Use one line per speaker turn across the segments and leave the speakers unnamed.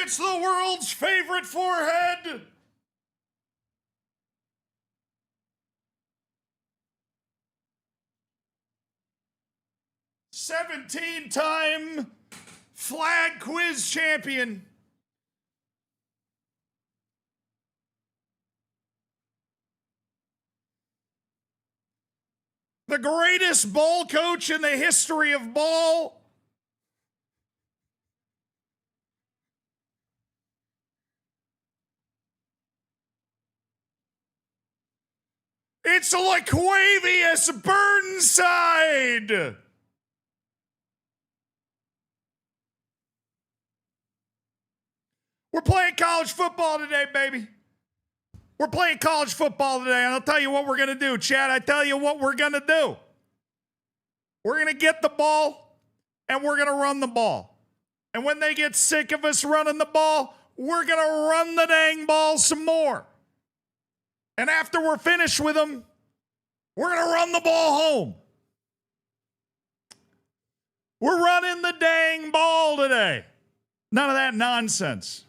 It's the world's favorite forehead. Seventeen-time flag quiz champion. The greatest ball coach in the history of ball. It's Laquavius Burnside. We're playing college football today, baby. We're playing college football today, and I'll tell you what we're going to do, Chad. I tell you what we're going to do. We're going to get the ball, and we're going to run the ball. And when they get sick of us running the ball, we're going to run the dang ball some more. And after we're finished with them, we're going to run the ball home. We're running the dang ball today. None of that nonsense.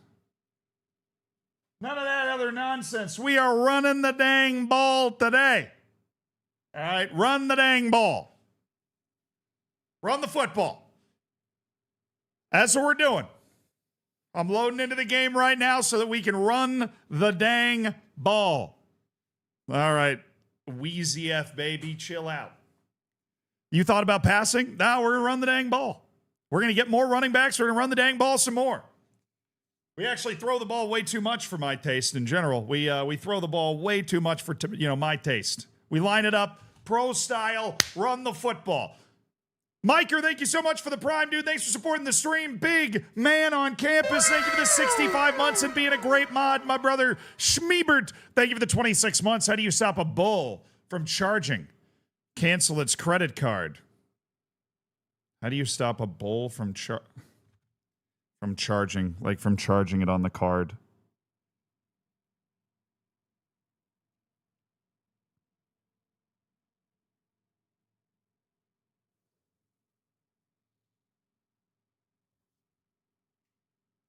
None of that other nonsense. We are running the dang ball today. All right, run the dang ball. Run the football. That's what we're doing. I'm loading into the game right now so that we can run the dang ball. All right, Wheezy F, baby, chill out. You thought about passing? No, we're going to run the dang ball. We're going to get more running backs. We're going to run the dang ball some more. We actually throw the ball way too much for my taste in general. We throw the ball way too much for my taste. We line it up, pro style, run the football. Miker, thank you so much for the prime, dude. Thanks for supporting the stream. Big man on campus. Thank you for the 65 months and being a great mod. My brother Schmiebert, thank you for the 26 months. How do you stop a bull from charging? Cancel its credit card. How do you stop a bull from charging, like from charging it on the card?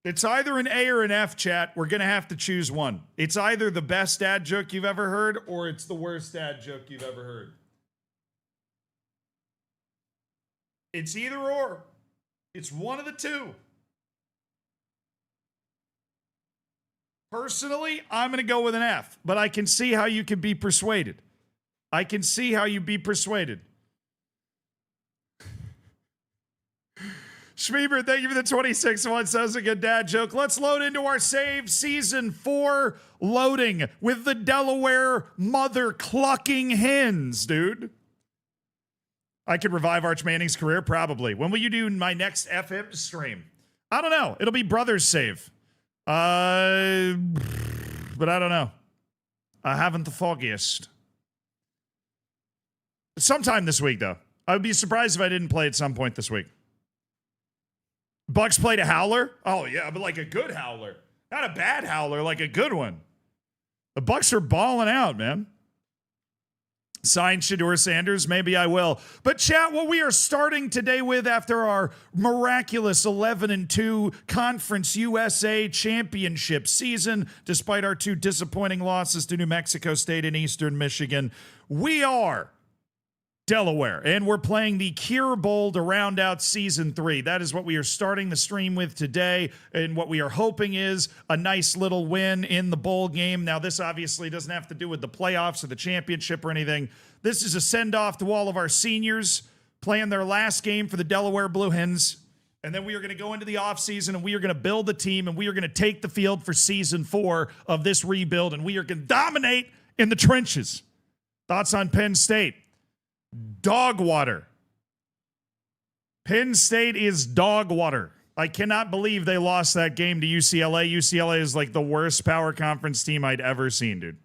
It's either an A or an F, chat. We're going to have to choose one. It's either the best dad joke you've ever heard or it's the worst dad joke you've ever heard. It's either or. It's one of the two. Personally, I'm going to go with an F, but I can see how you can be persuaded. I can see how you be persuaded. Schmieber, thank you for the 26 months. That was a good dad joke. Let's load into our save season 4 loading with the Delaware mother clucking hens, dude. I could revive Arch Manning's career, probably. When will you do my next FM stream? I don't know. It'll be Brothers Save. But I don't know. I haven't the foggiest. Sometime this week, though. I would be surprised if I didn't play at some point this week. Bucks played a howler? Oh, yeah, but like a good howler. Not a bad howler, like a good one. The Bucks are balling out, man. Sign Shedeur Sanders? Maybe I will. But chat, what we are starting today with after our miraculous 11-2 Conference USA Championship season, despite our 2 disappointing losses to New Mexico State and Eastern Michigan, we are Delaware, and we're playing the Cure Bowl to round out Season 3. That is what we are starting the stream with today, and what we are hoping is a nice little win in the bowl game. Now, this obviously doesn't have to do with the playoffs or the championship or anything. This is a send-off to all of our seniors playing their last game for the Delaware Blue Hens, and then we are going to go into the offseason, and we are going to build the team, and we are going to take the field for Season 4 of this rebuild, and we are going to dominate in the trenches. Thoughts on Penn State? Dog water. Penn State is dog water. I cannot believe they lost that game to UCLA. UCLA is like the worst power conference team I'd ever seen, dude.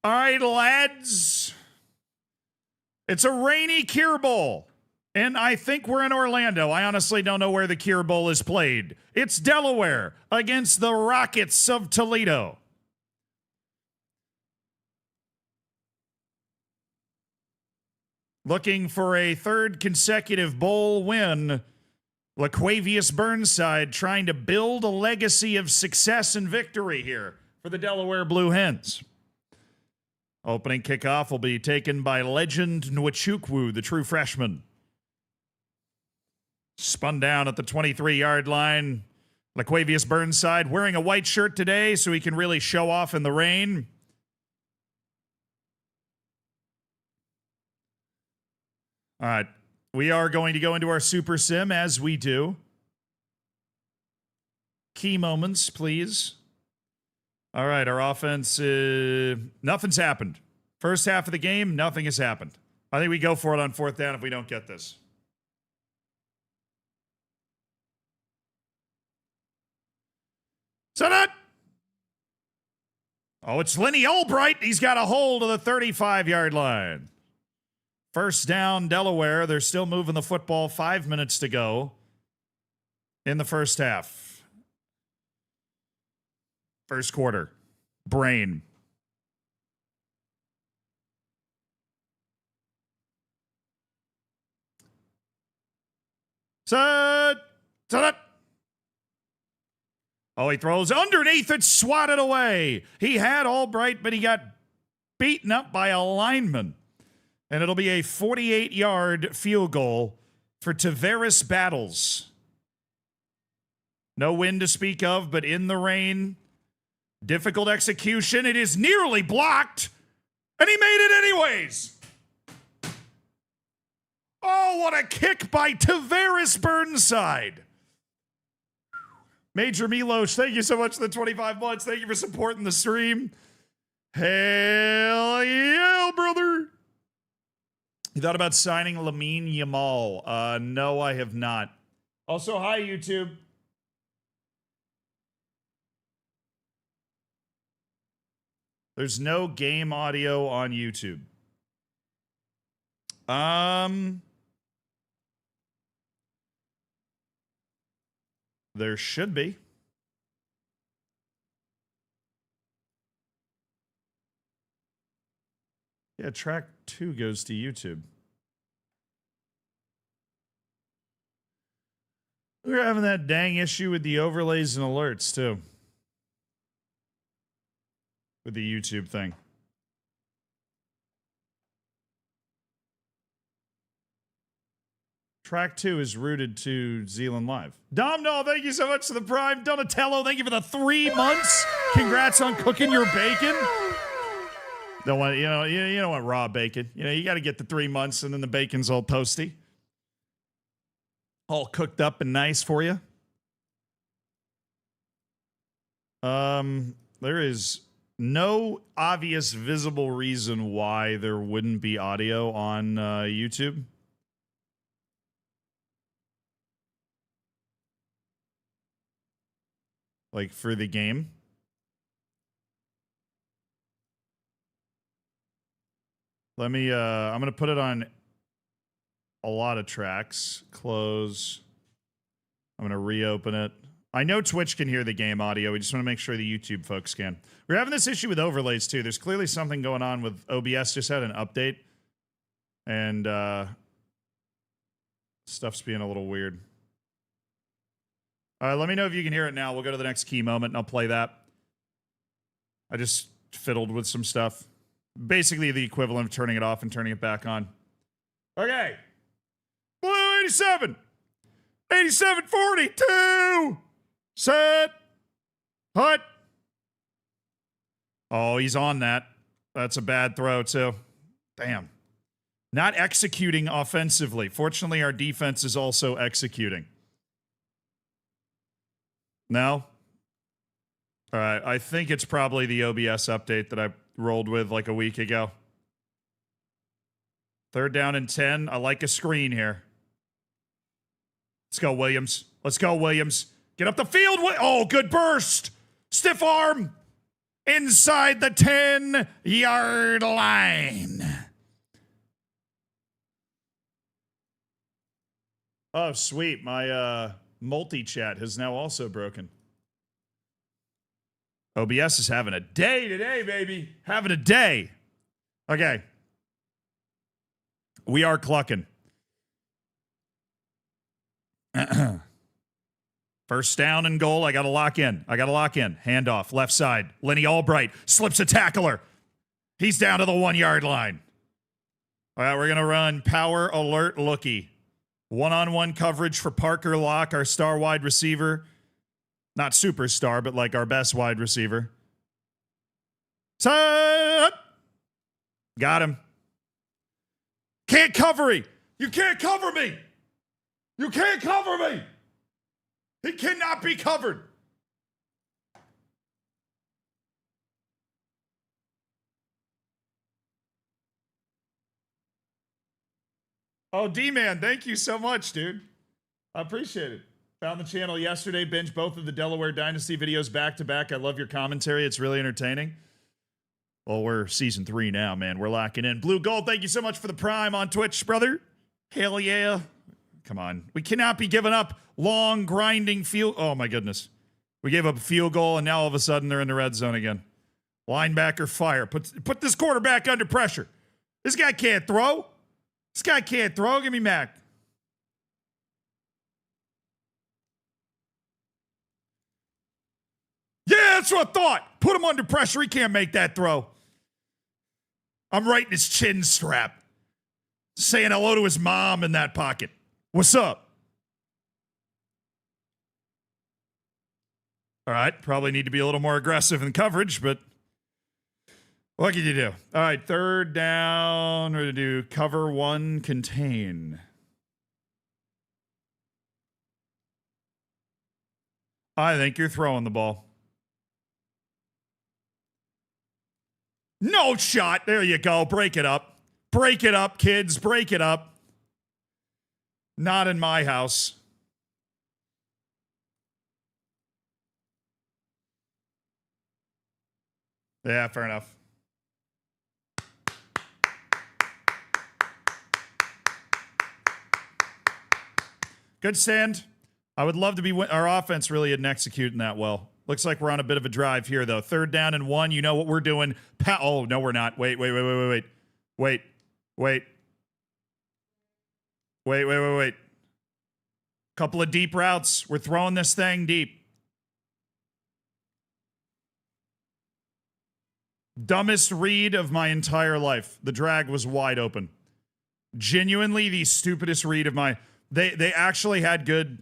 All right, lads. It's a rainy Cure Bowl. And I think we're in Orlando. I honestly don't know where the Cure Bowl is played. It's Delaware against the Rockets of Toledo. Looking for a third consecutive bowl win. LaQuavius Burnside trying to build a legacy of success and victory here for the Delaware Blue Hens. Opening kickoff will be taken by legend Nwachukwu, the true freshman. Spun down at the 23-yard line. LaQuavius Burnside wearing a white shirt today so he can really show off in the rain. All right, we are going to go into our Super Sim as we do. Key moments, please. All right, our offense, nothing's happened. First half of the game, nothing has happened. I think we go for it on fourth down if we don't get this. Set it! Oh, it's Lenny Albright. He's got a hold of the 35-yard line. First down, Delaware. They're still moving the football. 5 minutes to go in the first half. First quarter. Brain. Set. Set it. Oh, he throws underneath it, swatted away. He had Albright, but he got beaten up by a lineman. And it'll be a 48-yard field goal for Tavares Battles. No wind to speak of, but in the rain. Difficult execution. It is nearly blocked. And he made it anyways. Oh, what a kick by Tavares Burnside. Major Milos, thank you so much for the 25 months. Thank you for supporting the stream. Hell yeah, brother. You thought about signing Lamine Yamal? No, I have not. Also, hi, YouTube. There's no game audio on YouTube. There should be. Yeah, track 2 goes to YouTube. We're having that dang issue with the overlays and alerts, too. With the YouTube thing. Track 2 is rooted to Zealand Live. Domino, thank you so much for the Prime. Donatello, thank you for the 3 months. Congrats on cooking your bacon. Don't want, you don't want raw bacon. You got to get the 3 months, and then the bacon's all toasty, all cooked up and nice for you. There is no obvious visible reason why there wouldn't be audio on YouTube. Like for the game. Let me, I'm going to put it on a lot of tracks. Close. I'm going to reopen it. I know Twitch can hear the game audio. We just want to make sure the YouTube folks can. We're having this issue with overlays, too. There's clearly something going on with OBS. Just had an update. And stuff's being a little weird. All right, let me know if you can hear it now. We'll go to the next key moment, and I'll play that. I just fiddled with some stuff. Basically the equivalent of turning it off and turning it back on. Okay. Blue 87. 87-42. Set. Hut. Oh, he's on that. That's a bad throw, too. Damn. Not executing offensively. Fortunately, our defense is also executing. No? All right. I think it's probably the OBS update that I rolled with like a week ago. 3rd down and 10. I like a screen here. Let's go, Williams. Let's go, Williams. Get up the field. Oh, good burst. Stiff arm. Inside the 10-yard line. Oh, sweet. My multi-chat has now also broken. OBS is having a day today, baby. Having a day. Okay. We are clucking. First down and goal. I got to lock in. Handoff. Left side. Lenny Albright slips a tackler. He's down to the 1 yard line. All right, we're going to run power alert looky. One-on-one coverage for Parker Locke, our star wide receiver. Not superstar, but like our best wide receiver. Set! Got him. Can't cover me. You can't cover me. You can't cover me. He cannot be covered. Oh, D-Man, thank you so much, dude. I appreciate it. Found the channel yesterday, binged both of the Delaware Dynasty videos back to back. I love your commentary. It's really entertaining. Well, we're season 3 now, man. We're locking in. Blue Gold, thank you so much for the prime on Twitch, brother. Hell yeah. Come on. We cannot be giving up long, grinding field. Oh, my goodness. We gave up a field goal, and now all of a sudden they're in the red zone again. Linebacker fire. Put this quarterback under pressure. This guy can't throw. This guy can't throw. Give me Mac. Yeah, that's what I thought. Put him under pressure. He can't make that throw. I'm right in his chin strap. Saying hello to his mom in that pocket. What's up? All right, probably need to be a little more aggressive in coverage, but what can you do? All right, third down. We're going to do cover 1, contain. I think you're throwing the ball. No shot. There you go. Break it up. Break it up, kids. Break it up. Not in my house. Yeah, fair enough. Good stand. I would love to be our offense really isn't executing that well. Looks like we're on a bit of a drive here, though. Third down and 1. You know what we're doing. Oh, no, we're not. Wait. Couple of deep routes. We're throwing this thing deep. Dumbest read of my entire life. The drag was wide open. Genuinely the stupidest read of my... They actually had good...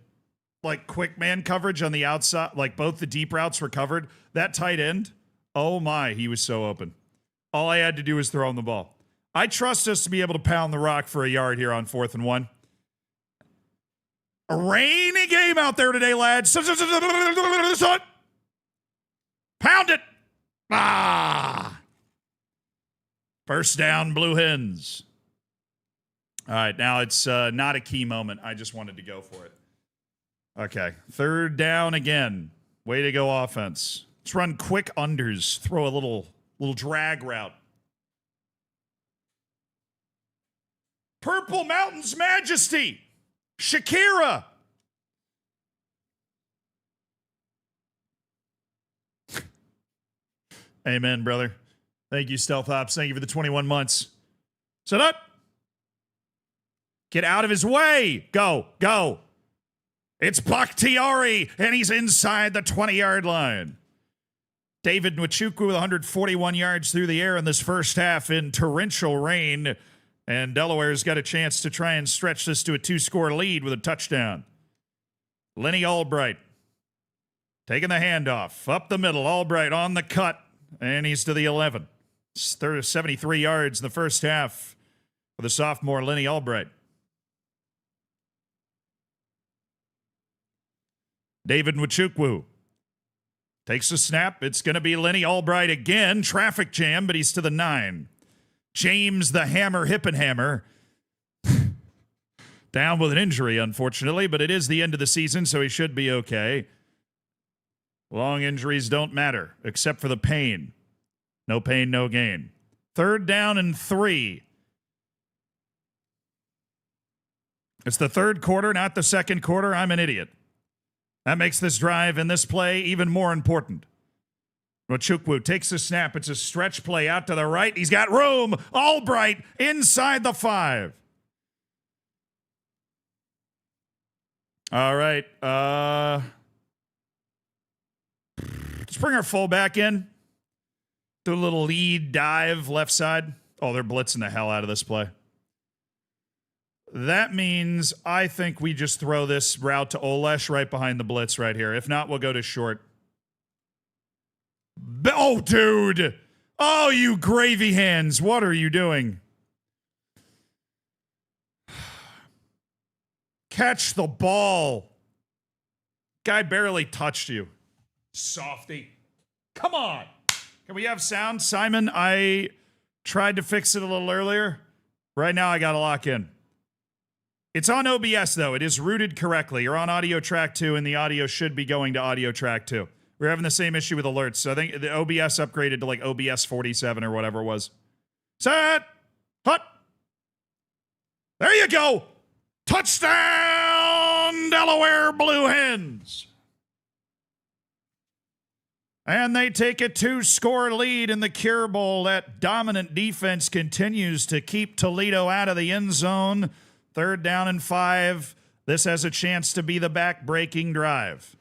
like quick man coverage on the outside, like both the deep routes were covered. That tight end, oh my, he was so open. All I had to do was throw him the ball. I trust us to be able to pound the rock for a yard here on 4th and 1. A rainy game out there today, lads. Pound it. First down, Blue Hens. All right, now it's not a key moment. I just wanted to go for it. Okay, third down again. Way to go, offense. Let's run quick unders. Throw a little drag route. Purple Mountain's Majesty. Shakira. Amen, brother. Thank you, Stealth Ops. Thank you for the 21 months. Set up. Get out of his way. Go. It's Bakhtiari, and he's inside the 20-yard line. David Nwachukwu with 141 yards through the air in this first half in torrential rain. And Delaware's got a chance to try and stretch this to a 2-score lead with a touchdown. Lenny Albright taking the handoff. Up the middle, Albright on the cut. And he's to the 11. 73 yards in the first half for the sophomore Lenny Albright. David Nwachukwu takes a snap. It's going to be Lenny Albright again. Traffic jam, but he's to the 9. James the Hammer Hippenhammer. Down with an injury, unfortunately, but it is the end of the season, so he should be okay. Long injuries don't matter, except for the pain. No pain, no gain. Third down and 3. It's the third quarter, not the second quarter. I'm an idiot. That makes this drive and this play even more important. Nwachukwu takes the snap. It's a stretch play out to the right. He's got room. Albright inside the 5. All right. Let's bring our fullback in. Do a little lead dive left side. Oh, they're blitzing the hell out of this play. That means I think we just throw this route to Olesh right behind the blitz right here. If not, we'll go to short. Oh, dude. Oh, you gravy hands. What are you doing? Catch the ball. Guy barely touched you. Softy. Come on. Can we have sound? Simon, I tried to fix it a little earlier. Right now, I got to lock in. It's on OBS, though. It is routed correctly. You're on audio track 2, and the audio should be going to audio track 2. We're having the same issue with alerts. So I think the OBS upgraded to like OBS 47 or whatever it was. Set. Hut. There you go. Touchdown, Delaware Blue Hens. And they take a 2-score lead in the Cure Bowl. That dominant defense continues to keep Toledo out of the end zone. 3rd down and 5. This has a chance to be the back-breaking drive.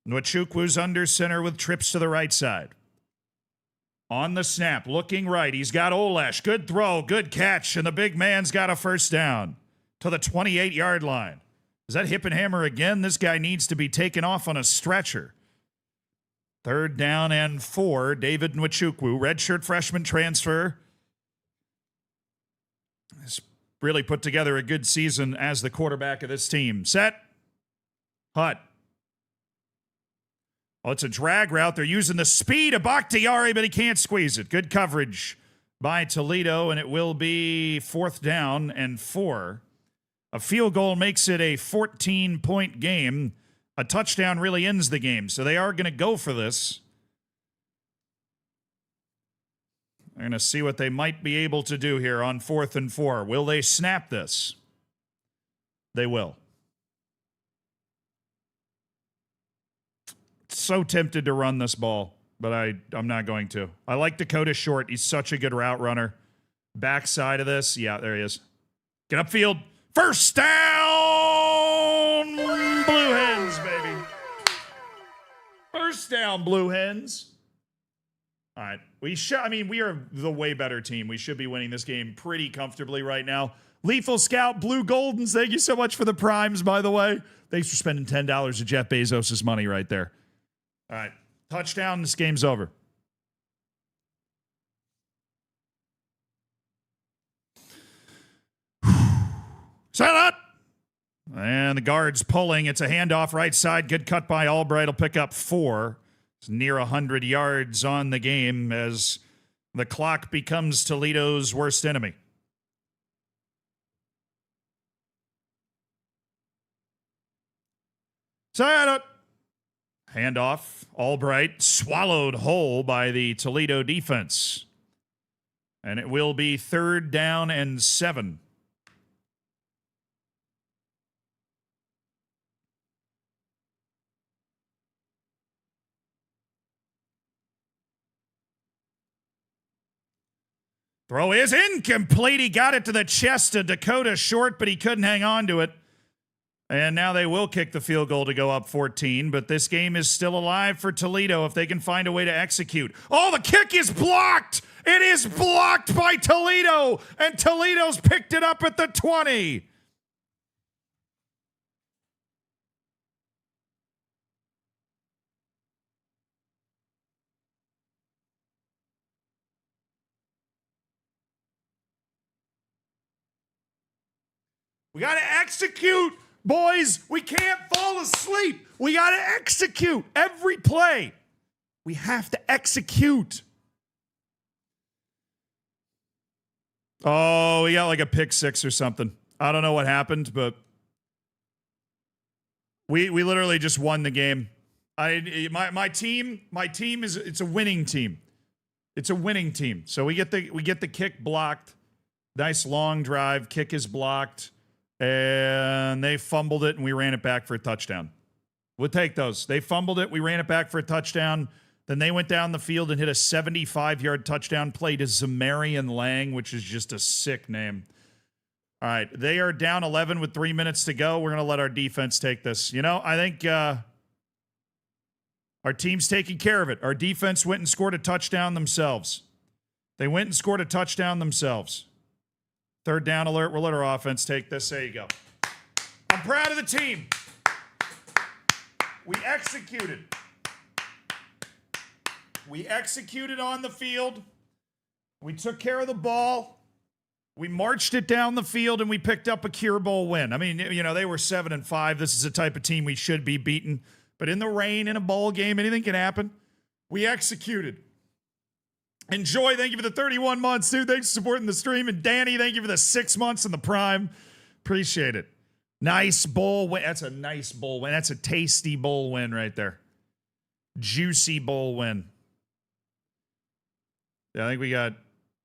Nwachukwu's under center with trips to the right side. On the snap, looking right. He's got Olesh. Good throw, good catch, and the big man's got a first down to the 28-yard line. Is that hip and hammer again? This guy needs to be taken off on a stretcher. 3rd down and 4. David Nwachukwu, redshirt freshman transfer. Has really put together a good season as the quarterback of this team. Set. Hut. Oh, it's a drag route. They're using the speed of Bakhtiari, but he can't squeeze it. Good coverage by Toledo, and it will be 4th down and 4. A field goal makes it a 14-point game. A touchdown really ends the game, so they are going to go for this. They're going to see what they might be able to do here on 4th and 4. Will they snap this? They will. So tempted to run this ball, but I'm not going to. I like Dakota Short. He's such a good route runner. Backside of this. Yeah, there he is. Get upfield. First down, Blue Hens, baby. First down, Blue Hens. All right. We are the way better team. We should be winning this game pretty comfortably right now. Lethal Scout, Blue Goldens, thank you so much for the primes, by the way. Thanks for spending $10 of Jeff Bezos' money right there. All right. Touchdown, this game's over. Set up. And the guard's pulling. It's a handoff right side. Good cut by Albright. Will pick up 4. It's near 100 yards on the game as the clock becomes Toledo's worst enemy. Set up. Handoff. Albright swallowed whole by the Toledo defense. And it will be 3rd down and 7. Throw is incomplete. He got it to the chest of Dakota Short, but he couldn't hang on to it. And now they will kick the field goal to go up 14, but this game is still alive for Toledo if they can find a way to execute. Oh, the kick is blocked! It is blocked by Toledo, and Toledo's picked it up at the 20. We got to execute, boys. We can't fall asleep. We got to execute every play. We have to execute. Oh, we got like a pick 6 or something. I don't know what happened, but we literally just won the game. My team is it's a winning team. It's a winning team. So we get the kick blocked. Nice long drive. Kick is blocked. And they fumbled it, and we ran it back for a touchdown. We'll take those. They fumbled it. We ran it back for a touchdown. Then they went down the field and hit a 75-yard touchdown play to Zamarian Lang, which is just a sick name. All right, they are down 11 with 3 minutes to go. We're going to let our defense take this. You know, I think our team's taking care of it. Our defense went and scored a touchdown themselves. They went and scored a touchdown themselves. Third down alert. We'll let our offense take this. There you go. I'm proud of the team. We executed. We executed on the field. We took care of the ball. We marched it down the field, and we picked up a Cure Bowl win. I mean, you know, they were 7-5. This is the type of team we should be beating. But in the rain, in a bowl game, anything can happen. We executed. Enjoy. Thank you for the 31 months, dude. Thanks for supporting the stream. And Danny, thank you for the 6 months in the Prime. Appreciate it. Nice bowl win. That's a nice bowl win. That's a tasty bowl win right there. Juicy bowl win. Yeah, I think we got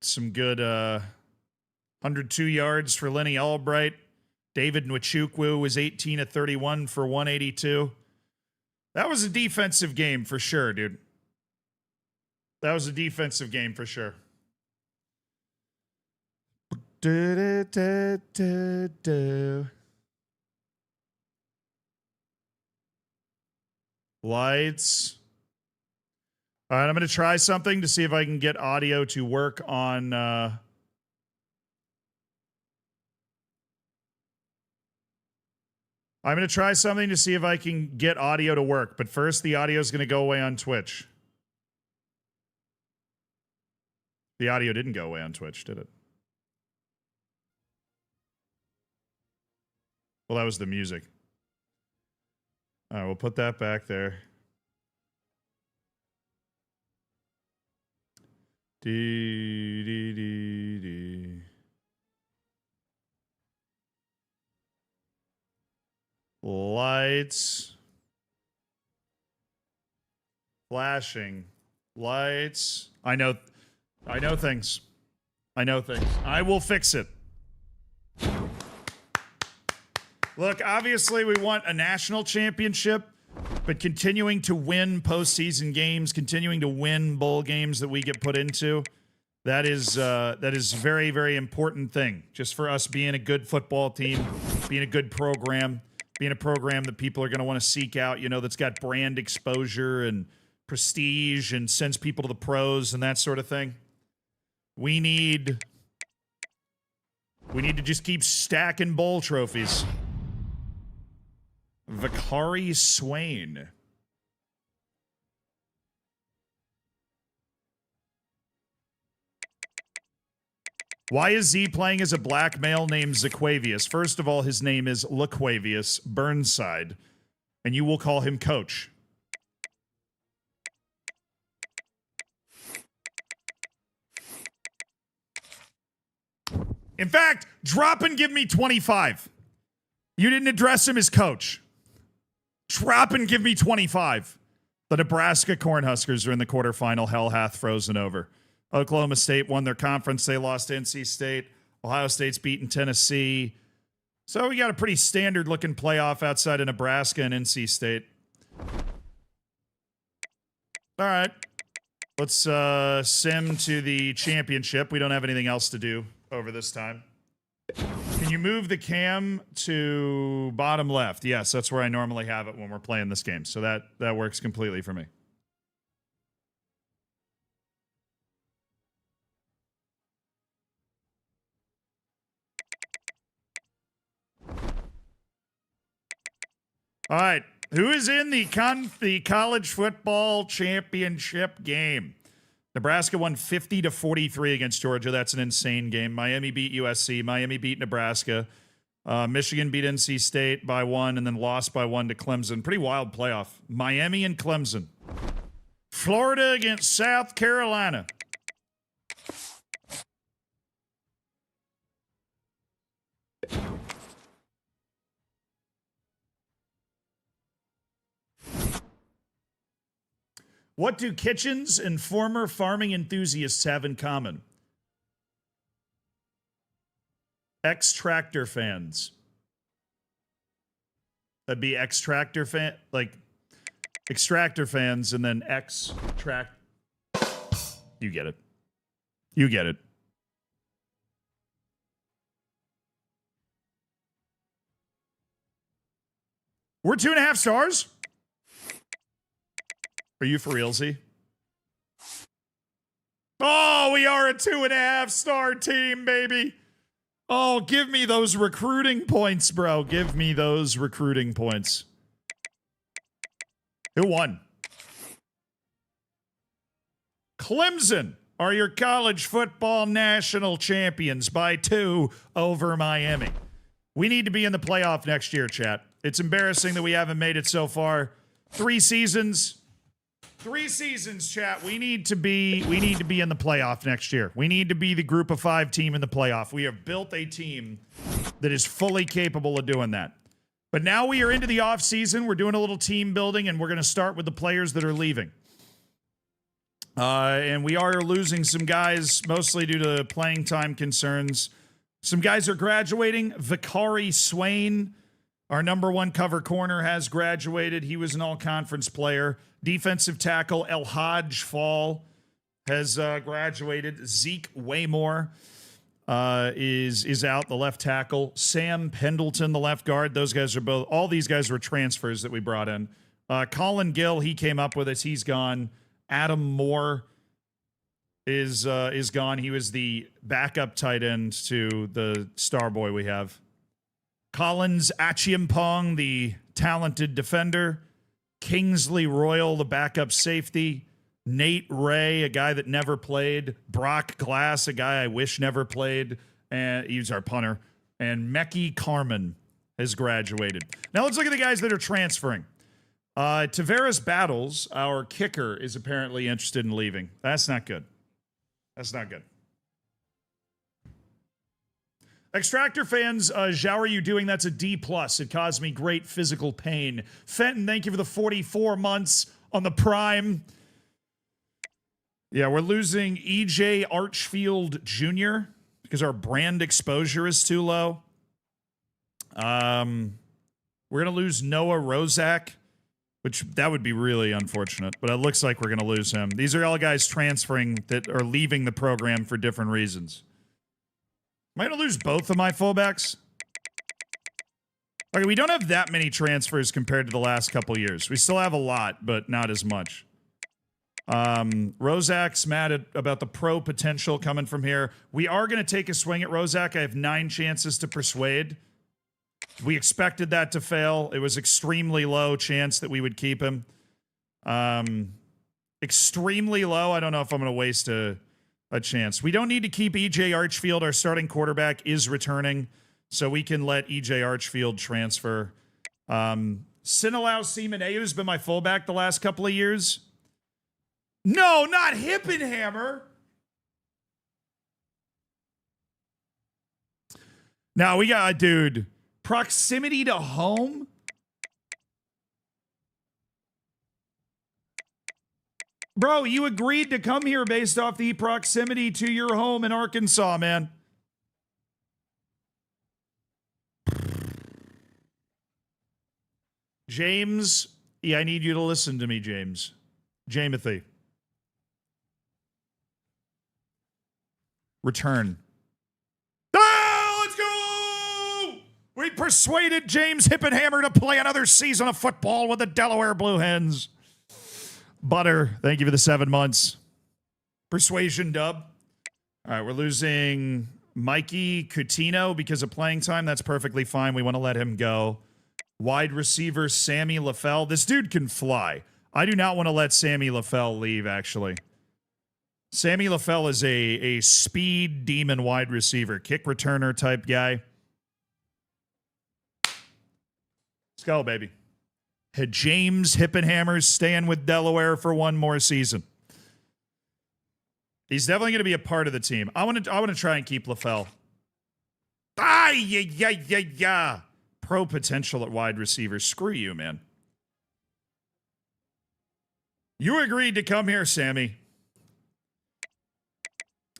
some good 102 yards for Lenny Albright. David Nwachukwu was 18 of 31 for 182. That was a defensive game for sure, dude. That was a defensive game for sure. Lights. All right, I'm going to try something to see if I can get audio to work on... I'm going to try something to see if I can get audio to work. But first, the audio is going to go away on Twitch. The audio didn't go away on Twitch, did it? Well, that was the music. All right, we'll put that back there. Lights. Flashing. Lights. I know things. I know things. I will fix it. Look, obviously we want a national championship, but continuing to win postseason games, continuing to win bowl games that we get put into, that is a very, very important thing. Just for us being a good football team, being a good program, being a program that people are going to want to seek out, you know, that's got brand exposure and prestige and sends people to the pros and that sort of thing. We need to just keep stacking bowl trophies. Vakari Swain. Why is Z playing as a black male named Zaquavius? First of all, his name is Laquavius Burnside, and you will call him Coach. In fact, drop and give me 25. You didn't address him as Coach. Drop and give me 25. The Nebraska Cornhuskers are in the quarterfinal. Hell hath frozen over. Oklahoma State won their conference. They lost to NC State. Ohio State's beaten Tennessee. So we got a pretty standard-looking playoff outside of Nebraska and NC State. All right. Let's sim to the championship. We don't have anything else to do over this time. Can you move the cam to bottom left? Yes, that's where I normally have it when we're playing this game. So that works completely for me. All right, who is in the college football championship game? Nebraska won 50-43 against Georgia. That's an insane game. Miami beat USC. Miami beat Nebraska. Michigan beat NC State by 1 and then lost by 1 to Clemson. Pretty wild playoff. Miami and Clemson. Florida against South Carolina. What do Kitchens and former farming enthusiasts have in common? Ex-tractor fans. That'd be extractor fan, like extractor fans, and then extract. You get it. You get it. We're 2.5 stars. Are you for realsy? Oh, we are a 2.5 star team, baby. Oh, give me those recruiting points, bro. Give me those recruiting points. Who won? Clemson are your college football national champions by 2 over Miami. We need to be in the playoff next year, chat. It's embarrassing that we haven't made it so far. 3 seasons. 3 seasons, chat. We need to be in the playoff next year. We need to be the group of 5 team in the playoff. We have built a team that is fully capable of doing that. But now we are into the off season. We're doing a little team building, and we're going to start with the players that are leaving. And we are losing some guys, mostly due to playing time concerns. Some guys are graduating. Vicari Swain, our #1 cover corner, has graduated. He was an all-conference player. Defensive tackle El Hadj Fall has graduated. Zeke Waymore is out, the left tackle. Sam Pendleton, the left guard. Those guys are both. All these guys were transfers that we brought in. Colin Gill, he came up with us. He's gone. Adam Moore is gone. He was the backup tight end to the star boy we have. Collins Achiampong, the talented defender. Kingsley Royal, the backup safety. Nate Ray, a guy that never played. Brock Glass, a guy I wish never played. And he's our punter. And Mekhi Carmen has graduated. Now let's look at the guys that are transferring. Tavares Battles, our kicker, is apparently interested in leaving. That's not good. That's not good. Extractor fans, how are you doing? That's a D+. It caused me great physical pain. Fenton, thank you for the 44 months on the Prime. Yeah, we're losing EJ Archfield Jr. because our brand exposure is too low. We're going to lose Noah Rozak, which that would be really unfortunate, but it looks like we're going to lose him. These are all guys transferring that are leaving the program for different reasons. Am I going to lose both of my fullbacks? Okay, we don't have that many transfers compared to the last couple years. We still have a lot, but not as much. Rozak's mad about the pro potential coming from here. We are going to take a swing at Rozak. I have 9 chances to persuade. We expected that to fail. It was extremely low chance that we would keep him. Extremely low. I don't know if I'm going to waste a chance. We don't need to keep EJ Archfield. Our starting quarterback is returning, so we can let EJ Archfield transfer. Sinilau Simoneu has been my fullback the last couple of years. No, not Hippenhammer. Now we got, dude, proximity to home. Bro, you agreed to come here based off the proximity to your home in Arkansas, man. James, yeah, I need you to listen to me, James. Jamothy. Return. Oh, let's go! We persuaded James Hippenhammer to play another season of football with the Delaware Blue Hens. Butter, thank you for the 7 months. Persuasion dub. All right, we're losing Mikey Coutinho because of playing time. That's perfectly fine. We want to let him go. Wide receiver Sammy LaFell. This dude can fly. I do not want to let Sammy LaFell leave, actually. Sammy LaFell is a speed demon wide receiver, kick returner type guy. Let's go, baby. James Hippenhammer's staying with Delaware for 1 more season. He's definitely going to be a part of the team. I want to try and keep LaFell. Yeah. Pro potential at wide receiver. Screw you, man. You agreed to come here, Sammy.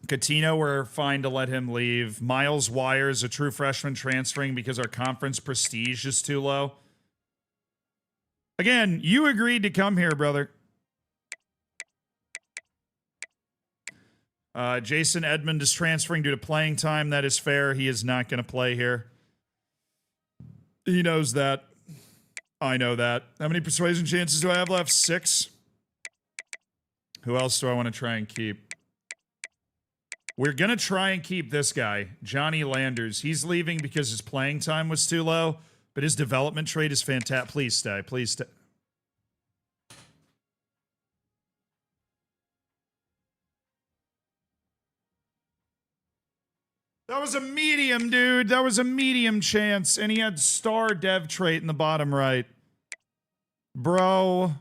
Coutinho, we're fine to let him leave. Miles Wires, a true freshman, transferring because our conference prestige is too low. Again, you agreed to come here, brother. Jason Edmond is transferring due to playing time. That is fair. He is not going to play here. He knows that. I know that. How many persuasion chances do I have left? 6. Who else do I want to try and keep? We're going to try and keep this guy, Johnny Landers. He's leaving because his playing time was too low, but his development trait is fantastic. Please stay. Please stay. That was a medium, dude. That was a medium chance, and he had star dev trait in the bottom right. Bro.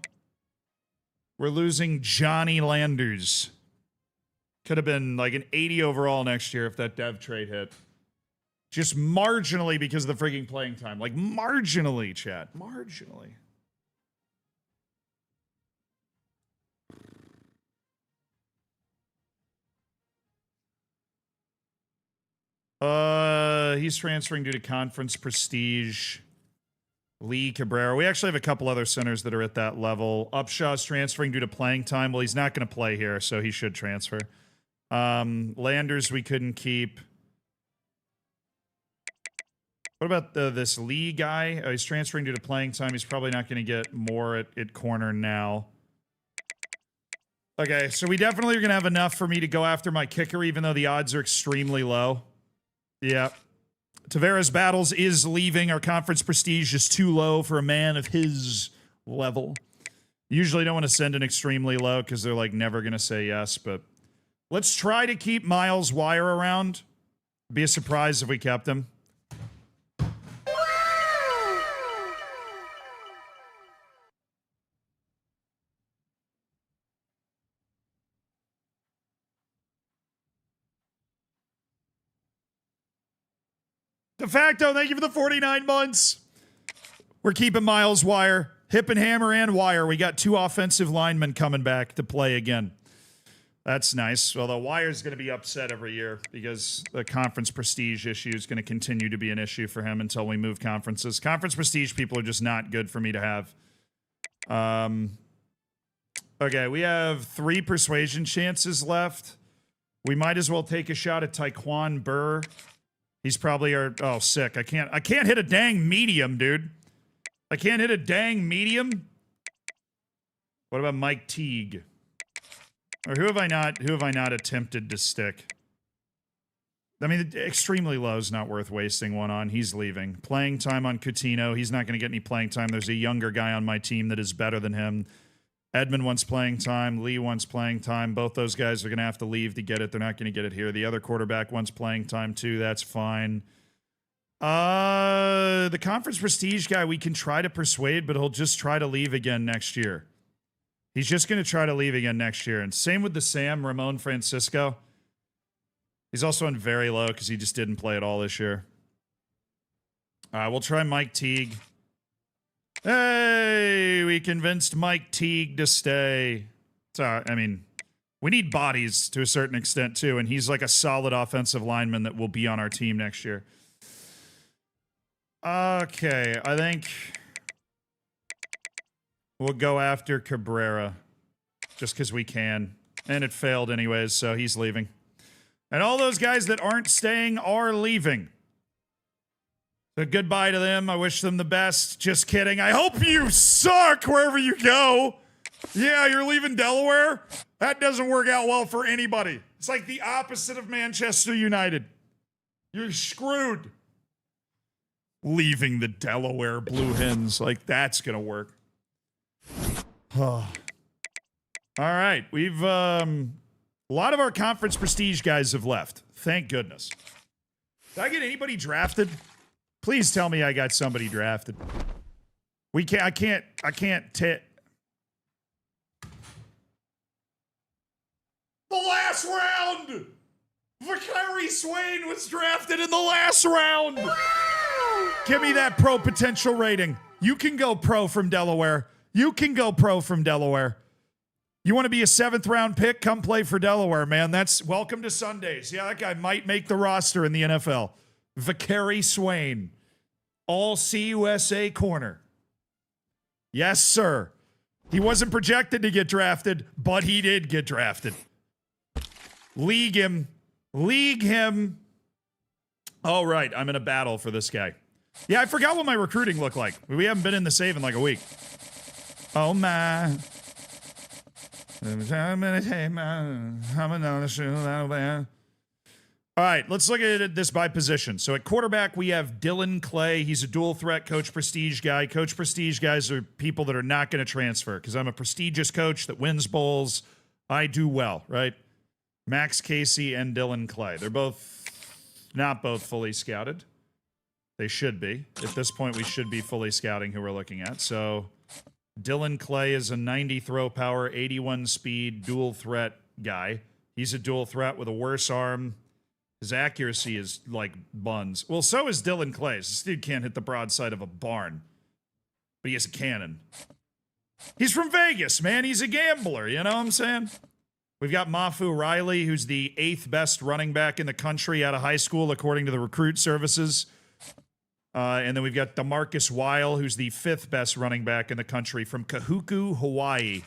We're losing Johnny Landers. Could have been like an 80 overall next year if that dev trait hit. Just marginally because of the freaking playing time. Like, marginally, chat. Marginally. He's transferring due to conference prestige. Lee Cabrera. We actually have a couple other centers that are at that level. Upshaw's transferring due to playing time. Well, he's not going to play here, so he should transfer. Landers we couldn't keep. What about this Lee guy? Oh, he's transferring due to playing time. He's probably not going to get more at corner now. Okay, so we definitely are going to have enough for me to go after my kicker, even though the odds are extremely low. Yeah. Tavares Battles is leaving. Our conference prestige is too low for a man of his level. Usually don't want to send an extremely low because they're like never going to say yes, but let's try to keep Miles Wire around. Be a surprise if we kept him. De facto, thank you for the 49 months. We're keeping Miles Wire. Hip and Hammer and Wire. We got 2 offensive linemen coming back to play again. That's nice. Although Wire's going to be upset every year because the conference prestige issue is going to continue to be an issue for him until we move conferences. Conference prestige people are just not good for me to have. Okay, we have 3 persuasion chances left. We might as well take a shot at Taekwon Burr. He's probably our... Oh, sick. I can't hit a dang medium, dude. I can't hit a dang medium? What about Mike Teague? Or who have I not attempted to stick? I mean, extremely low is not worth wasting one on. He's leaving. Playing time on Coutinho. He's not going to get any playing time. There's a younger guy on my team that is better than him. Edmund wants playing time. Lee wants playing time. Both those guys are going to have to leave to get it. They're not going to get it here. The other quarterback wants playing time too. That's fine. The conference prestige guy we can try to persuade, but he'll just try to leave again next year. He's just going to try to leave again next year. And same with the Sam, Ramon Francisco. He's also on very low because he just didn't play at all this year. We'll try Mike Teague. Hey, we convinced Mike Teague to stay. So, I mean, we need bodies to a certain extent, too, and he's like a solid offensive lineman that will be on our team next year. Okay, I think we'll go after Cabrera just because we can. And it failed anyways, so he's leaving. And all those guys that aren't staying are leaving. So goodbye to them. I wish them the best. Just kidding. I hope you suck wherever you go. Yeah, you're leaving Delaware? That doesn't work out well for anybody. It's like the opposite of Manchester United. You're screwed. Leaving the Delaware Blue Hens. Like, that's going to work. All right. We've, a lot of our conference prestige guys have left. Thank goodness. Did I get anybody drafted? Please tell me I got somebody drafted. I can't The last round! Vicari Swain was drafted in the last round! Give me that pro potential rating. You can go pro from Delaware. You can go pro from Delaware. You want to be a 7th round pick? Come play for Delaware, man. That's welcome to Sundays. Yeah, that guy might make the roster in the NFL. Vicari Swain. All CUSA corner. Yes, sir. He wasn't projected to get drafted, but he did get drafted. League him. League him. All right, I'm in a battle for this guy. Yeah, I forgot what my recruiting looked like. We haven't been in the save in like a week. Oh, my. All right, let's look at this by position. So at quarterback, we have Dylan Clay. He's a dual threat Coach Prestige guy. Coach Prestige guys are people that are not going to transfer because I'm a prestigious coach that wins bowls. I do well, right? Max Casey and Dylan Clay. They're both not both fully scouted. They should be. At this point, we should be fully scouting who we're looking at. So Dylan Clay is a 90 throw power, 81 speed, dual threat guy. He's a dual threat with a worse arm. His accuracy is like buns. Well, so is Dylan Clay's. This dude can't hit the broadside of a barn. But he has a cannon. He's from Vegas, man. He's a gambler, you know what I'm saying? We've got Mafu Riley, who's the 8th best running back in the country out of high school, according to the recruit services. And then we've got DeMarcus Weil, who's the 5th best running back in the country from Kahuku, Hawaii.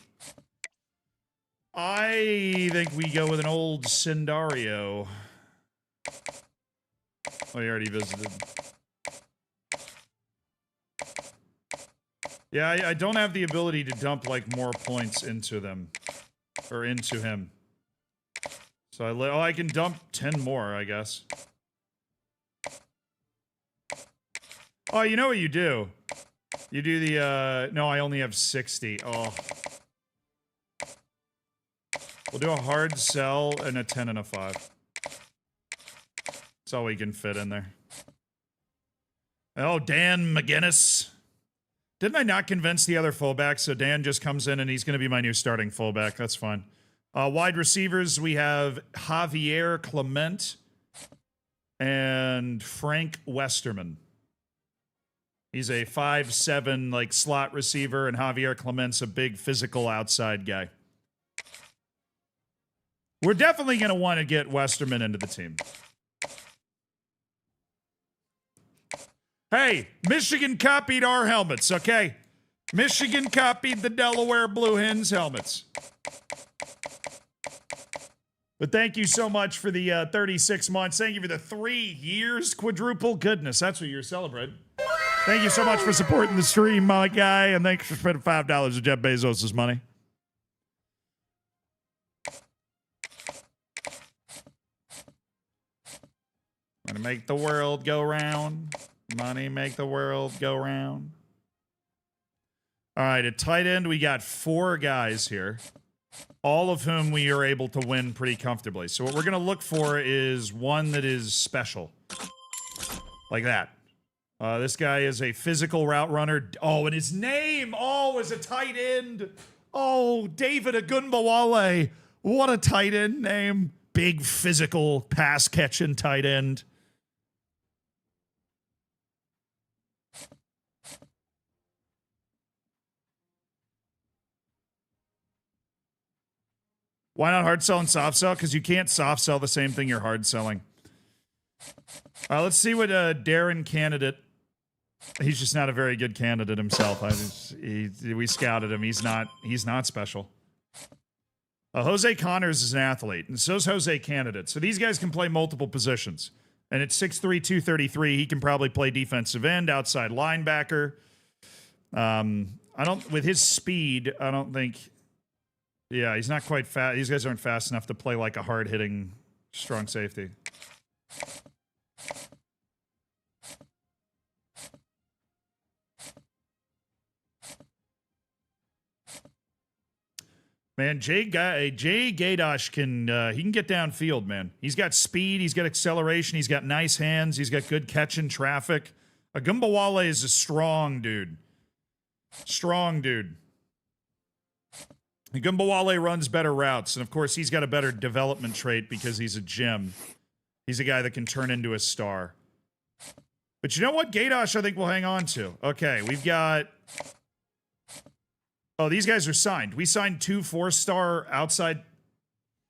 I think we go with an old Cindario. Oh, he already visited. Yeah, I don't have the ability to dump, like, more points into them. Or into him. So I can dump 10 more, I guess. Oh, you know what you do? You do the, no, I only have 60. Oh. We'll do a hard sell and a 10 and a 5. That's all we can fit in there. Oh, Dan McGinnis. Didn't I not convince the other fullback? So Dan just comes in and he's going to be my new starting fullback. That's fine. Wide receivers, we have Javier Clement and Frank Westerman. He's a 5'7", like, slot receiver, and Javier Clement's a big physical outside guy. We're definitely going to want to get Westerman into the team. Hey, Michigan copied our helmets, okay? Michigan copied the Delaware Blue Hens helmets. But thank you so much for the 36 months. Thank you for the 3 years. Quadruple goodness. That's what you're celebrating. Thank you so much for supporting the stream, my guy. And thanks for spending $5 of Jeff Bezos' money. Gonna make the world go round. Money make the world go round. All right, at tight end, we got 4 guys here, all of whom we are able to win pretty comfortably. So what we're going to look for is one that is special. Like that. This guy is a physical route runner. Oh, and his name, is a tight end. Oh, David Agunbawale. What a tight end name. Big physical pass-catching tight end. Why not hard sell and soft sell? Because you can't soft sell the same thing you're hard selling. Let's see what Darren candidate. He's just not a very good candidate himself. We scouted him. He's not special. Jose Connors is an athlete, and so is Jose Candidate. So these guys can play multiple positions. And at 6'3", 233, he can probably play defensive end, outside linebacker. With his speed, I don't think. Yeah, he's not quite fast. These guys aren't fast enough to play like a hard-hitting, strong safety. Man, Jay Gadosh he can get downfield, man. He's got speed, he's got acceleration, he's got nice hands, he's got good catch in traffic. Agumbawale is a strong dude. Strong dude. Agumbawale runs better routes, and of course he's got a better development trait because he's a gem. He's a guy that can turn into a star. But you know what? Gadosh I think we'll hang on to. Okay, we've got... Oh, these guys are signed. We signed 2 4-star outside.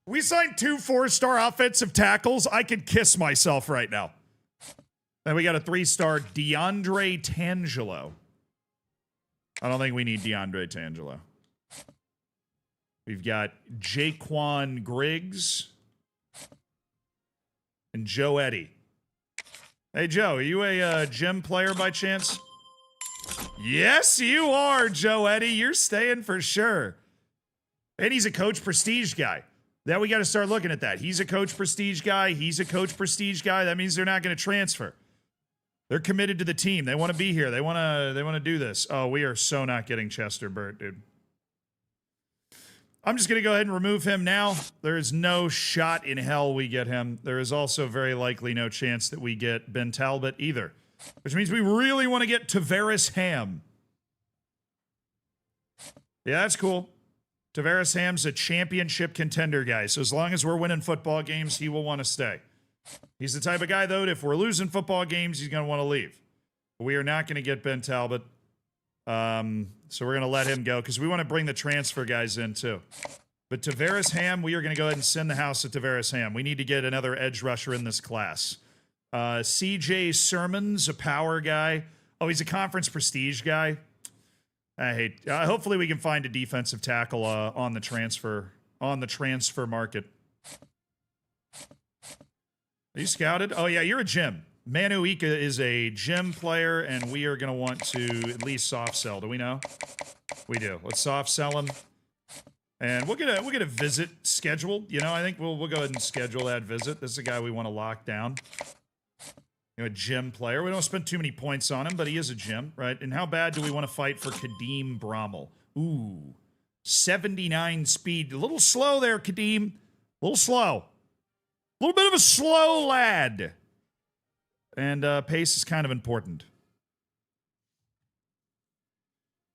We signed 2 4-star offensive tackles. I could kiss myself right now. Then we got a 3-star DeAndre Tangelo. I don't think we need DeAndre Tangelo. We've got Jaquan Griggs and Joe Eddy. Hey, Joe, are you a gym player by chance? Yes, you are, Joe Eddy. You're staying for sure. And he's a coach prestige guy. Now we got to start looking at that. He's a coach prestige guy. He's a coach prestige guy. That means they're not going to transfer. They're committed to the team. They want to be here. They want to do this. Oh, we are so not getting Chester Burt, dude. I'm just going to go ahead and remove him now. There is no shot in hell we get him. There is also very likely no chance that we get Ben Talbot either. Which means we really want to get Tavares Ham. Yeah, that's cool. Tavares Ham's a championship contender guy. So as long as we're winning football games, he will want to stay. He's the type of guy, though, that if we're losing football games, he's going to want to leave. But we are not going to get Ben Talbot. So we're going to let him go because we want to bring the transfer guys in too. But Tavares Ham, we are going to go ahead and send the house at Tavares Ham. We need to get another edge rusher in this class. CJ Sermon's a power guy. Oh, he's a conference prestige guy. I hate. Hopefully we can find a defensive tackle on the transfer market. Are you scouted? Oh yeah, you're a gym. Manu Ika is a gym player, and we are going to want to at least soft sell. Do we know? We do. Let's soft sell him. And we'll get a visit scheduled. You know, I think we'll go ahead and schedule that visit. This is a guy we want to lock down. You know, a gym player. We don't spend too many points on him, but he is a gym, right? And how bad do we want to fight for Kadeem Brommel? Ooh, 79 speed. A little slow there, Kadeem. A little slow. A little bit of a slow lad. And pace is kind of important.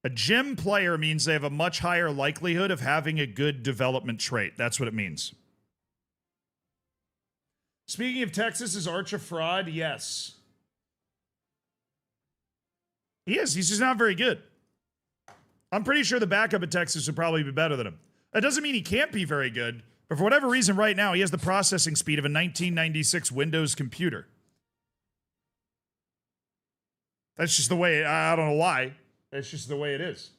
A gym player means they have a much higher likelihood of having a good development trait. That's what it means. Speaking of Texas, is Arch a fraud? Yes. He is. He's just not very good. I'm pretty sure the backup at Texas would probably be better than him. That doesn't mean he can't be very good, but for whatever reason right now, he has the processing speed of a 1996 Windows computer. That's just the way, I don't know why. That's just the way it is.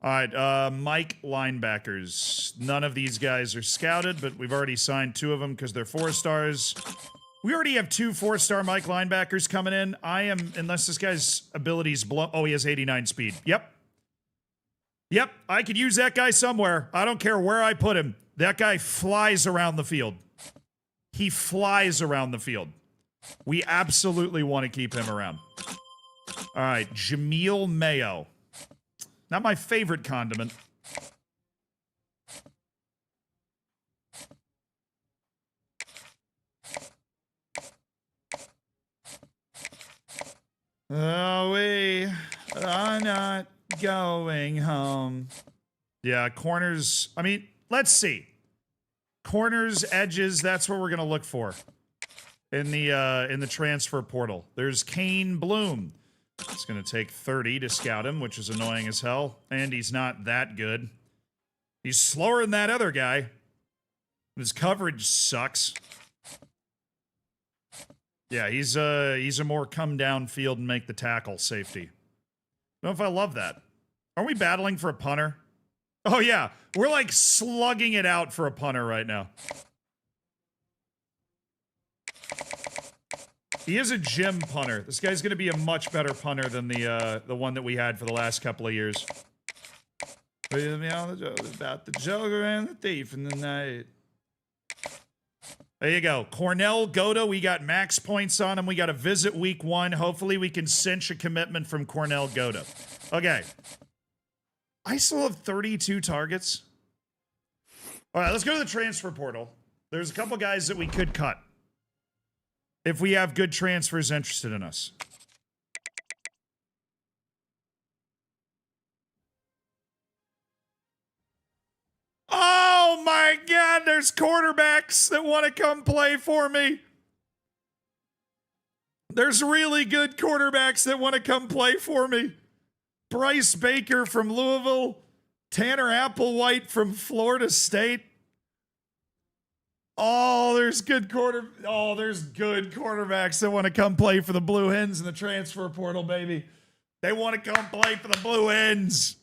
All right, Mike linebackers. None of these guys are scouted, but we've already signed 2 of them because they're 4-stars. We already have 2 4-star Mike linebackers coming in. Unless this guy's abilities blow. Oh, he has 89 speed. Yep. Yep, I could use that guy somewhere. I don't care where I put him. That guy flies around the field. He flies around the field. We absolutely want to keep him around. All right, Jameel Mayo. Not my favorite condiment. Oh, we are not going home. Yeah, corners. I mean, let's see. Corners, edges, that's what we're going to look for in the transfer portal. There's Kane Bloom. It's going to take 30 to scout him, which is annoying as hell. And he's not that good. He's slower than that other guy. His coverage sucks. Yeah, he's a more come down field and make the tackle safety. I don't know if I love that. Aren't we battling for a punter? Oh yeah, we're like slugging it out for a punter right now. He is a gym punter. This guy's going to be a much better punter than the one that we had for the last couple of years. About the Joker and the thief in the night. There you go. Cornell Goda, we got max points on him. We got a visit week 1. Hopefully we can cinch a commitment from Cornell Goda. Okay. I still have 32 targets. All right, let's go to the transfer portal. There's a couple guys that we could cut if we have good transfers interested in us. Oh my God, there's quarterbacks that want to come play for me. There's really good quarterbacks that want to come play for me. Bryce Baker from Louisville, Tanner Applewhite from Florida State. Oh, there's good quarterbacks that want to come play for the Blue Hens in the transfer portal, baby. They want to come play for the Blue Hens.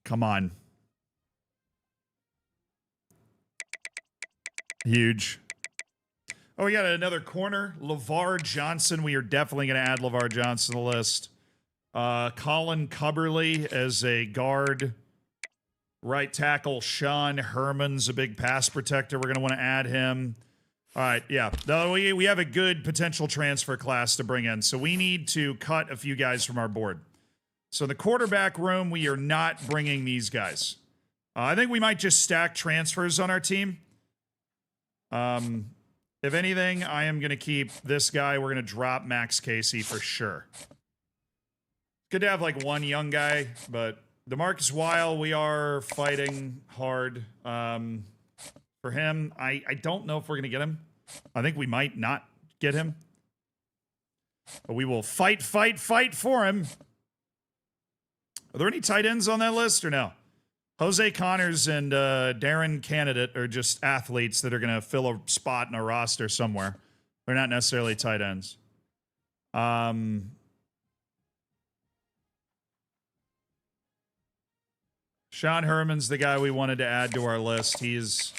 Come on. Huge. Oh, we got another corner. LeVar Johnson. We are definitely going to add LeVar Johnson to the list. Colin Cubberly as a guard. Right tackle, Sean Herman's a big pass protector. We're going to want to add him. All right, yeah. We have a good potential transfer class to bring in, so we need to cut a few guys from our board. So the quarterback room, we are not bringing these guys. I think we might just stack transfers on our team. If anything, I am going to keep this guy. We're going to drop Max Casey for sure. Good to have like one young guy, but DeMarcus Weil, we are fighting hard for him. I don't know if we're going to get him. I think we might not get him. But we will fight for him. Are there any tight ends on that list or no? Jose Connors and Darren Candidate are just athletes that are going to fill a spot in a roster somewhere. They're not necessarily tight ends. Sean Herman's the guy we wanted to add to our list. He's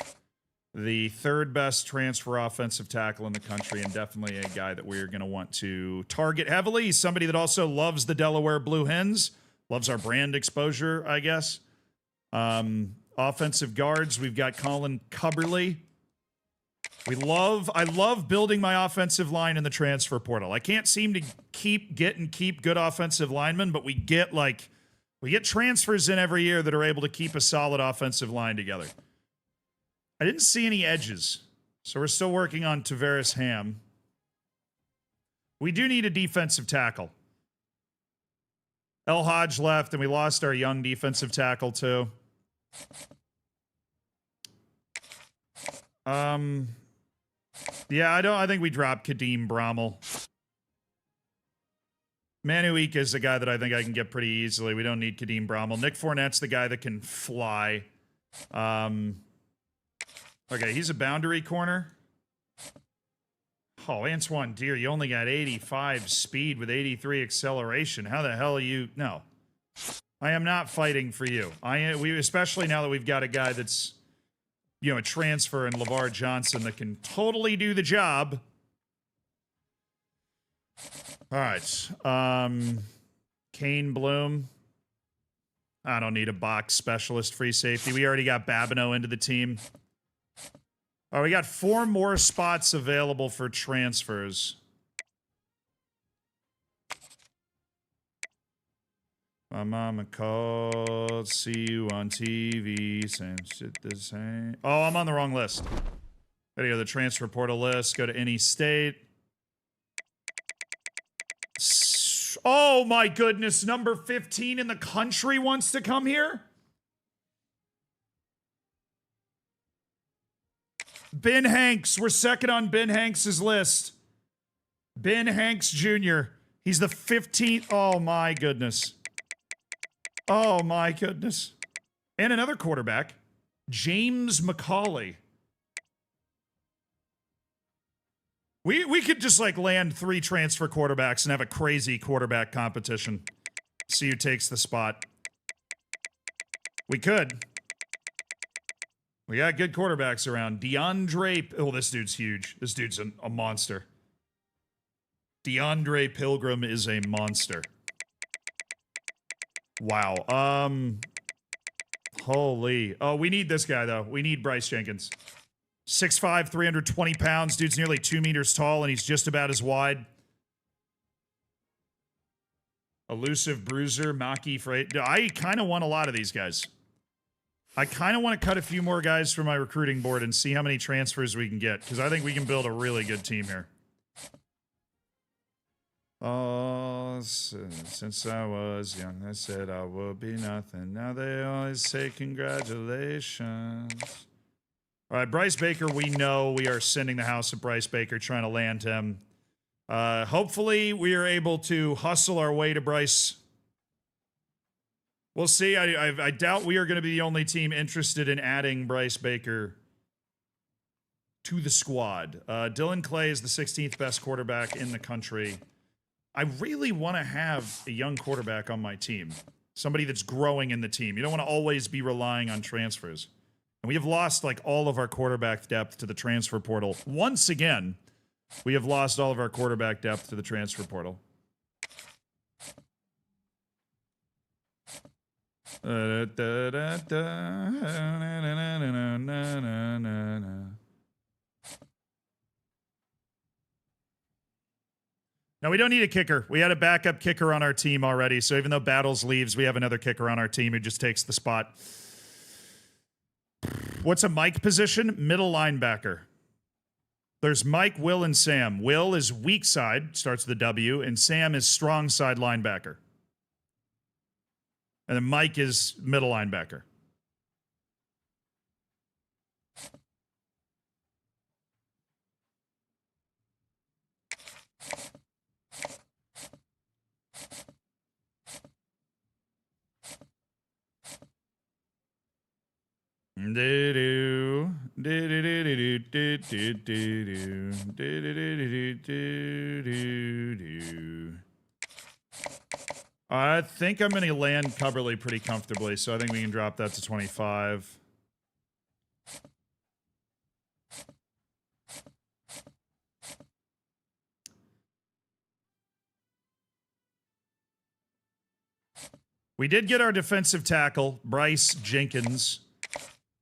the third best transfer offensive tackle in the country and definitely a guy that we're going to want to target heavily. He's somebody that also loves the Delaware Blue Hens, loves our brand exposure, I guess. Offensive guards, we've got Colin Cubberly. I love building my offensive line in the transfer portal. I can't seem to keep good offensive linemen, but we get transfers in every year that are able to keep a solid offensive line together. I didn't see any edges, so we're still working on Tavares Ham. We do need a defensive tackle. El Hodge left, and we lost our young defensive tackle too. Yeah, I think we dropped Kadeem Brommel. Manuika is the guy that I think I can get pretty easily. We don't need Kadeem Brommel. Nick Fournette's the guy that can fly. Okay, he's a boundary corner. Oh, Antoine Deere, you only got 85 speed with 83 acceleration. How the hell are you? No. I am not fighting for you. We especially now that we've got a guy that's, a transfer in LeVar Johnson that can totally do the job. All right. Kane Bloom. I don't need a box specialist free safety. We already got Babineau into the team. All right, we got 4 more spots available for transfers. My mama called, see you on TV, same shit the same. Oh, I'm on the wrong list. Gotta go to the transfer portal list, go to any state. Oh my goodness, number 15 in the country wants to come here? Ben Hanks, we're second on Ben Hanks' list. Ben Hanks Jr. He's the 15th. Oh my goodness. Oh my goodness. And another quarterback, James McCauley. We could just land 3 transfer quarterbacks and have a crazy quarterback competition. See who takes the spot. We could. We got good quarterbacks around. DeAndre. Oh, this dude's huge. This dude's a monster. DeAndre Pilgrim is a monster. Wow. Holy. Oh, we need this guy, though. We need Bryce Jenkins. 6'5", 320 pounds. Dude's nearly 2 meters tall, and he's just about as wide. Elusive bruiser, Maki Freight. I kind of want a lot of these guys. I kind of want to cut a few more guys from my recruiting board and see how many transfers we can get, because I think we can build a really good team here. Oh, since I was young, I said I would be nothing. Now they always say congratulations. All right, Bryce Baker, we know we are sending the house of Bryce Baker, trying to land him. Hopefully, we are able to hustle our way to Bryce. We'll see. I doubt we are going to be the only team interested in adding Bryce Baker to the squad. Dylan Clay is the 16th best quarterback in the country. I really want to have a young quarterback on my team. Somebody that's growing in the team. You don't want to always be relying on transfers. And we have lost like all of our quarterback depth to the transfer portal. Once again, we have lost all of our quarterback depth to the transfer portal. Now, we don't need a kicker. We had a backup kicker on our team already, so even though Battles leaves, we have another kicker on our team who just takes the spot. What's a Mike position? Middle linebacker. There's Mike, Will, and Sam. Will is weak side, starts with a W, and Sam is strong side linebacker. And then Mike is middle linebacker. I think I'm going to land Cubberley pretty comfortably, so I think we can drop that to 25. We did get our defensive tackle, Bryce Jenkins,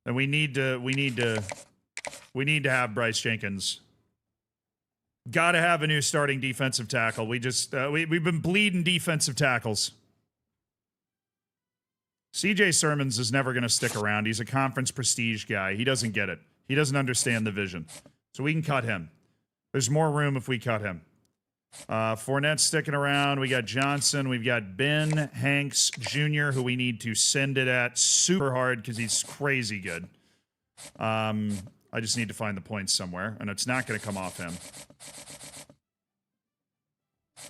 and we need to have Bryce Jenkins. Got to have a new starting defensive tackle. We just we've been bleeding defensive tackles. CJ Sermons is never going to stick around. He's a conference prestige guy. He doesn't get it. He doesn't understand the vision. So we can cut him. There's more room if we cut him. Fournette's sticking around. We got Johnson. We've got Ben Hanks Jr., who we need to send it at super hard because he's crazy good. I just need to find the points somewhere, and it's not going to come off him.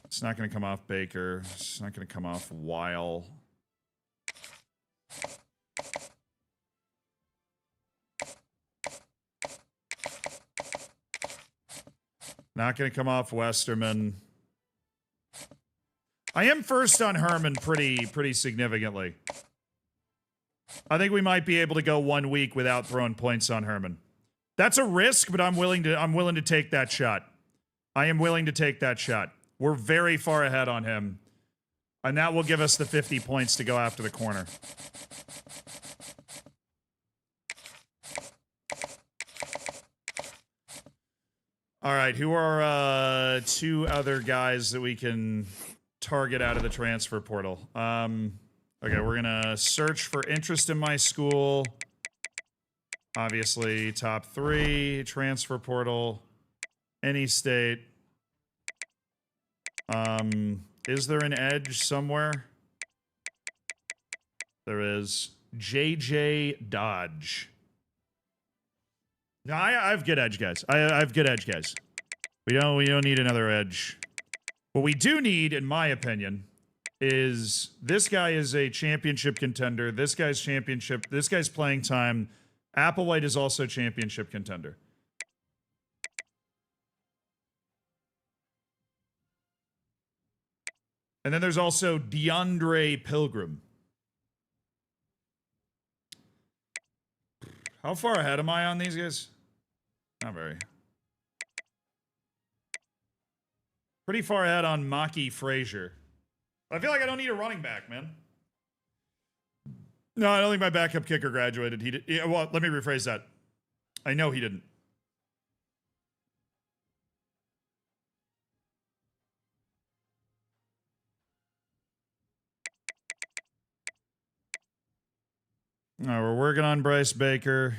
It's not going to come off Baker. It's not going to come off Weil. Not going to come off Westerman. I am first on Herman pretty significantly. I think we might be able to go 1 week without throwing points on Herman. That's a risk, but I'm willing to take that shot. I am willing to take that shot. We're very far ahead on him. And that will give us the 50 points to go after the corner. All right, who are 2 other guys that we can target out of the transfer portal? Okay, we're gonna search for interest in my school. Obviously, top 3, transfer portal, any state. Is there an edge somewhere? There is. JJ Dodge. No, I have good edge guys. I have good edge guys. We don't need another edge. What we do need, in my opinion, is this guy is a championship contender. This guy's playing time. Applewhite is also championship contender. And then there's also DeAndre Pilgrim. How far ahead am I on these guys? Not very. Pretty far ahead on Maki Frazier. I feel like I don't need a running back, man. No, I don't think my backup kicker graduated. He did. Yeah, well, let me rephrase that. I know he didn't. All right, we're working on Bryce Baker.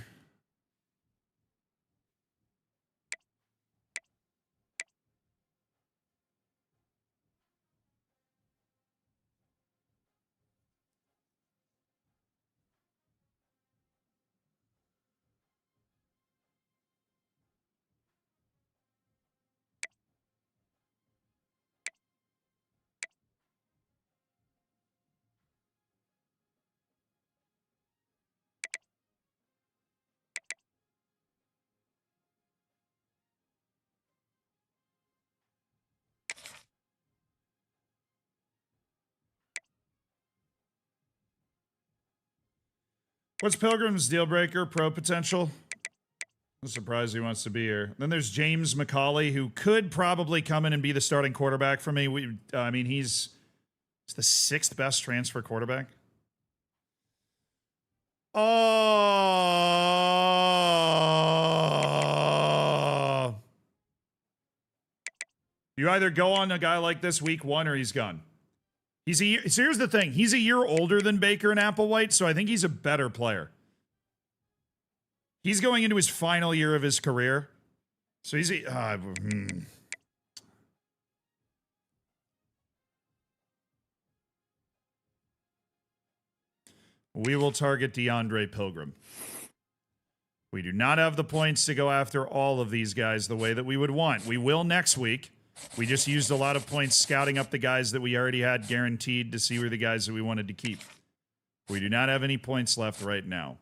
What's Pilgrim's deal breaker? Pro potential? I'm surprised he wants to be here. Then there's James McCauley, who could probably come in and be the starting quarterback for me. I mean, he's the 6th best transfer quarterback. Oh. You either go on a guy like this week 1 or he's gone. So here's the thing. He's a year older than Baker and Applewhite, so I think he's a better player. He's going into his final year of his career. So he's We will target DeAndre Pilgrim. We do not have the points to go after all of these guys the way that we would want. We will next week. We just used a lot of points scouting up the guys that we already had guaranteed to see were the guys that we wanted to keep. We do not have any points left right now.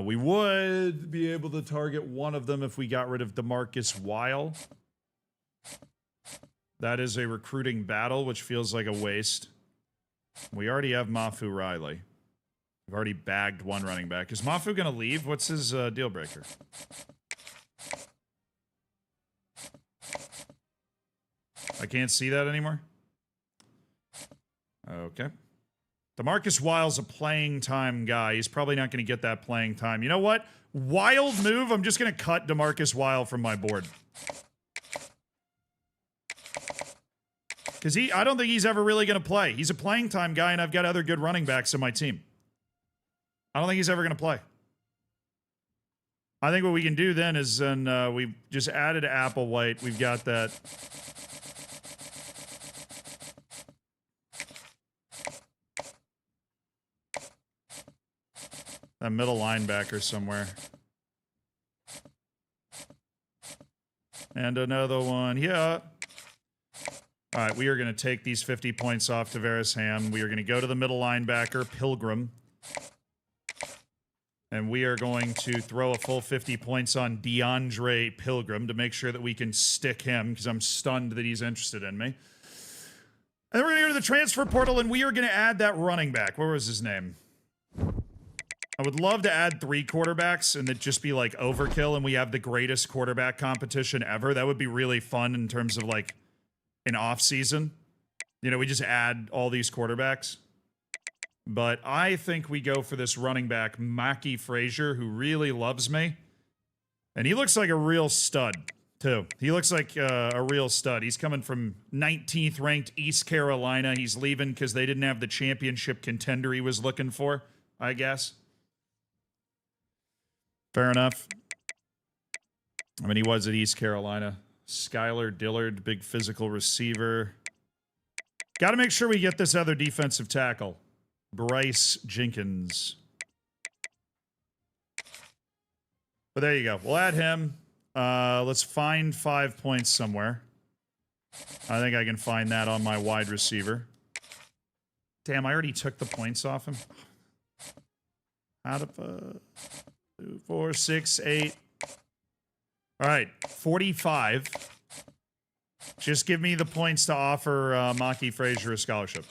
We would be able to target one of them if we got rid of DeMarcus Weil. That is a recruiting battle, which feels like a waste. We already have Mafu Riley. We've already bagged one running back. Is Mafu going to leave? What's his deal breaker? I can't see that anymore. Okay. DeMarcus Weil's a playing time guy. He's probably not going to get that playing time. You know what? Wild move. I'm just going to cut DeMarcus Weil from my board. Because I don't think he's ever really going to play. He's a playing time guy, and I've got other good running backs in my team. I don't think he's ever going to play. I think what we can do then is we just added Applewhite. We've got that. That middle linebacker somewhere. And another one. Yeah. All right, we are going to take these 50 points off Tavares Ham. We are going to go to the middle linebacker, Pilgrim. And we are going to throw a full 50 points on DeAndre Pilgrim to make sure that we can stick him, because I'm stunned that he's interested in me. And then we're going to go to the transfer portal, and we are going to add that running back. Where was his name? I would love to add 3 quarterbacks and it just be like overkill and we have the greatest quarterback competition ever. That would be really fun in terms of like an off-season. You know, we just add all these quarterbacks. But I think we go for this running back, Mackie Frazier, who really loves me. And he looks like a real stud, too. He looks like a real stud. He's coming from 19th ranked East Carolina. He's leaving because they didn't have the championship contender he was looking for, I guess. Fair enough. I mean, he was at East Carolina. Skylar Dillard, big physical receiver. Got to make sure we get this other defensive tackle. Bryce Jenkins. But there you go. We'll add him. Let's find 5 points somewhere. I think I can find that on my wide receiver. Damn, I already took the points off him. Out of 2, 4, 6, 8. All right, 45. Just give me the points to offer Mackie Frazier a scholarship.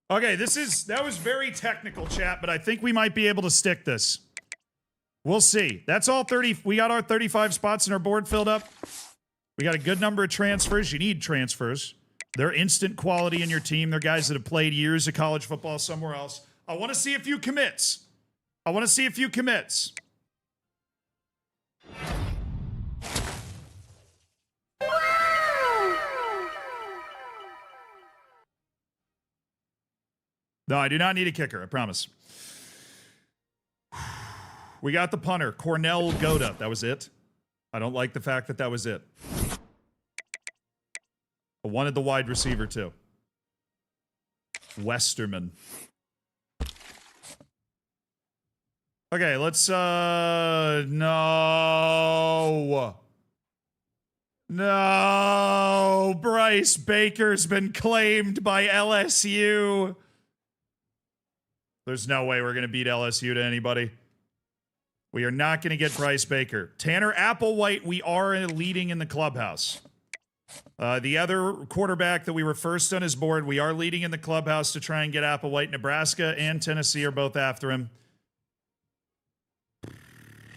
Okay, that was very technical, chat, but I think we might be able to stick this. We'll see. That's all 30. We got our 35 spots in our board filled up. We got a good number of transfers. You need transfers. They're instant quality in your team. They're guys that have played years of college football somewhere else. I want to see a few commits. No, I do not need a kicker, I promise. We got the punter, Cornell Goda. That was it. I don't like the fact that was it. I wanted the wide receiver, too. Westerman. Okay, let's, no. No. Bryce Baker's been claimed by LSU. There's no way we're going to beat LSU to anybody. We are not going to get Bryce Baker. Tanner Applewhite, we are leading in the clubhouse. The other quarterback that we were first on his board, we are leading in the clubhouse to try and get Applewhite. Nebraska and Tennessee are both after him.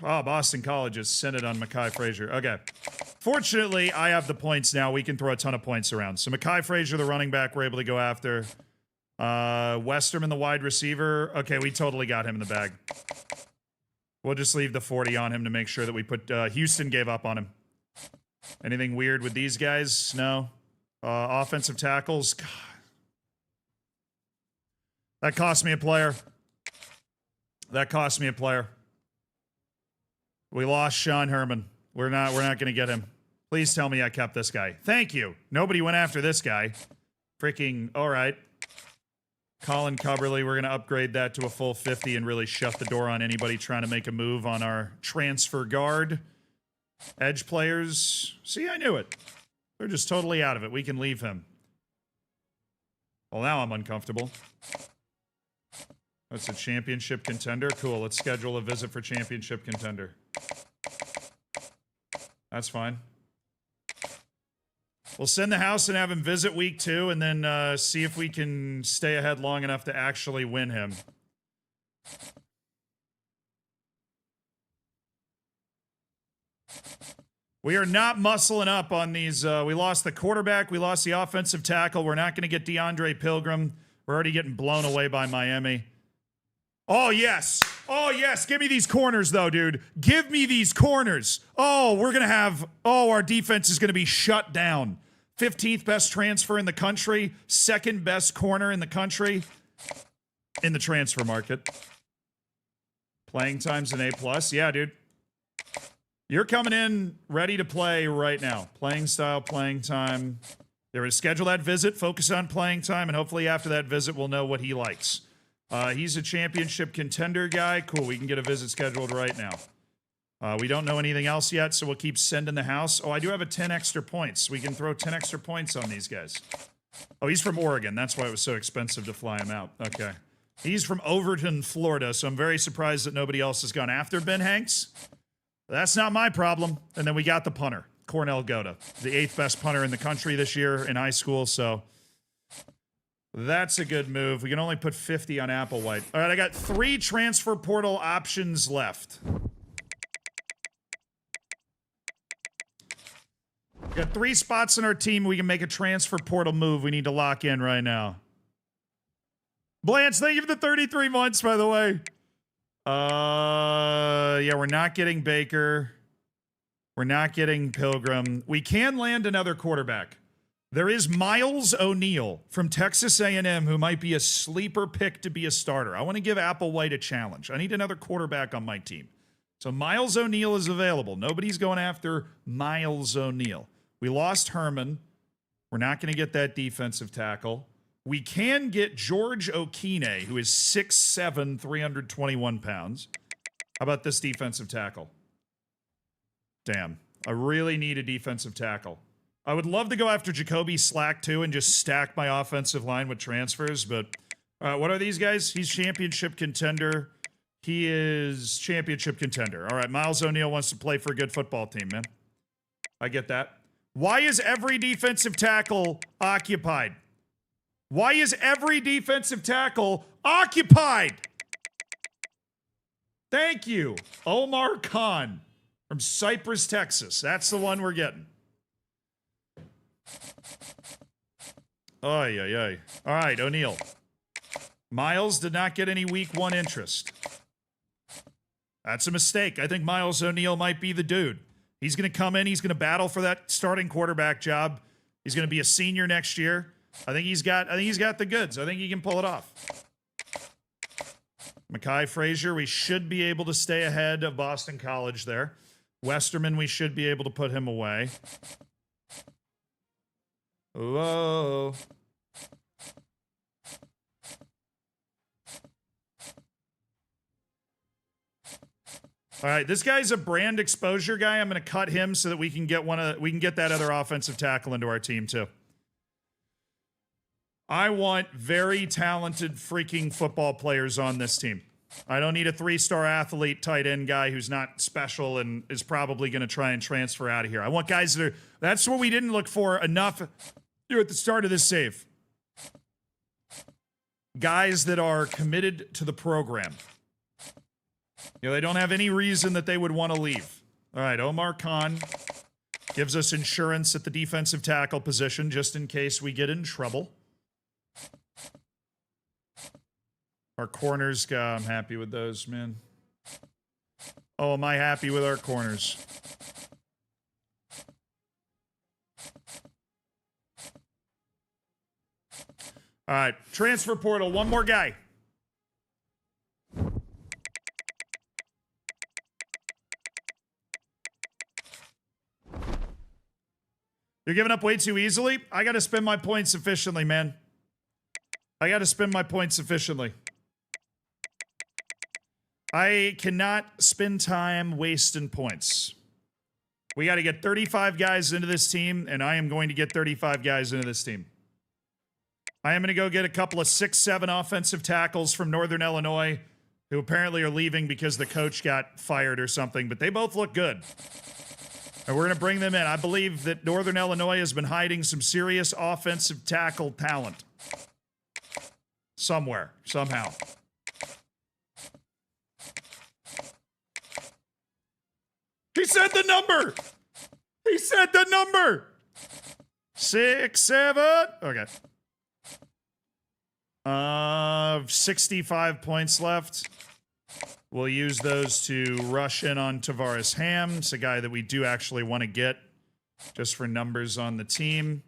Oh, Boston College has sent it on Mekhi Frazier. Okay. Fortunately, I have the points now. We can throw a ton of points around. So Mekhi Frazier, the running back, we're able to go after. Westerman, the wide receiver. Okay, we totally got him in the bag. We'll just leave the 40 on him to make sure that we put... Houston gave up on him. Anything weird with these guys? No. Offensive tackles. God. That cost me a player. That cost me a player. We lost Sean Herman. We're not going to get him. Please tell me I kept this guy. Thank you. Nobody went after this guy. Freaking, all right. Colin Cubberley, we're going to upgrade that to a full 50 and really shut the door on anybody trying to make a move on our transfer guard. Edge players. See, I knew it. They're just totally out of it. We can leave him. Well, now I'm uncomfortable. That's a championship contender. Cool. Let's schedule a visit for championship contender. That's fine. We'll send the house and have him visit week 2 and then see if we can stay ahead long enough to actually win him. We are not muscling up on these. We lost the quarterback. We lost the offensive tackle. We're not going to get DeAndre Pilgrim. We're already getting blown away by Miami. Oh, yes. Oh, yes. Give me these corners, though, dude. Give me these corners. Oh, we're going to have... Oh, our defense is going to be shut down. 15th best transfer in the country. 2nd best corner in the country. In the transfer market. Playing time's an A+. Yeah, dude. You're coming in ready to play right now. Playing style, playing time. They're going to schedule that visit, focus on playing time, and hopefully after that visit, we'll know what he likes. He's a championship contender guy. Cool, we can get a visit scheduled right now. We don't know anything else yet, so we'll keep sending the house. Oh, I do have a 10 extra points. We can throw 10 extra points on these guys. Oh, he's from Oregon. That's why it was so expensive to fly him out. Okay. He's from Overton, Florida, so I'm very surprised that nobody else has gone after Ben Hanks. That's not my problem. And then we got the punter, Cornell Goda, the 8th best punter in the country this year in high school, so... That's a good move. We can only put 50 on Applewhite. All right, I got 3 transfer portal options left. We got 3 spots in our team. We can make a transfer portal move. We need to lock in right now. Blanche, thank you for the 33 months, by the way. Yeah, we're not getting Baker. We're not getting Pilgrim. We can land another quarterback. There is Miles O'Neal from Texas A&M who might be a sleeper pick to be a starter. I want to give Applewhite a challenge. I need another quarterback on my team. So Miles O'Neal is available. Nobody's going after Miles O'Neal. We lost Herman. We're not going to get that defensive tackle. We can get George Okine, who is 6'7", 321 pounds. How about this defensive tackle? Damn. I really need a defensive tackle. I would love to go after Jacoby Slack, too, and just stack my offensive line with transfers, but what are these guys? He's championship contender. He is championship contender. All right, Miles O'Neal wants to play for a good football team, man. I get that. Why is every defensive tackle occupied? Why is every defensive tackle occupied? Thank you. Omar Khan from Cypress, Texas. That's the one we're getting. Oy, oy, oy. All right, O'Neal. Miles did not get any week 1 interest. That's a mistake. I think Miles O'Neal might be the dude. He's going to come in. He's going to battle for that starting quarterback job. He's going to be a senior next year. I think he's got the goods. I think he can pull it off. Mekhi Frazier, we should be able to stay ahead of Boston College there. Westerman, we should be able to put him away. Whoa. All right, this guy's a brand exposure guy. I'm going to cut him so that we can get that other offensive tackle into our team too. I want very talented freaking football players on this team. I don't need a 3-star athlete tight end guy who's not special and is probably going to try and transfer out of here. I want guys that are, that's what we didn't look for enough here at the start of this save. Guys that are committed to the program. You know, they don't have any reason that they would want to leave. All right, Omar Khan gives us insurance at the defensive tackle position just in case we get in trouble. Our corners, I'm happy with those, man. Oh, am I happy with our corners? All right, transfer portal, one more guy. You're giving up way too easily? I got to spend my points efficiently, man. I got to spend my points efficiently. I cannot spend time wasting points. We got to get 35 guys into this team, and I am going to get 35 guys into this team. I am going to go get a couple of 6'7" offensive tackles from Northern Illinois who apparently are leaving because the coach got fired or something, but they both look good. And we're going to bring them in. I believe that Northern Illinois has been hiding some serious offensive tackle talent. Somewhere, somehow. He said the number! He said the number! 6, 7. Okay. 65 points left. We'll use those to rush in on Tavares Hams, a guy that we do actually want to get just for numbers on the team.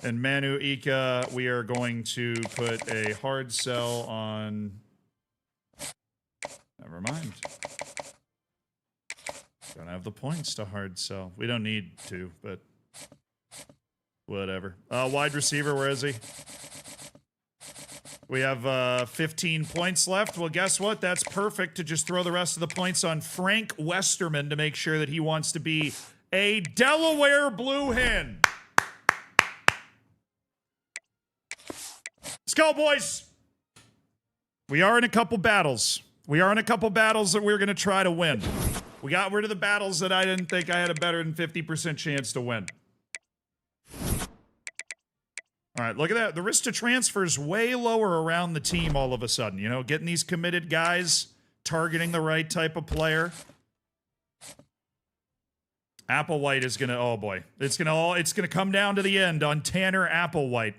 And Manu Ika, we are going to put a hard sell on... Never mind. Don't have the points to hard sell. We don't need to, but whatever. Wide receiver, where is he? We have 15 points left. Well, guess what? That's perfect to just throw the rest of the points on Frank Westerman to make sure that he wants to be a Delaware Blue Hen. Let's go, boys. We are in a couple battles. We are in a couple battles that we're going to try to win. We got rid of the battles that I didn't think I had a better than 50% chance to win. All right, look at that. The risk to transfer is way lower around the team all of a sudden. You know, getting these committed guys, targeting the right type of player. Applewhite is going to, oh boy. It's going to come down to the end on Tanner Applewhite.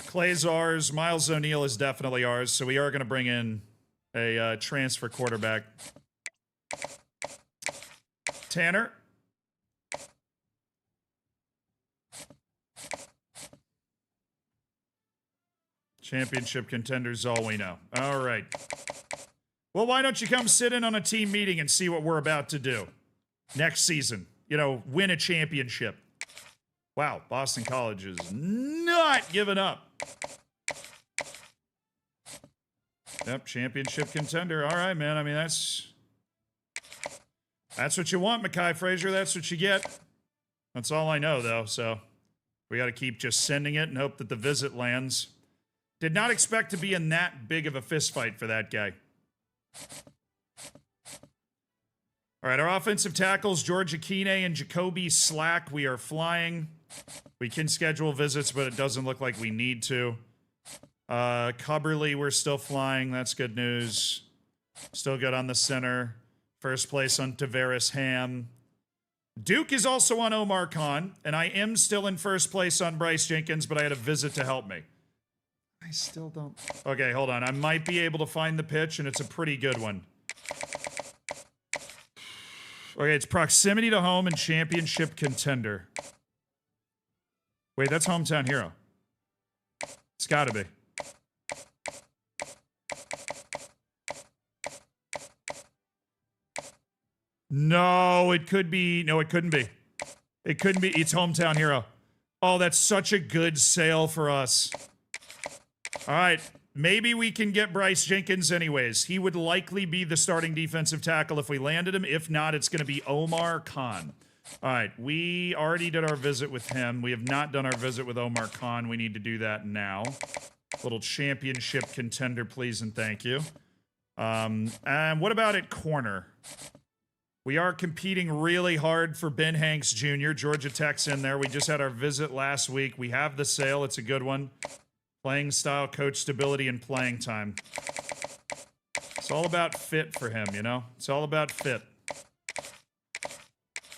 Clay's ours. Miles O'Neill is definitely ours, so we are going to bring in a transfer quarterback. Tanner. Championship contenders, all we know. All right. Well, why don't you come sit in on a team meeting and see what we're about to do next season? You know, win a championship. Wow, Boston College is not giving up. Yep, championship contender. All right, man. I mean, that's what you want, Mekhi Frazier. That's what you get. That's all I know, though, so we got to keep just sending it and hope that the visit lands. Did not expect to be in that big of a fist fight for that guy. All right, our offensive tackles, George Akine and Jacoby Slack. We are flying. We can schedule visits, but it doesn't look like we need to. Cubberly, we're still flying. That's good news. Still good on the center. First place on Tavares Ham. Duke is also on Omar Khan, and I am still in first place on Bryce Jenkins, but I had a visit to help me. I still don't... Okay, hold on. I might be able to find the pitch, and it's a pretty good one. Okay, it's proximity to home and championship contender. Wait, that's hometown hero. It's gotta be. No, it could be. No, it couldn't be. It couldn't be. It's hometown hero. Oh, that's such a good sale for us. All right, maybe we can get Bryce Jenkins anyways. He would likely be the starting defensive tackle if we landed him. If not, it's going to be Omar Khan. All right, we already did our visit with him. We have not done our visit with Omar Khan. We need to do that now. Little championship contender, please and thank you. And what about at corner? We are competing really hard for Ben Hanks Jr. Georgia Tech's in there. We just had our visit last week. We have the sale. It's a good one. Playing style, coach stability, and playing time. It's all about fit for him, you know? It's all about fit.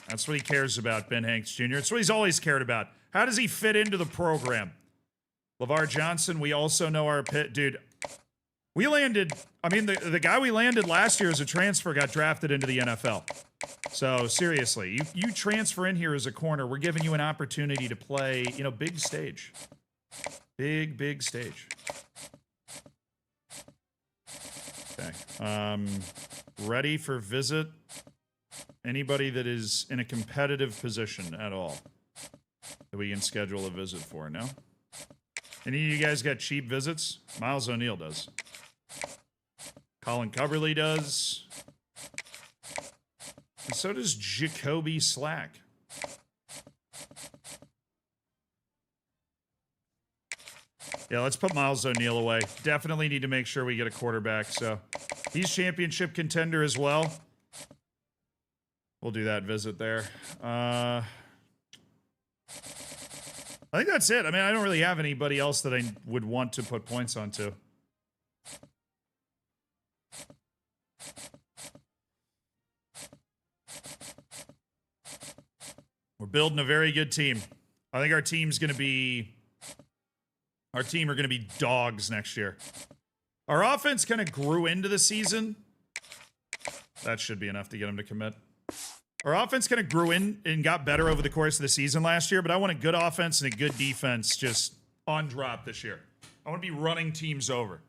That's what he cares about, Ben Hanks Jr. It's what he's always cared about. How does he fit into the program? LeVar Johnson, we also know our pit. Dude, we landed... I mean, the guy we landed last year as a transfer got drafted into the NFL. So, seriously, you transfer in here as a corner. We're giving you an opportunity to play, you know, big stage. Big stage. Okay. Ready for visit? Anybody that is in a competitive position at all that we can schedule a visit for, no? Any of you guys got cheap visits? Miles O'Neill does. Colin Coverley does. And so does Jacoby Slack. Yeah, let's put Miles O'Neill away. Definitely need to make sure we get a quarterback, so. He's championship contender as well. We'll do that visit there. I think that's it. I mean, I don't really have anybody else that I would want to put points onto. We're building a very good team. I think our team's going to be... Our team are going to be dogs next year. Our offense kind of grew into the season. That should be enough to get them to commit. Our offense kind of grew in and got better over the course of the season last year, but I want a good offense and a good defense just on drop this year. I want to be running teams over.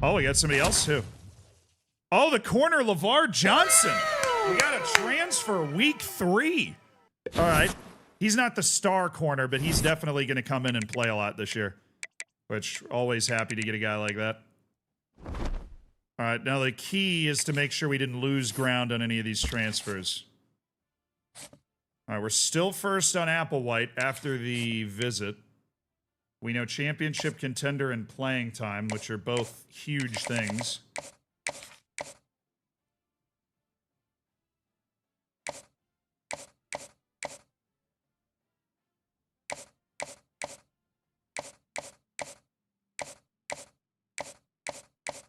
Oh, we got somebody else too. Oh, the corner, LeVar Johnson. We got a transfer week 3. All right. He's not the star corner, but he's definitely going to come in and play a lot this year. Which, always happy to get a guy like that. All right, now the key is to make sure we didn't lose ground on any of these transfers. All right, we're still first on Applewhite after the visit. We know championship contender and playing time, which are both huge things.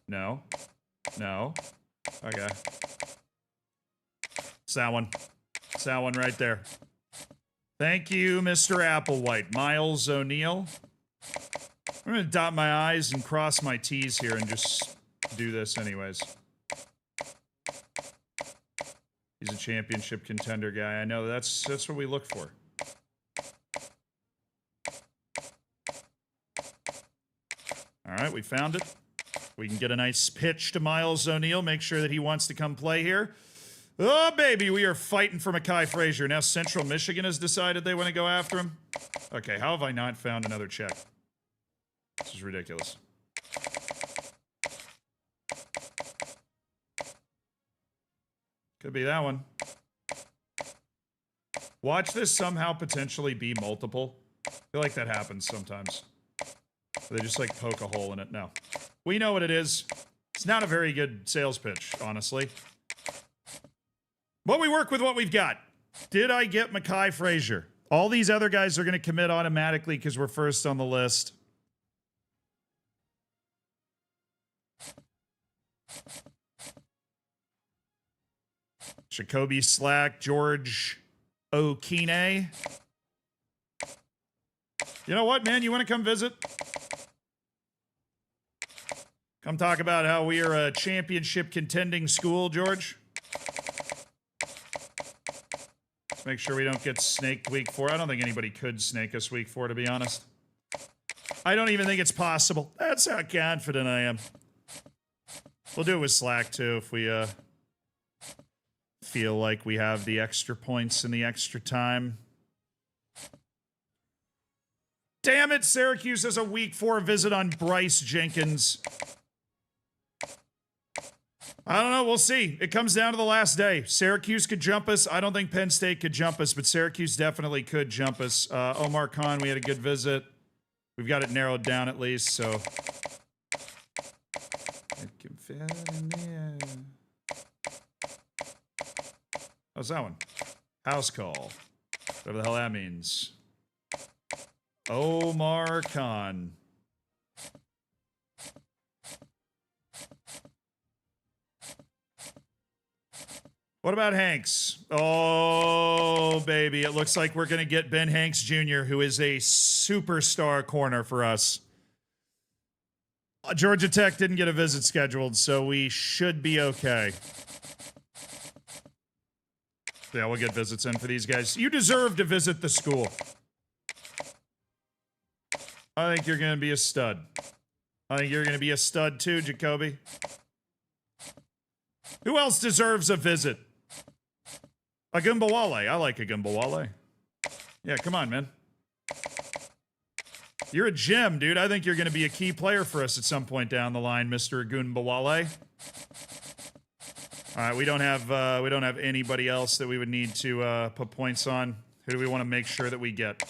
No. No. Okay. It's that one. It's that one right there. Thank you, Mr. Applewhite. Miles O'Neill. I'm going to dot my I's and cross my T's here and just do this anyways. He's a championship contender guy. I know that's what we look for. All right, we found it. We can get a nice pitch to Miles O'Neill, make sure that he wants to come play here. Oh, baby, we are fighting for Mekhi Frazier. Now Central Michigan has decided they want to go after him. Okay, how have I not found another check? This is ridiculous. Could be that one. Watch this somehow potentially be multiple. I feel like that happens sometimes. They just like poke a hole in it. No. We know what it is. It's not a very good sales pitch, honestly. But we work with what we've got. Did I get Mekhi Frazier? All these other guys are going to commit automatically because we're first on the list. Jacoby Slack, George Okine. You know what, man? You want to come visit? Come talk about how we are a championship contending school, George. Let's make sure we don't get snaked week 4. I don't think anybody could snake us week 4, to be honest. I don't even think it's possible. That's how confident I am. We'll do it with Slack, too, if we feel like we have the extra points and the extra time. Damn it, Syracuse has a week 4 visit on Bryce Jenkins. I don't know. We'll see. It comes down to the last day. Syracuse could jump us. I don't think Penn State could jump us, but Syracuse definitely could jump us. Omar Khan, we had a good visit. We've got it narrowed down at least, so. It can fit in there. How's that one? House call. Whatever the hell that means. Omar Khan. What about Hanks? Oh, baby. It looks like we're going to get Ben Hanks Jr., who is a superstar corner for us. Georgia Tech didn't get a visit scheduled, so we should be okay. Yeah, we'll get visits in for these guys. You deserve to visit the school. I think you're going to be a stud. I think you're going to be a stud too, Jacoby. Who else deserves a visit? Agumbawale. I like Agumbawale. Yeah, come on, man. You're a gem, dude. I think you're going to be a key player for us at some point down the line, Mr. Agumbawale. All right, we don't have anybody else that we would need to put points on. Who do we want to make sure that we get?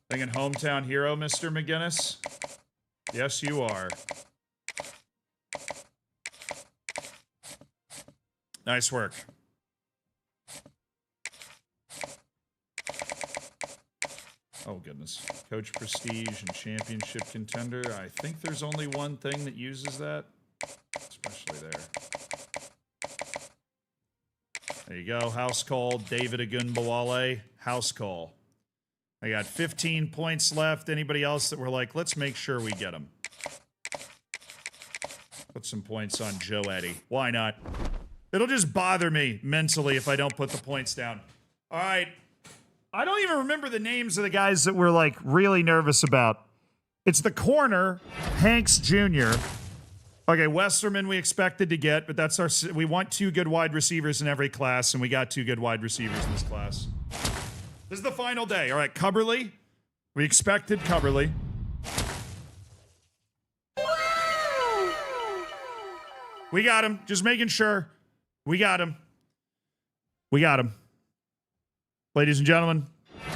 Thinking hometown hero, Mr. McGinnis? Yes, you are. Nice work. Oh, goodness. Coach Prestige and Championship Contender. I think there's only one thing that uses that. Especially there. There you go. House call. David Agunbawale. House call. I got 15 points left. Anybody else that we're like, let's make sure we get them. Put some points on Joe Eddie. Why not? It'll just bother me mentally if I don't put the points down. All right. I don't even remember the names of the guys that we're like really nervous about. It's the corner, Hanks Jr. Okay, Westerman we expected to get, but that's our. We want 2 good wide receivers in every class, and we got 2 good wide receivers in this class. This is the final day. All right, Cubberly. We expected Cubberly. We got him. Just making sure. We got him. We got him. Ladies and gentlemen,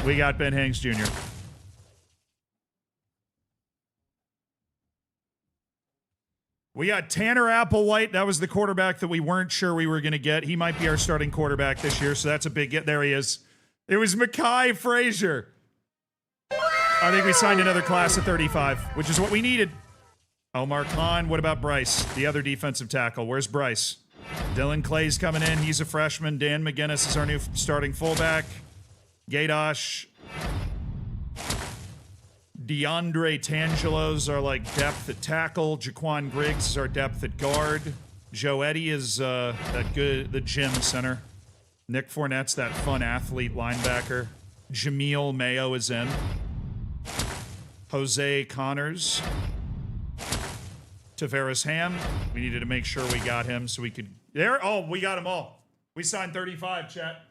we got Ben Hanks Jr. We got Tanner Applewhite. That was the quarterback that we weren't sure we were going to get. He might be our starting quarterback this year, so that's a big get. There he is. It was Mekhi Frazier. I think we signed another class of 35, which is what we needed. Omar Khan. What about Bryce, the other defensive tackle? Where's Bryce? Dylan Clay's coming in. He's a freshman. Dan McGinnis is our new starting fullback. Gadosh. DeAndre Tangelo's our like depth at tackle. Jaquan Griggs is our depth at guard. Joe Eddie is the gym center. Nick Fournette's that fun athlete linebacker. Jameel Mayo is in. Jose Connors. Tavares Ham. We needed to make sure we got him so we could... There. Oh, we got them all. We signed 35, chat.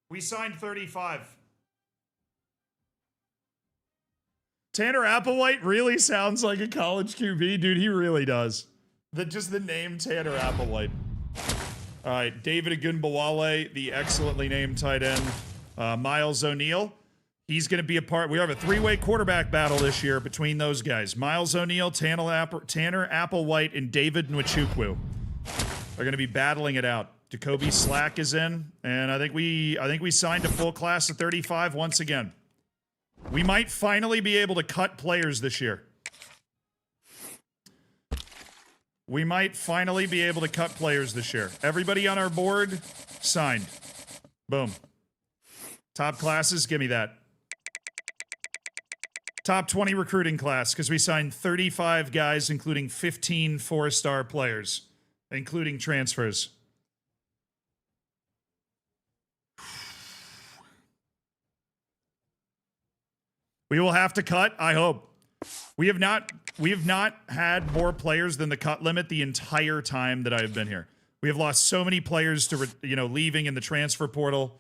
We signed 35. Tanner Applewhite really sounds like a college QB. Dude, he really does. Just the name Tanner Applewhite. All right, David Agunbawale, the excellently named tight end. Miles O'Neill. He's going to be a part. We have a 3-way quarterback battle this year between those guys. Miles O'Neill, Tanner Applewhite, and David Nwachukwu are going to be battling it out. Jacoby Slack is in, and I think we signed a full class of 35 once again. We might finally be able to cut players this year. We might finally be able to cut players this year. Everybody on our board signed. Boom. Top classes, give me that. Top 20 recruiting class, because we signed 35 guys, including 15 4-star players, including transfers. We will have to cut, I hope. We have not had more players than the cut limit the entire time that I've been here. We have lost so many players to leaving in the transfer portal.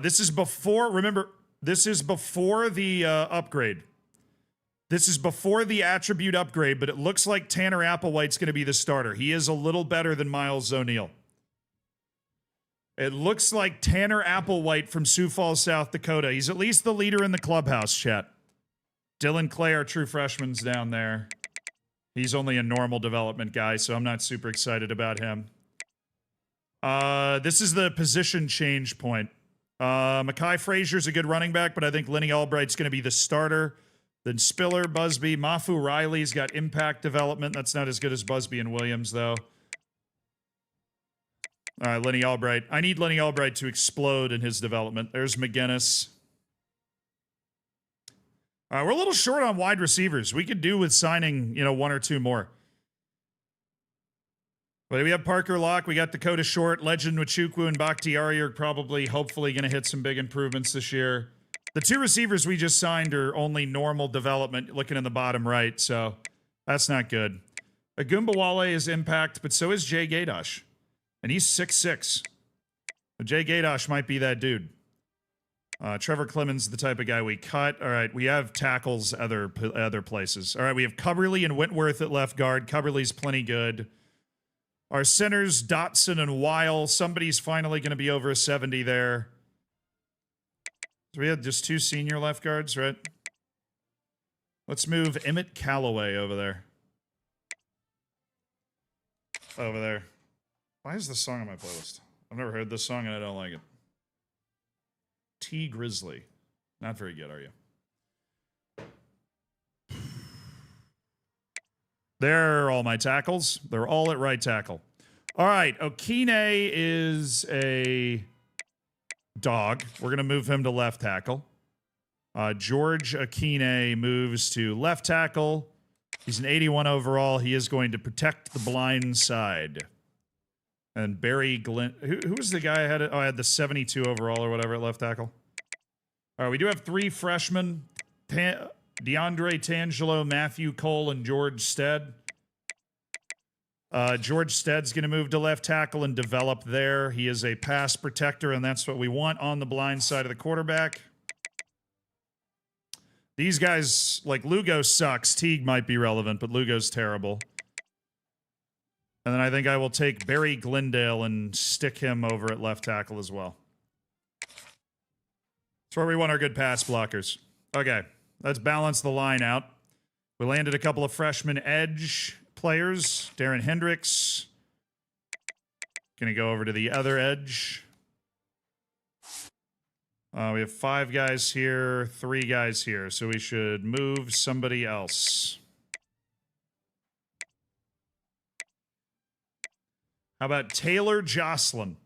This is before, remember, this is before the upgrade. This is before the attribute upgrade, but it looks like Tanner Applewhite's going to be the starter. He is a little better than Miles O'Neill. It looks like Tanner Applewhite from Sioux Falls, South Dakota. He's at least the leader in the clubhouse, chat. Dylan Clay, our true freshman's down there. He's only a normal development guy, so I'm not super excited about him. This is the position change point. Mekhi Frazier's a good running back, but I think Lenny Albright's going to be the starter. Then Spiller, Busby, Mafu Riley's got impact development. That's not as good as Busby and Williams, though. All right, Lenny Albright. I need Lenny Albright to explode in his development. There's McGinnis. We're a little short on wide receivers. We could do with signing, you know, one or two more. But we have Parker Locke. We got Dakota Short, Legend Nwachukwu, and Bakhtiari are probably, hopefully, going to hit some big improvements this year. The two receivers we just signed are only normal development, looking in the bottom right, so that's not good. Agumbawale is impact, but so is Jay Gaidosh. And he's 6'6". Jay Gaidosh might be that dude. Trevor Clemens, the type of guy we cut. All right, we have tackles other places. All right, we have Cubberly and Wentworth at left guard. Cubberly's plenty good. Our centers, Dotson and Weil. Somebody's finally going to be over a 70 there. So we had just two senior left guards, right? Let's move Emmett Callaway over there. Over there. Why is this song on my playlist? I've never heard this song and I don't like it. T Grizzly. Not very good, are you? There are all my tackles. They're all at right tackle. All right, Okine is a dog. We're going to move him to left tackle. George Okine moves to left tackle. He's an 81 overall. He is going to protect the blind side. And Barry Glenn, who was the guy I had? I had the 72 overall or whatever at left tackle. All right, we do have three freshmen: DeAndre Tangelo, Matthew Cole, and George Stead. George Stead's going to move to left tackle and develop there. He is a pass protector, and that's what we want on the blind side of the quarterback. These guys, like Lugo sucks. Teague might be relevant, but Lugo's terrible. And then I think I will take Barry Glendale and stick him over at left tackle as well. That's where we want our good pass blockers. Okay, let's balance the line out. We landed a couple of freshman edge players. Darren Hendricks. Going to go over to the other edge. We have 5 guys here, 3 guys here. So we should move somebody else. How about Taylor Jocelyn?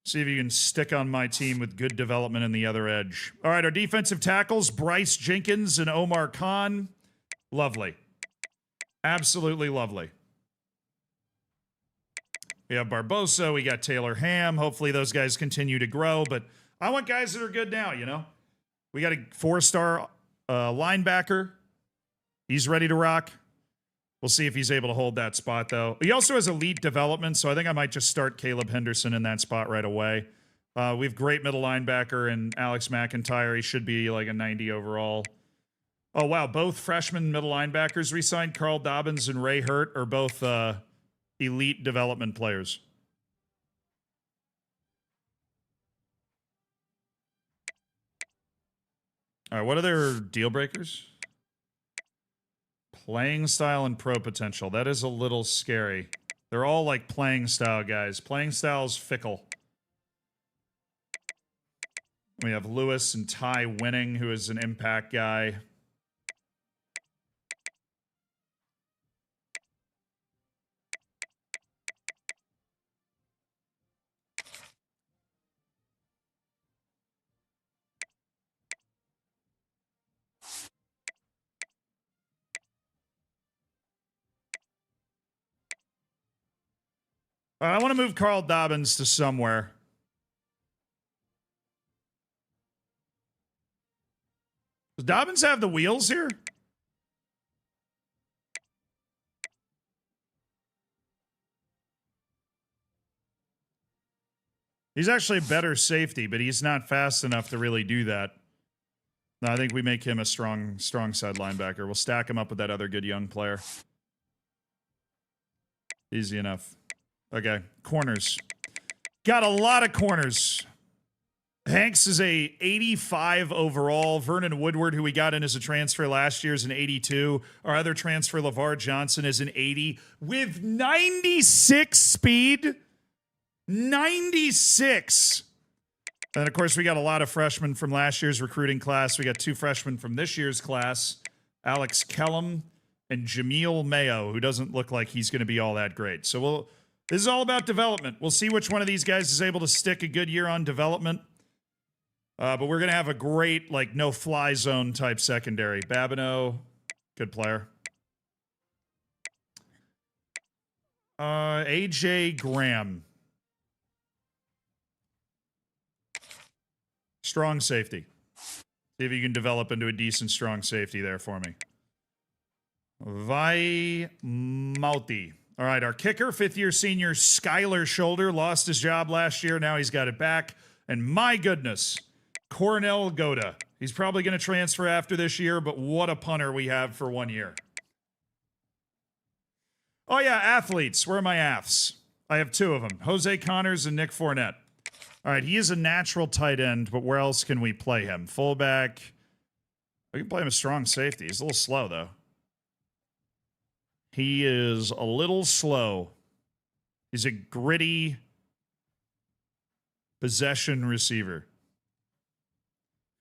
See if you can stick on my team with good development in the other edge. All right, our defensive tackles, Bryce Jenkins and Omar Khan. Lovely. Absolutely lovely. We have Barbosa. We got Taylor Ham. Hopefully those guys continue to grow, but I want guys that are good now, you know? We got a 4-star linebacker. He's ready to rock. We'll see if he's able to hold that spot, though. He also has elite development, so I think I might just start Caleb Henderson in that spot right away. We have great middle linebacker and Alex McIntyre. He should be like a 90 overall. Oh, wow. Both freshman middle linebackers re-signed. Carl Dobbins and Ray Hurt are both elite development players. All right, what are their deal breakers? Playing style and pro potential. That is a little scary. They're all like playing style guys. Playing style is fickle. We have Lewis and Ty Winning, who is an impact guy. All right, I want to move Carl Dobbins to somewhere. Does Dobbins have the wheels here? He's actually a better safety, but he's not fast enough to really do that. No, I think we make him a strong side linebacker. We'll stack him up with that other good young player. Easy enough. Okay, corners. Got a lot of corners. Hanks is a 85 overall. Vernon Woodward, who we got in as a transfer last year, is an 82. Our other transfer, LeVar Johnson, is an 80 with 96 speed. 96. And, of course, we got a lot of freshmen from last year's recruiting class. We got 2 freshmen from this year's class, Alex Kellum and Jameel Mayo, who doesn't look like he's going to be all that great. So this is all about development. We'll see which one of these guys is able to stick a good year on development. But we're going to have a great, like, no-fly zone type secondary. Babineau, good player. A.J. Graham. Strong safety. See if you can develop into a decent strong safety there for me. Vaimauti. All right, our kicker, 5th-year senior Skylar Shoulder, lost his job last year. Now he's got it back. And my goodness, Cornell Goda. He's probably going to transfer after this year, but what a punter we have for 1 year. Oh, yeah, athletes. Where are my aths? I have 2 of them, Jose Connors and Nick Fournette. All right, he is a natural tight end, but where else can we play him? Fullback. We can play him a strong safety. He's a little slow, though. He is a little slow. He's a gritty possession receiver.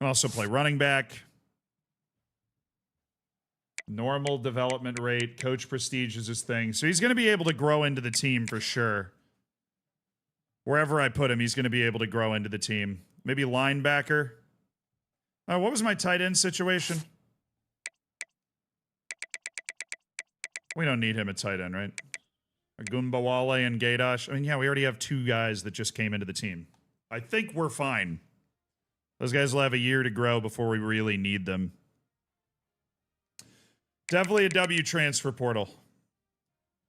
Can also play running back. Normal development rate. Coach prestige is his thing. So he's going to be able to grow into the team for sure. Wherever I put him, he's going to be able to grow into the team. Maybe linebacker. What was my tight end situation? We don't need him at tight end, right? Agumbawale and Gaydash. I mean, yeah, we already have 2 guys that just came into the team. I think we're fine. Those guys will have a year to grow before we really need them. Definitely a W transfer portal.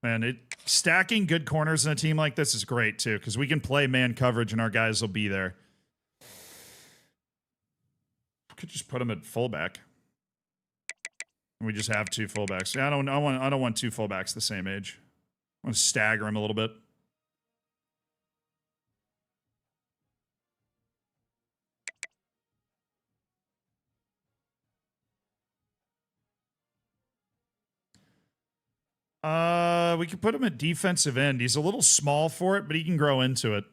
Man, stacking good corners in a team like this is great, too, because we can play man coverage and our guys will be there. Could just put them at fullback. We just have 2 fullbacks. Yeah, I don't want 2 fullbacks the same age. I want to stagger them a little bit. We could put him at defensive end. He's a little small for it, but he can grow into it.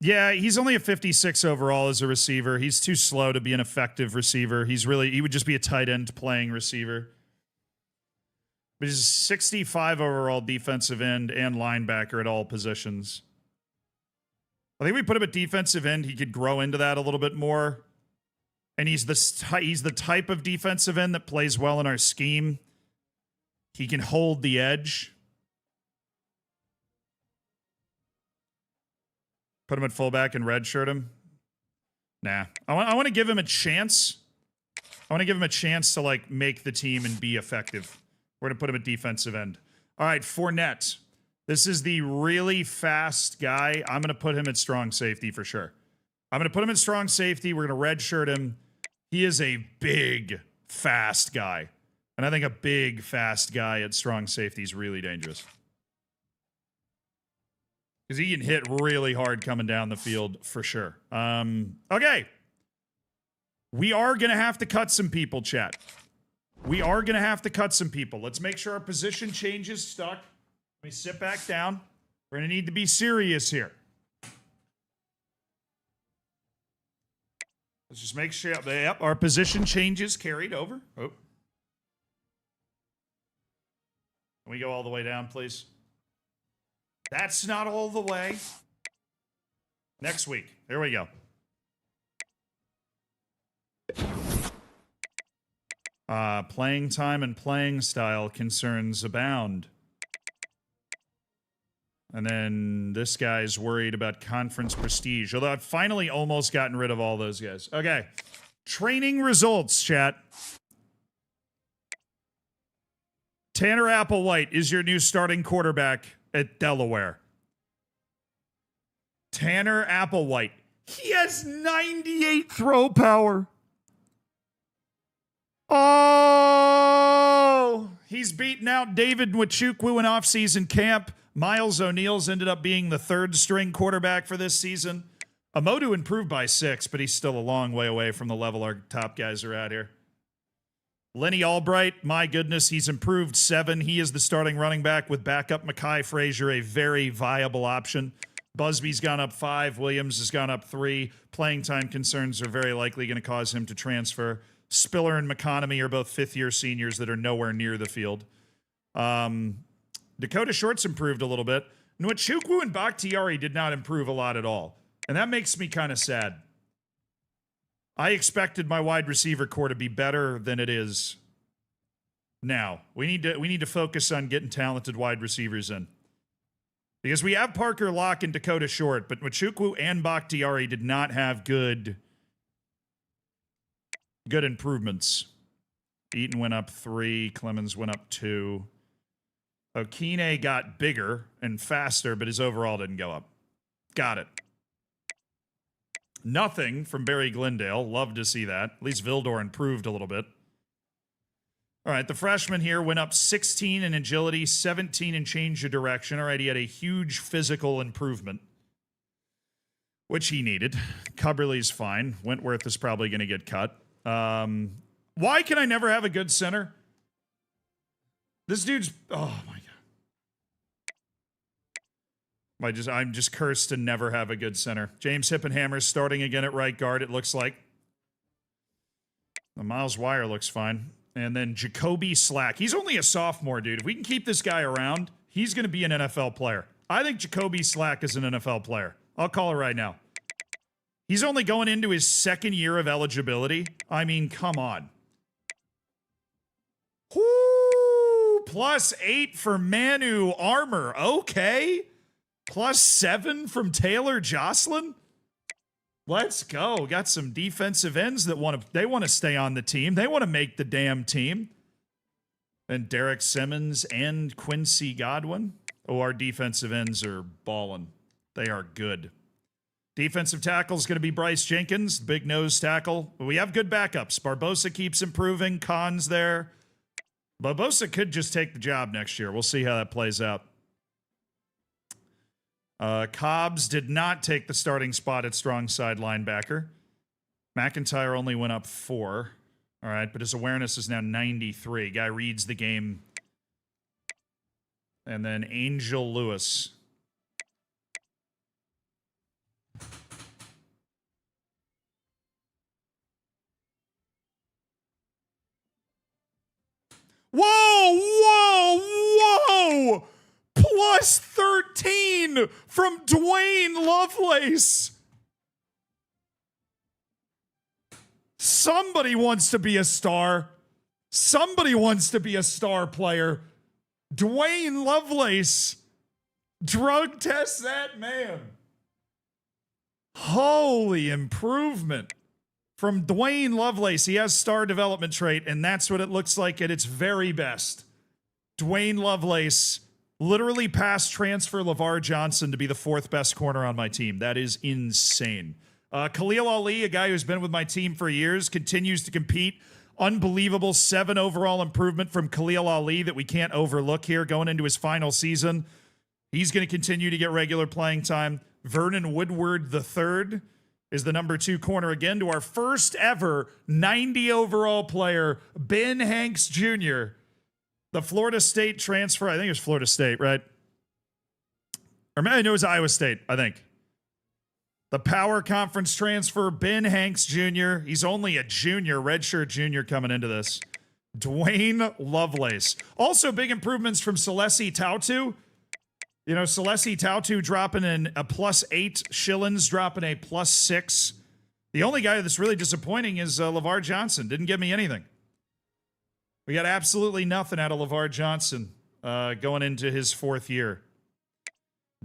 Yeah, he's only a 56 overall as a receiver. He's too slow to be an effective receiver. He would just be a tight end playing receiver. But he's a 65 overall defensive end and linebacker at all positions. I think we put him at defensive end. He could grow into that a little bit more. And he's the type of defensive end that plays well in our scheme. He can hold the edge. Put him at fullback and redshirt him. Nah. I want to give him a chance. I want to give him a chance to, like, make the team and be effective. We're going to put him at defensive end. All right, Fournette. This is the really fast guy. I'm going to put him at strong safety for sure. I'm going to put him at strong safety. We're going to redshirt him. He is a big, fast guy. And I think a big, fast guy at strong safety is really dangerous. Because he can hit really hard coming down the field for sure. Okay. We are going to have to cut some people, chat. We are going to have to cut some people. Let's make sure our position changes stuck. Let me sit back down. We're going to need to be serious here. Let's just make sure, yep, our position changes carried over. Oh. Can we go all the way down, please? That's not all the way. Next week. Here we go. Playing time and playing style concerns abound. And then this guy's worried about conference prestige. Although I've finally almost gotten rid of all those guys. Okay. Training results, chat. Tanner Applewhite is your new starting quarterback at Delaware. Tanner Applewhite. He has 98 throw power. Oh, he's beaten out David Nwachukwu in offseason camp. Miles O'Neill's ended up being the third string quarterback for this season. Amodu improved by 6, but he's still a long way away from the level our top guys are at here. Lenny Albright, my goodness, he's improved 7. He is the starting running back with backup Mekhi Frazier, a very viable option. Busby's gone up 5. Williams has gone up 3. Playing time concerns are very likely going to cause him to transfer. Spiller and McConomy are both fifth-year seniors that are nowhere near the field. Dakota Short's improved a little bit. Nwachukwu and Bakhtiari did not improve a lot at all. And that makes me kind of sad. I expected my wide receiver core to be better than it is now. We need to focus on getting talented wide receivers in. Because we have Parker Locke and Dakota Short, but Nwachukwu and Bakhtiari did not have good improvements. Eaton went up 3. Clemens went up 2. Okine got bigger and faster, but his overall didn't go up. Got it. Nothing from Barry Glendale. Love to see that. At least Vildor improved a little bit. All right, the freshman here went up 16 in agility, 17 in change of direction. All right, he had a huge physical improvement, which he needed. Cubberley's fine. Wentworth is probably going to get cut. Why can I never have a good center? This dude's... Oh, my God. I'm just cursed to never have a good center. James Hippenhammer's starting again at right guard, it looks like. The Miles Wire looks fine. And then Jacoby Slack. He's only a sophomore, dude. If we can keep this guy around, he's going to be an NFL player. I think Jacoby Slack is an NFL player. I'll call it right now. He's only going into his second year of eligibility. I mean, come on. Whoo! +8 for Manu Armour. Okay. +7 from Taylor Jocelyn. Let's go. Got some defensive ends that want to stay on the team. They want to make the damn team. And Derek Simmons and Quincy Godwin. Oh, our defensive ends are balling. They are good. Defensive tackle is going to be Bryce Jenkins, big nose tackle. We have good backups. Barbosa keeps improving. Khan's there. Barbosa could just take the job next year. We'll see how that plays out. Cobbs did not take the starting spot at strong side linebacker. McIntyre only went up 4. All right, but his awareness is now 93. Guy reads the game. And then Angel Lewis. Whoa, whoa, whoa! +13 from Dwayne Lovelace. Somebody wants to be a star. Somebody wants to be a star player. Dwayne Lovelace. Drug test that man. Holy improvement from Dwayne Lovelace. He has star development trait, and that's what it looks like at its very best. Dwayne Lovelace literally passed transfer LeVar Johnson to be the 4th best corner on my team. That is insane. Khalil Ali, a guy who's been with my team for years, continues to compete. Unbelievable 7 overall improvement from Khalil Ali that we can't overlook here going into his final season. He's going to continue to get regular playing time. Vernon Woodward III is the number 2 corner again to our first ever 90 overall player, Ben Hanks Jr., the Florida State transfer. I think it was Florida State, right? Or maybe it was Iowa State, I think. The Power Conference transfer, Ben Hanks Jr. He's only a junior, redshirt junior coming into this. Dwayne Lovelace. Also big improvements from Celesi Tautu. You know, Celesi Tautu dropping in a +8. Schillens dropping a +6. The only guy that's really disappointing is LeVar Johnson. Didn't give me anything. We got absolutely nothing out of LeVar Johnson going into his 4th year.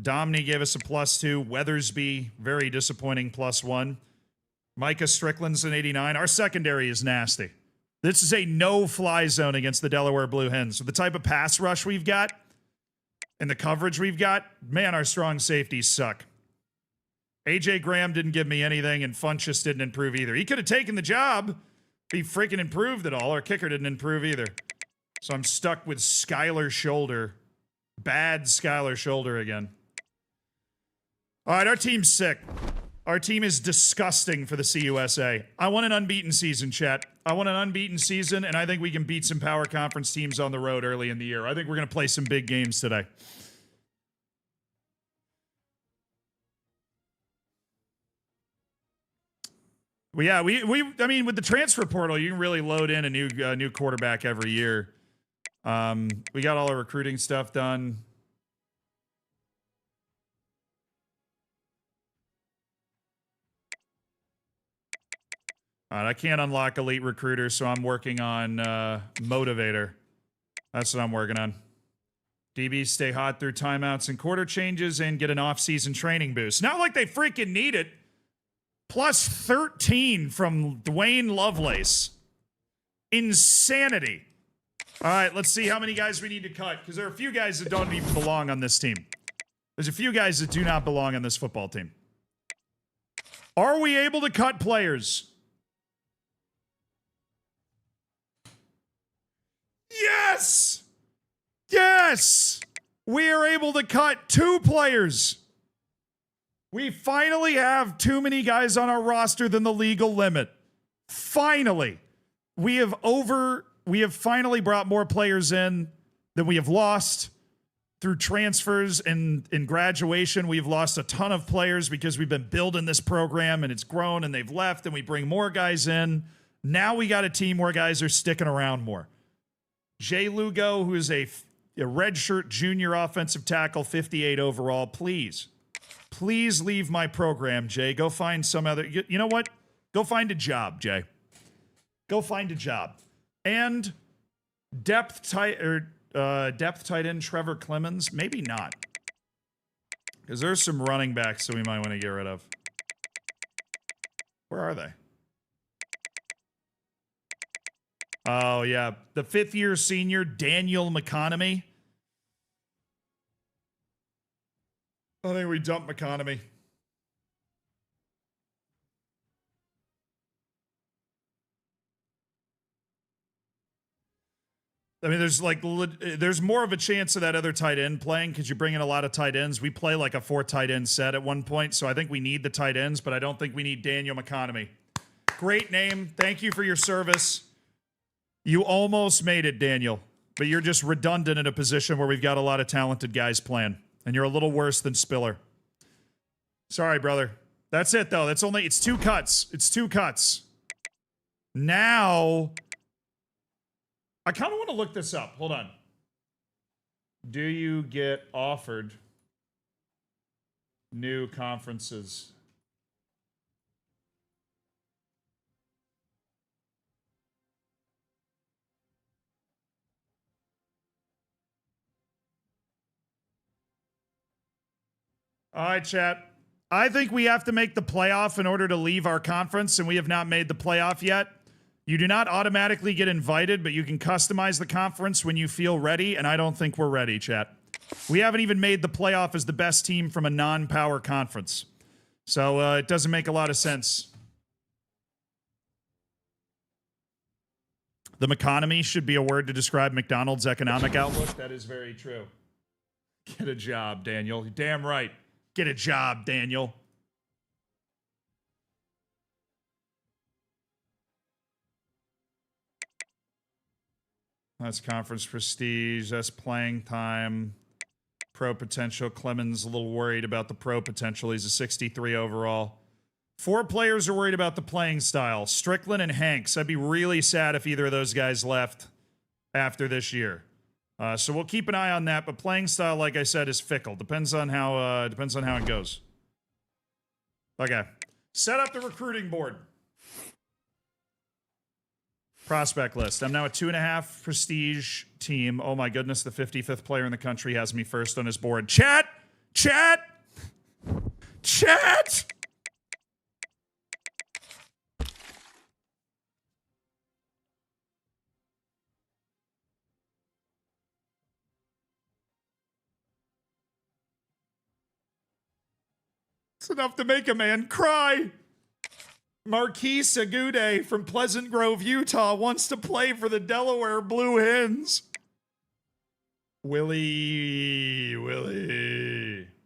Domney gave us a +2. Weathersby, very disappointing +1. Micah Strickland's an 89. Our secondary is nasty. This is a no-fly zone against the Delaware Blue Hens. So the type of pass rush we've got and the coverage we've got, man, our strong safeties suck. AJ Graham didn't give me anything, and Funchess didn't improve either. He could have taken the job. He freaking improved it all. Our kicker didn't improve either. So I'm stuck with Skylar Shoulder. Bad Skylar Shoulder again. All right, our team's sick. Our team is disgusting for the CUSA. I want an unbeaten season, chat. I want an unbeaten season, and I think we can beat some power conference teams on the road early in the year. I think we're going to play some big games today. Well, yeah, I mean, with the transfer portal, you can really load in a new quarterback every year. We got all our recruiting stuff done. All right, I can't unlock Elite Recruiter, so I'm working on Motivator. That's what I'm working on. DBs stay hot through timeouts and quarter changes and get an off-season training boost. Not like they freaking need it. Plus 13 from Dwayne Lovelace. Insanity. All right, let's see how many guys we need to cut, because there are a few guys that don't even belong on this team. There's a few guys that do not belong on this football team. Are we able to cut players? Yes! Yes! We are able to cut 2 players. We finally have too many guys on our roster than the legal limit. Finally. We have finally brought more players in than we have lost through transfers and in graduation. We've lost a ton of players because we've been building this program and it's grown and they've left and we bring more guys in. Now we got a team where guys are sticking around more. Jay Lugo, who is a redshirt junior offensive tackle, 58 overall, please leave my program, Jay. Go find some other... You know what? Go find a job, Jay. Go find a job. And depth tight end Trevor Clemens? Maybe not. Because there's some running backs that we might want to get rid of. Where are they? Oh, yeah. The 5th-year senior, Daniel McConomy. I think we dump McConomy. I mean, there's more of a chance of that other tight end playing because you bring in a lot of tight ends. We play like a 4 tight end set at one point, so I think we need the tight ends, but I don't think we need Daniel McConomy. Great name. Thank you for your service. You almost made it, Daniel, but you're just redundant in a position where we've got a lot of talented guys playing, and you're a little worse than Spiller. Sorry, brother. That's it, though. It's 2 cuts. It's 2 cuts. Now, I kind of want to look this up. Hold on. Do you get offered new conferences? All right, chat. I think we have to make the playoff in order to leave our conference, and we have not made the playoff yet. You do not automatically get invited, but you can customize the conference when you feel ready, and I don't think we're ready, chat. We haven't even made the playoff as the best team from a non-power conference. So it doesn't make a lot of sense. The McConomy should be a word to describe McDonald's economic outlook. That is very true. Get a job, Daniel. You're damn right. Get a job, Daniel. That's conference prestige. That's playing time. Pro potential. Clemens a little worried about the pro potential. He's a 63 overall. 4 players are worried about the playing style. Strickland and Hanks. I'd be really sad if either of those guys left after this year. So we'll keep an eye on that. But playing style, like I said, is fickle. Depends on how it goes. Okay. Set up the recruiting board. Prospect list. I'm now a 2.5 prestige team. Oh my goodness, the 55th player in the country has me first on his board. Chat! Chat! Chat! It's enough to make a man cry. Marquise Agude from Pleasant Grove, Utah wants to play for the Delaware Blue Hens. Willie.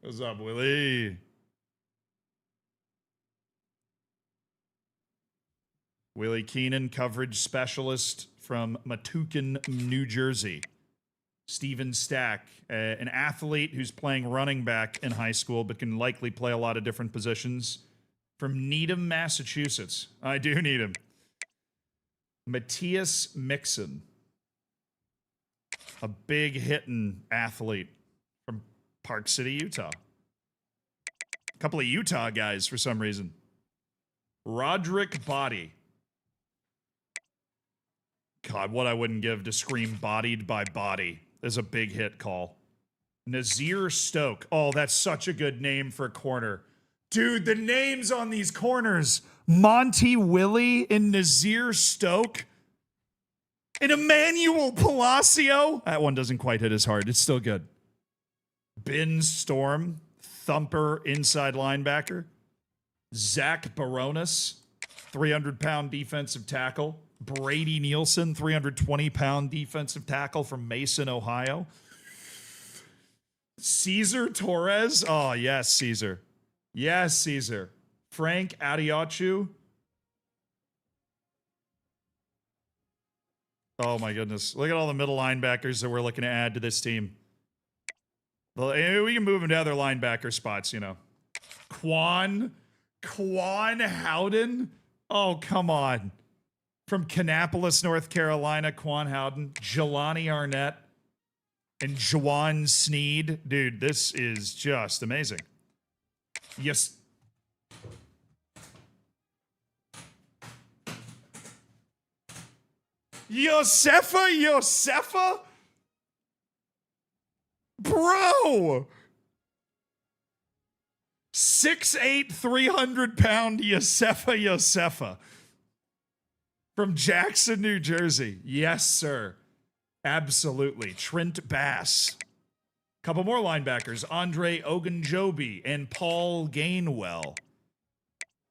What's up, Willie? Willie Keenan, coverage specialist from Matukin, New Jersey. Steven Stack, an athlete who's playing running back in high school but can likely play a lot of different positions. From Needham, Massachusetts. I do need him. Matthias Mixon. A big hitting athlete from Park City, Utah. A couple of Utah guys for some reason. Roderick Body. God, what I wouldn't give to scream bodied by body is a big hit call. Nazir Stoke. Oh, that's such a good name for a corner. Dude, the names on these corners. Monty Willie and Nazir Stoke. And Emmanuel Palacio. That one doesn't quite hit as hard. It's still good. Ben Storm. Thumper inside linebacker. Zach Baronis. 300-pound defensive tackle. Brady Nielsen. 320-pound defensive tackle from Mason, Ohio. Cesar Torres. Oh, yes, Caesar. Yes, Caesar. Frank Adiochu. Oh, my goodness. Look at all the middle linebackers that we're looking to add to this team. Well, we can move them to other linebacker spots, you know. Quan Howden. Oh, come on. From Kannapolis, North Carolina, Quan Howden. Jelani Arnett. And Juwan Sneed. Dude, this is just amazing. Yes. Yosefa? Bro! 6'8", 300-pound Yosefa. From Jackson, New Jersey. Yes, sir. Absolutely. Trent Bass. Couple more linebackers. Andre Ogunjobi and Paul Gainwell.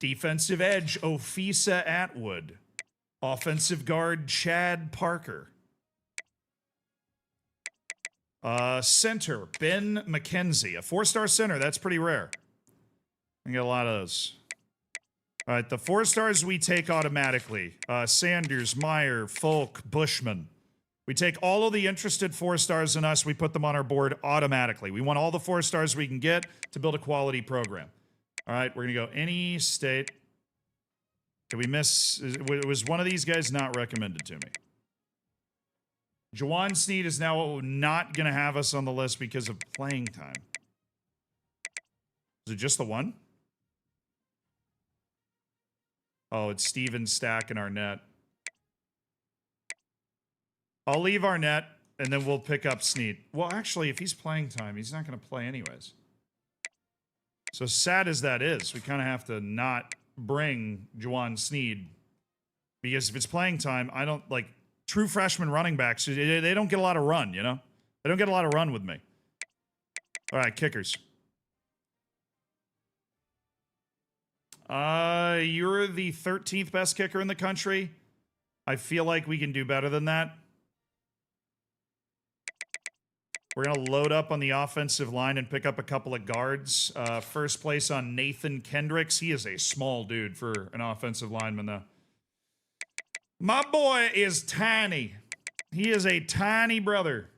Defensive edge, Ofisa Atwood. Offensive guard, Chad Parker. Center, Ben McKenzie. A 4-star center. That's pretty rare. I get a lot of those. All right, the 4 stars we take automatically. Sanders, Meyer, Folk, Bushman. We take all of the interested 4 stars in us. We put them on our board automatically. We want all the 4 stars we can get to build a quality program. All right, we're going to go any state. Did we miss? Was one of these guys not recommended to me? Juwan Sneed is now not going to have us on the list because of playing time. Is it just the one? Oh, it's Steven Stack and Arnett. I'll leave Arnett, and then we'll pick up Sneed. Well, actually, if he's playing time, he's not going to play anyways. So sad as that is, we kind of have to not bring Juwan Sneed. Because if it's playing time, I don't, like, true freshman running backs, they don't get a lot of run, you know? They don't get a lot of run with me. All right, kickers. You're the 13th best kicker in the country. I feel like we can do better than that. We're going to load up on the offensive line and pick up a couple of guards. First place on Nathan Kendricks. He is a small dude for an offensive lineman, though. My boy is tiny. He is a tiny brother.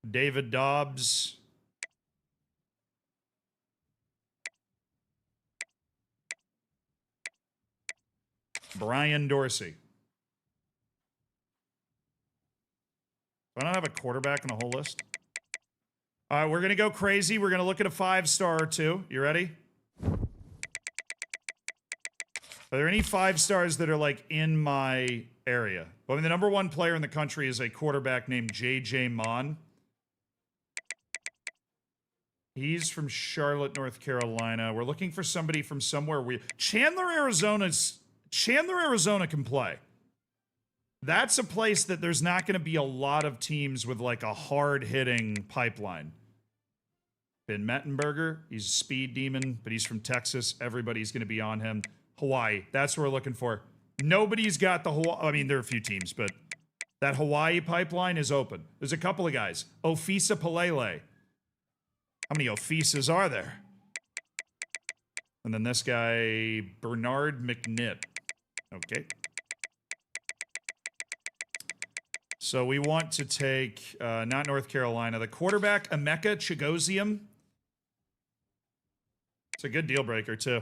David Dobbs. Brian Dorsey. Do I not have a quarterback in the whole list? All right, we're going to go crazy. We're going to look at a 5-star or two. You ready? Are there any 5 stars that are, like, in my area? Well, I mean, the number 1 player in the country is a quarterback named J.J. Mon. He's from Charlotte, North Carolina. We're looking for somebody from somewhere Chandler, Arizona can play. That's a place that there's not going to be a lot of teams with, like, a hard-hitting pipeline. Ben Mettenberger, he's a speed demon, but he's from Texas. Everybody's going to be on him. Hawaii, that's what we're looking for. Nobody's got the Hawaii. I mean, there are a few teams, but that Hawaii pipeline is open. There's a couple of guys. Ofisa Palele. How many Ofisas are there? And then this guy, Bernard McNitt. Okay. So we want to take, not North Carolina, the quarterback, Emeka Chigoziem. It's a good deal breaker, too.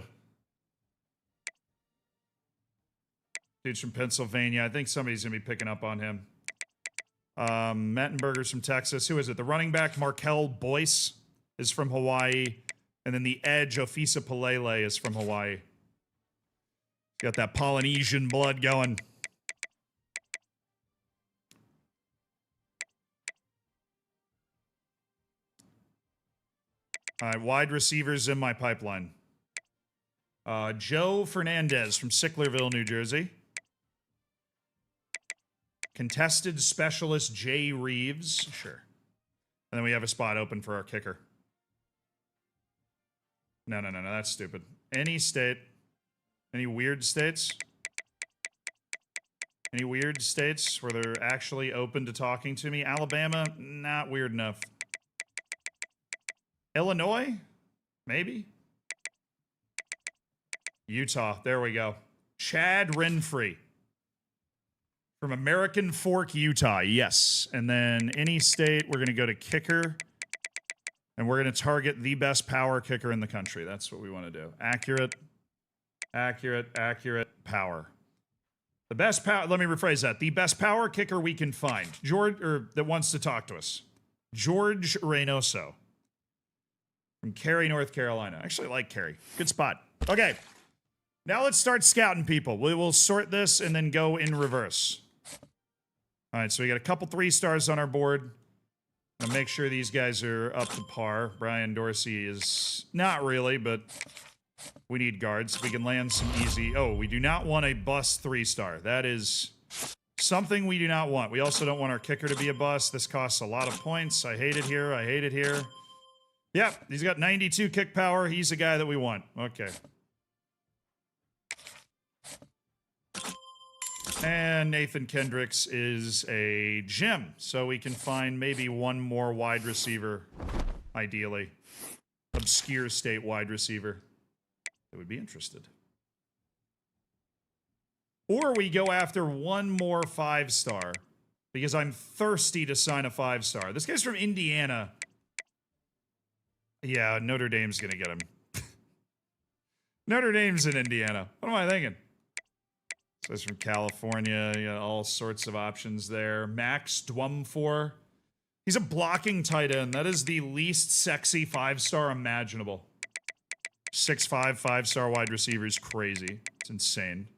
Dude's from Pennsylvania. I think somebody's going to be picking up on him. Mettenberger's from Texas. Who is it? The running back, Markel Boyce, is from Hawaii. And then the edge, Ofisa Palele, is from Hawaii. Got that Polynesian blood going. All right, wide receivers in my pipeline. Joe Fernandez from Sicklerville, New Jersey. Contested specialist Jay Reeves. Sure. And then we have a spot open for our kicker. No, that's stupid. Any state. Any weird states? Any weird states where they're actually open to talking to me? Alabama, not weird enough. Illinois? Maybe. Utah, there we go. Chad Renfrey. From American Fork, Utah, yes. And then any state, we're going to go to kicker. And we're going to target the best power kicker in the country. That's what we want to do. Accurate, power. The best power, let me rephrase that. The best power kicker we can find. That wants to talk to us. George Reynoso. From Cary, North Carolina. I actually like Cary. Good spot. Okay. Now let's start scouting people. We will sort this and then go in reverse. All right, so we got a couple 3-stars on our board. I'll make sure these guys are up to par. Brian Dorsey is not really, but we need guards. We can land some easy. Oh, we do not want a bust 3-star. That is something we do not want. We also don't want our kicker to be a bust. This costs a lot of points. I hate it here. I hate it here. Yep, he's got 92 kick power. He's the guy that we want. Okay. And Nathan Kendricks is a gem, so we can find maybe one more wide receiver, ideally. Obscure state wide receiver that would be interested. Or we go after one more 5-star, because I'm thirsty to sign a 5-star. This guy's from Indiana. Yeah, Notre Dame's gonna get him. Notre Dame's in Indiana. What am I thinking? So he's from California. You got all sorts of options there. Max Dwumfor. He's a blocking tight end. That is the least sexy 5-star imaginable. 6'5", 5-star wide receiver is crazy. It's insane.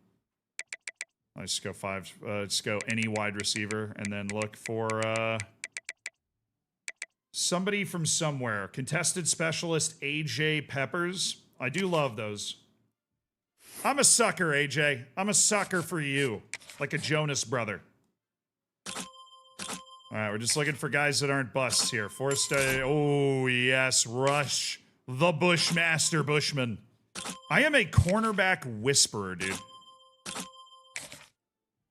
Let's go let's go any wide receiver and then look for somebody from somewhere. Contested specialist AJ Peppers. I do love those. I'm a sucker, AJ. I'm a sucker for you. Like a Jonas brother. All right, we're just looking for guys that aren't busts here. Oh, yes. Rush. The Bushmaster Bushman. I am a cornerback whisperer, dude. You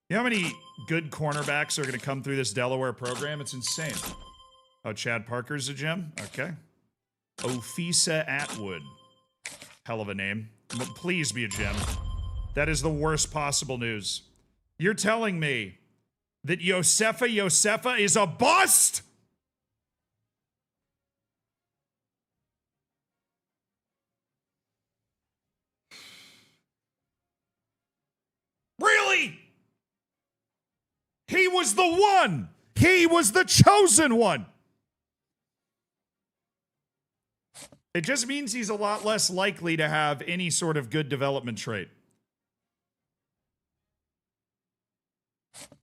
know how many good cornerbacks are going to come through this Delaware program? It's insane. Oh, Chad Parker's a gem? Okay. Ofisa Atwood. Hell of a name. Please be a gem. That is the worst possible news. You're telling me that Josefa is a bust? Really? He was the one. He was the chosen one. It just means he's a lot less likely to have any sort of good development trait.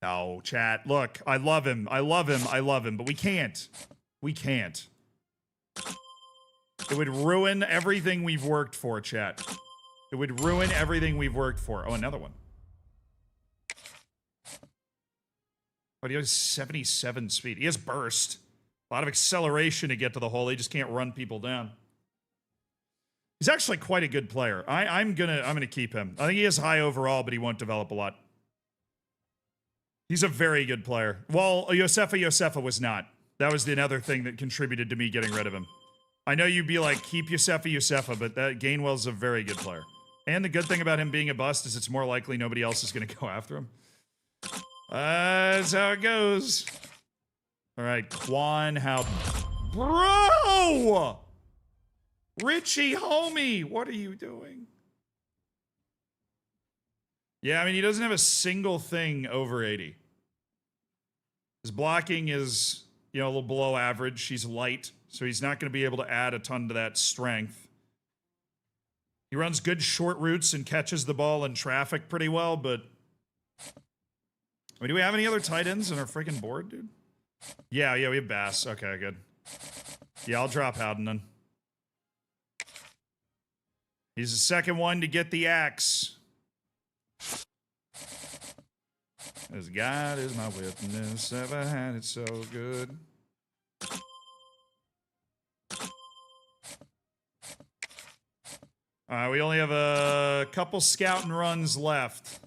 No, chat. Look, I love him. I love him. I love him. But we can't. We can't. It would ruin everything we've worked for, chat. It would ruin everything we've worked for. Oh, another one. But he has 77 speed. He has burst. A lot of acceleration to get to the hole. He just can't run people down. He's actually quite a good player. I'm gonna keep him. I think he is high overall, but he won't develop a lot. He's a very good player. Well, Josefa was not. That was another thing that contributed to me getting rid of him. I know you'd be like, keep Josefa, but that Gainwell's a very good player. And the good thing about him being a bust is it's more likely nobody else is going to go after him. That's how it goes. All right, Quan Howden. Bro! Richie, homie, what are you doing? Yeah, I mean, he doesn't have a single thing over 80. His blocking is, a little below average. He's light, so he's not going to be able to add a ton to that strength. He runs good short routes and catches the ball in traffic pretty well, but... I mean, do we have any other tight ends on our freaking board, dude? Yeah, we have Bass. Okay, good. Yeah, I'll drop Howden then. He's the second one to get the axe. As God is my witness, ever had it so good. We only have a couple scouting runs left.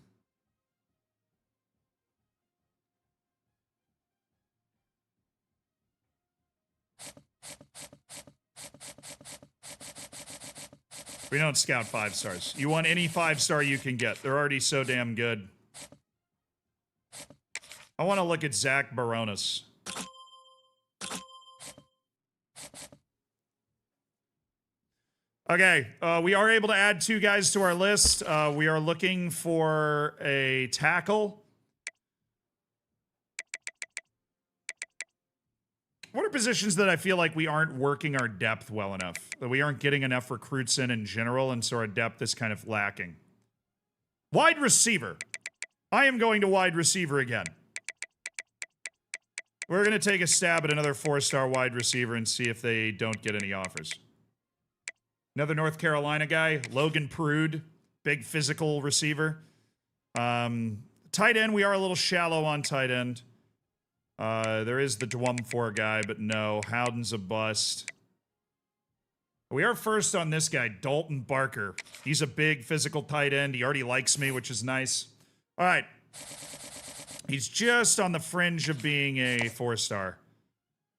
We don't scout 5 stars. You want any 5-star you can get. They're already so damn good. I want to look at Zach Baronis. Okay, we are able to add 2 guys to our list. We are looking for a tackle. What are positions that I feel like we aren't working our depth well enough? That we aren't getting enough recruits in general, and so our depth is kind of lacking. Wide receiver. I am going to wide receiver again. We're going to take a stab at another 4-star wide receiver and see if they don't get any offers. Another North Carolina guy, Logan Prude, big physical receiver. Tight end, we are a little shallow on tight end. There is the Dwum4 guy, but no. Howden's a bust. We are first on this guy, Dalton Barker. He's a big physical tight end. He already likes me, which is nice. All right. He's just on the fringe of being a 4-star.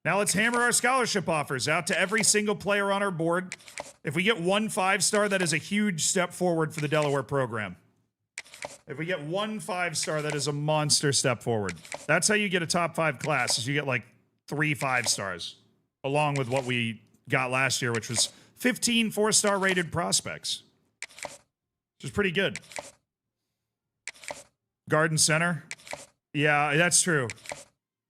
Now let's hammer our scholarship offers out to every single player on our board. If we get 1 5-star, that is a huge step forward for the Delaware program. If we get 1 5-star, that is a monster step forward. That's how you get a top 5 class, is you get like 3 5-stars, along with what we got last year, which was 15 4-star rated prospects, which is pretty good. Garden center. Yeah, that's true.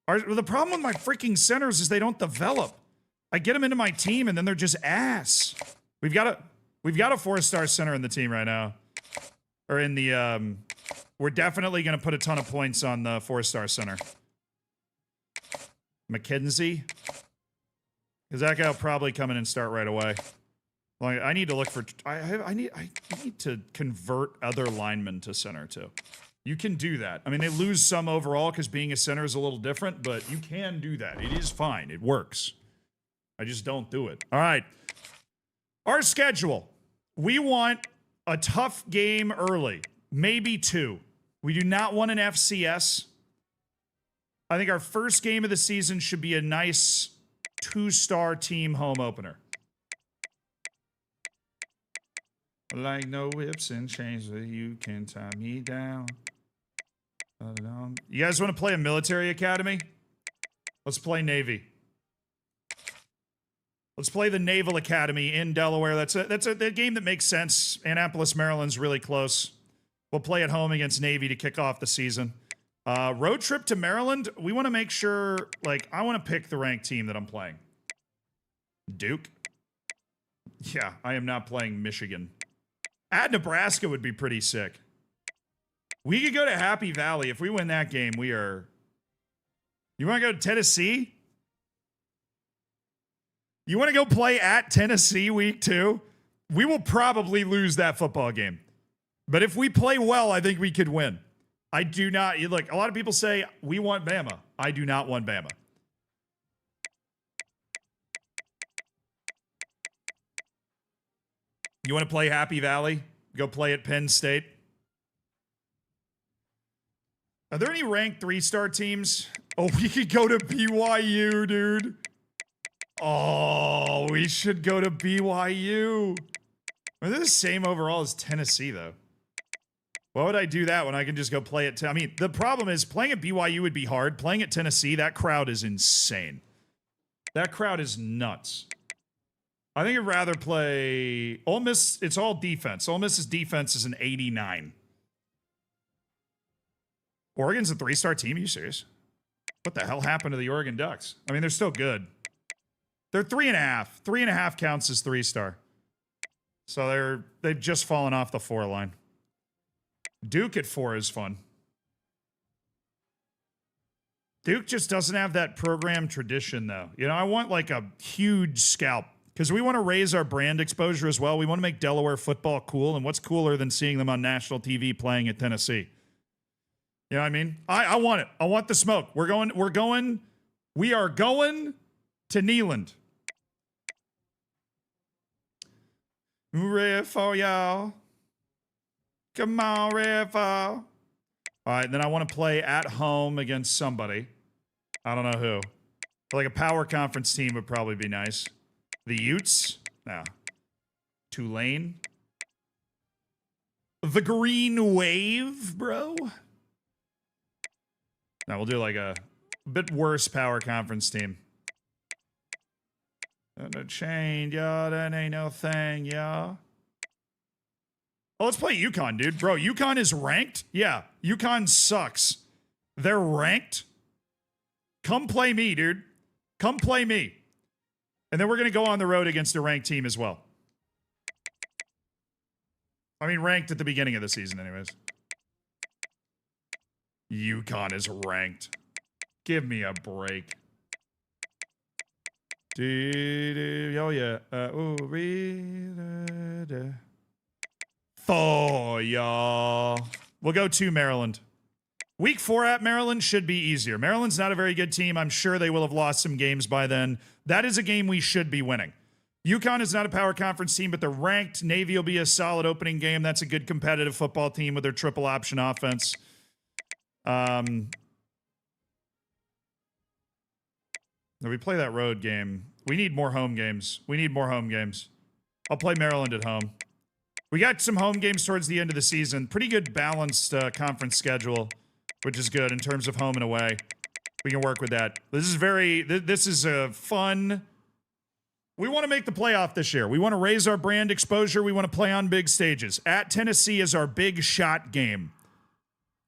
The problem with my freaking centers is they don't develop. I get them into my team and then they're just ass. We've got a 4-star center in the team right now. Or in the, we're definitely going to put a ton of points on the 4-star center. McKenzie. Because that guy will probably come in and start right away. Like, I need to look for, I need to convert other linemen to center too. You can do that. I mean, they lose some overall because being a center is a little different, but you can do that. It is fine. It works. I just don't do it. All right. Our schedule. We want a tough game early. Maybe 2. We do not want an FCS. I think our first game of the season should be a nice 2-star team home opener. Like no whips and chains that you can tie me down. You guys want to play a military academy? Let's play Navy. Let's play the Naval Academy in Delaware. That's a game that makes sense. Annapolis, Maryland's really close. We'll play at home against Navy to kick off the season. Road trip to Maryland. We want to make sure, like, I want to pick the ranked team that I'm playing. Duke. Yeah, I am not playing Michigan. At Nebraska would be pretty sick. We could go to Happy Valley. If we win that game, we are... You want to go to Tennessee? You want to go play at Tennessee week 2? We will probably lose that football game. But if we play well, I think we could win. I do not... Look, a lot of people say, we want Bama. I do not want Bama. You want to play Happy Valley? Go play at Penn State. Are there any ranked 3-star teams? Oh, we could go to BYU, dude. Oh, we should go to BYU. They're the same overall as Tennessee, though. Why would I do that when I can just go play at... I mean, the problem is playing at BYU would be hard. Playing at Tennessee, that crowd is insane. That crowd is nuts. I think I'd rather play... Ole Miss, it's all defense. Ole Miss's defense is an 89. Oregon's a 3-star team? Are you serious? What the hell happened to the Oregon Ducks? I mean, they're still good. They're 3.5. 3.5 counts as 3-star. So they've just fallen off the 4 line. Duke at 4 is fun. Duke just doesn't have that program tradition, though. You know, I want like a huge scalp because we want to raise our brand exposure as well. We want to make Delaware football cool, and what's cooler than seeing them on national TV playing at Tennessee? You know what I mean? I want it. I want the smoke. We are going to Neyland. Ready for y'all. Come on, River. All right, then I want to play at home against somebody. I don't know who. Like a power conference team would probably be nice. The Utes? No. Tulane? The Green Wave, bro? No, we'll do like a bit worse power conference team. No change, y'all. That ain't no thing, y'all. Oh, let's play UConn, dude. Bro, UConn is ranked? Yeah, UConn sucks. They're ranked? Come play me, dude. Come play me. And then we're going to go on the road against a ranked team as well. I mean, ranked at the beginning of the season anyways. UConn is ranked. Give me a break. Oh, yeah. Oh, y'all. We'll go to Maryland. Week 4 at Maryland should be easier. Maryland's not a very good team. I'm sure they will have lost some games by then. That is a game we should be winning. UConn is not a power conference team, but they're ranked. Navy will be a solid opening game. That's a good competitive football team with their triple option offense. We play that road game. We need more home games. I'll play Maryland at home. We got some home games towards the end of the season. Pretty good balanced conference schedule, which is good in terms of home and away. We can work with that. This is a fun... We want to make the playoff this year. We want to raise our brand exposure. We want to play on big stages. At Tennessee is our big shot game.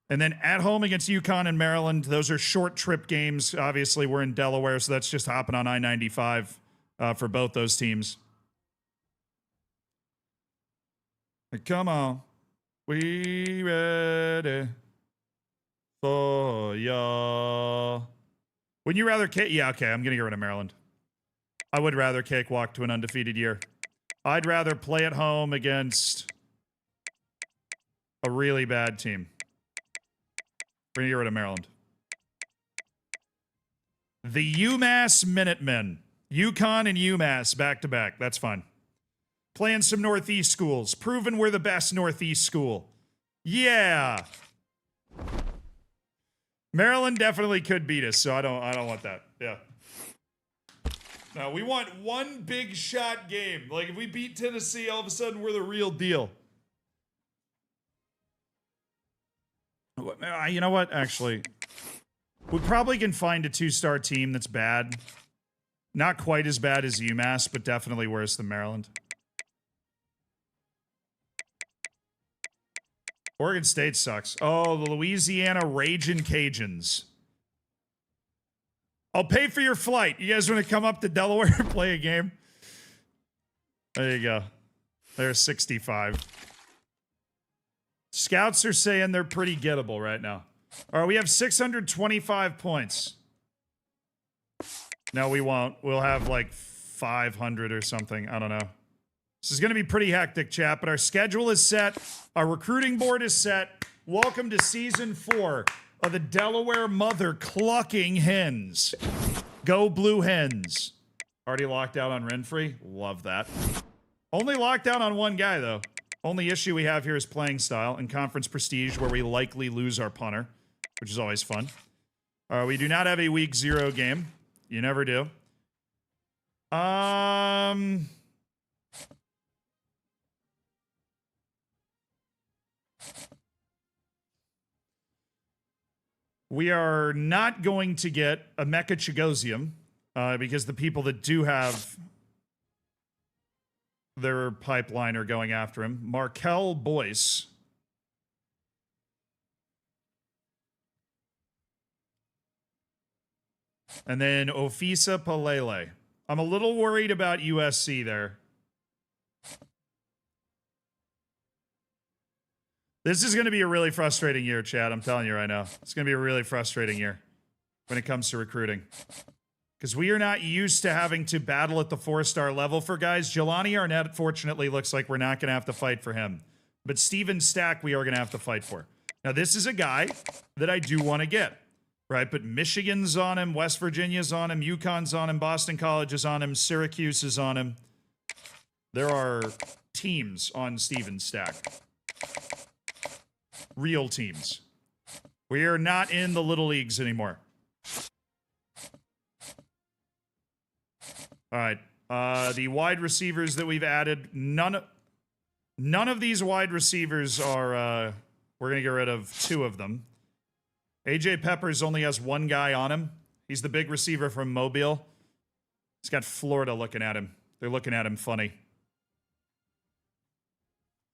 And then at home against UConn and Maryland, those are short trip games. Obviously, we're in Delaware, so that's just hopping on I-95 for both those teams. Come on. We ready for y'all. Wouldn't you rather... Yeah, okay, I'm going to get rid of Maryland. I would rather cakewalk to an undefeated year. I'd rather play at home against a really bad team. We're going to get rid of Maryland. The UMass Minutemen. UConn and UMass back-to-back. That's fine. Playing some Northeast schools. Proving we're the best Northeast school. Yeah. Maryland definitely could beat us, so I don't want that. Yeah. No, we want one big shot game. Like, if we beat Tennessee, all of a sudden we're the real deal. You know what? Actually, we probably can find a 2-star team that's bad. Not quite as bad as UMass, but definitely worse than Maryland. Oregon State sucks. Oh, the Louisiana Ragin' Cajuns. I'll pay for your flight. You guys want to come up to Delaware and play a game? There you go. There's 65. Scouts are saying they're pretty gettable right now. All right, we have 625 points. No, we won't. We'll have like 500 or something. I don't know. This is going to be pretty hectic, chat, but our schedule is set. Our recruiting board is set. Welcome to Season 4 of the Delaware Mother Clucking Hens. Go Blue Hens. Already locked out on Renfrey? Love that. Only lockdown on one guy, though. Only issue we have here is playing style and conference prestige, where we likely lose our punter, which is always fun. We do not have a week 0 game. You never do. We are not going to get a Mecha Chagosium because the people that do have their pipeline are going after him. Markel Boyce. And then Ofisa Palele. I'm a little worried about USC there. This is going to be a really frustrating year, Chad. I'm telling you right now. It's going to be a really frustrating year when it comes to recruiting. Because we are not used to having to battle at the 4-star level for guys. Jelani Arnett, fortunately, looks like we're not going to have to fight for him. But Steven Stack, we are going to have to fight for. Now, this is a guy that I do want to get, right? But Michigan's on him, West Virginia's on him, UConn's on him, Boston College is on him, Syracuse is on him. There are teams on Steven Stack. Real teams. We are not in the little leagues anymore. All right. The wide receivers that we've added, none of these wide receivers are, we're going to get rid of 2 of them. AJ Peppers only has 1 guy on him. He's the big receiver from Mobile. He's got Florida looking at him. They're looking at him funny.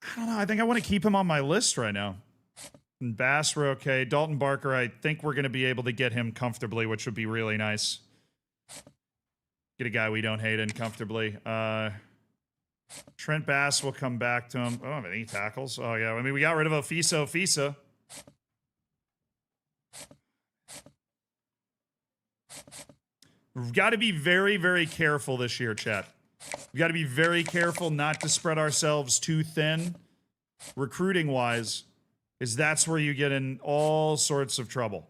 I don't know. I think I want to keep him on my list right now. And Bass, we're okay. Dalton Barker, I think we're going to be able to get him comfortably, which would be really nice. Get a guy we don't hate in comfortably. Trent Bass will come back to him. I don't have any tackles. Oh, yeah. I mean, we got rid of Ofisa. We've got to be very, very careful this year, chat. We've got to be very careful not to spread ourselves too thin, recruiting-wise, is that's where you get in all sorts of trouble.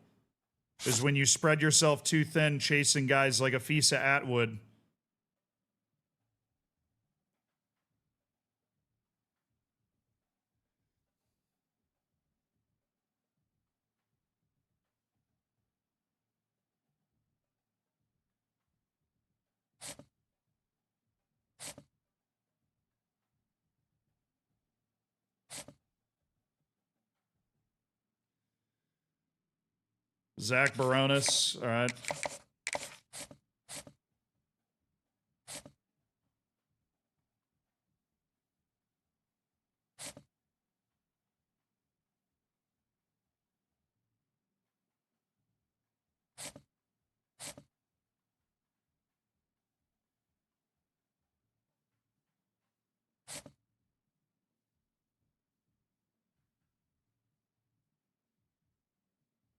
Is when you spread yourself too thin chasing guys like Afisa Atwood. Zach Baronis, all right.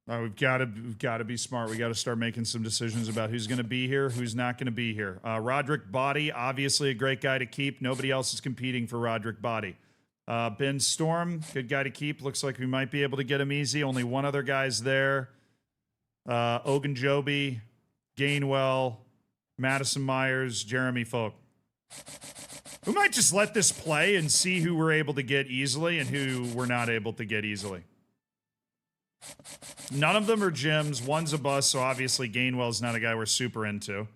We've got to be smart. We got to start making some decisions about who's going to be here, who's not going to be here. Roderick Body, obviously a great guy to keep. Nobody else is competing for Roderick Body. Ben Storm, good guy to keep. Looks like we might be able to get him easy. Only 1 other guy's there. Ogunjobi, Gainwell, Madison Myers, Jeremy Folk. We might just let this play and see who we're able to get easily and who we're not able to get easily. None of them are gyms. One's a bust, so obviously Gainwell's not a guy we're super into.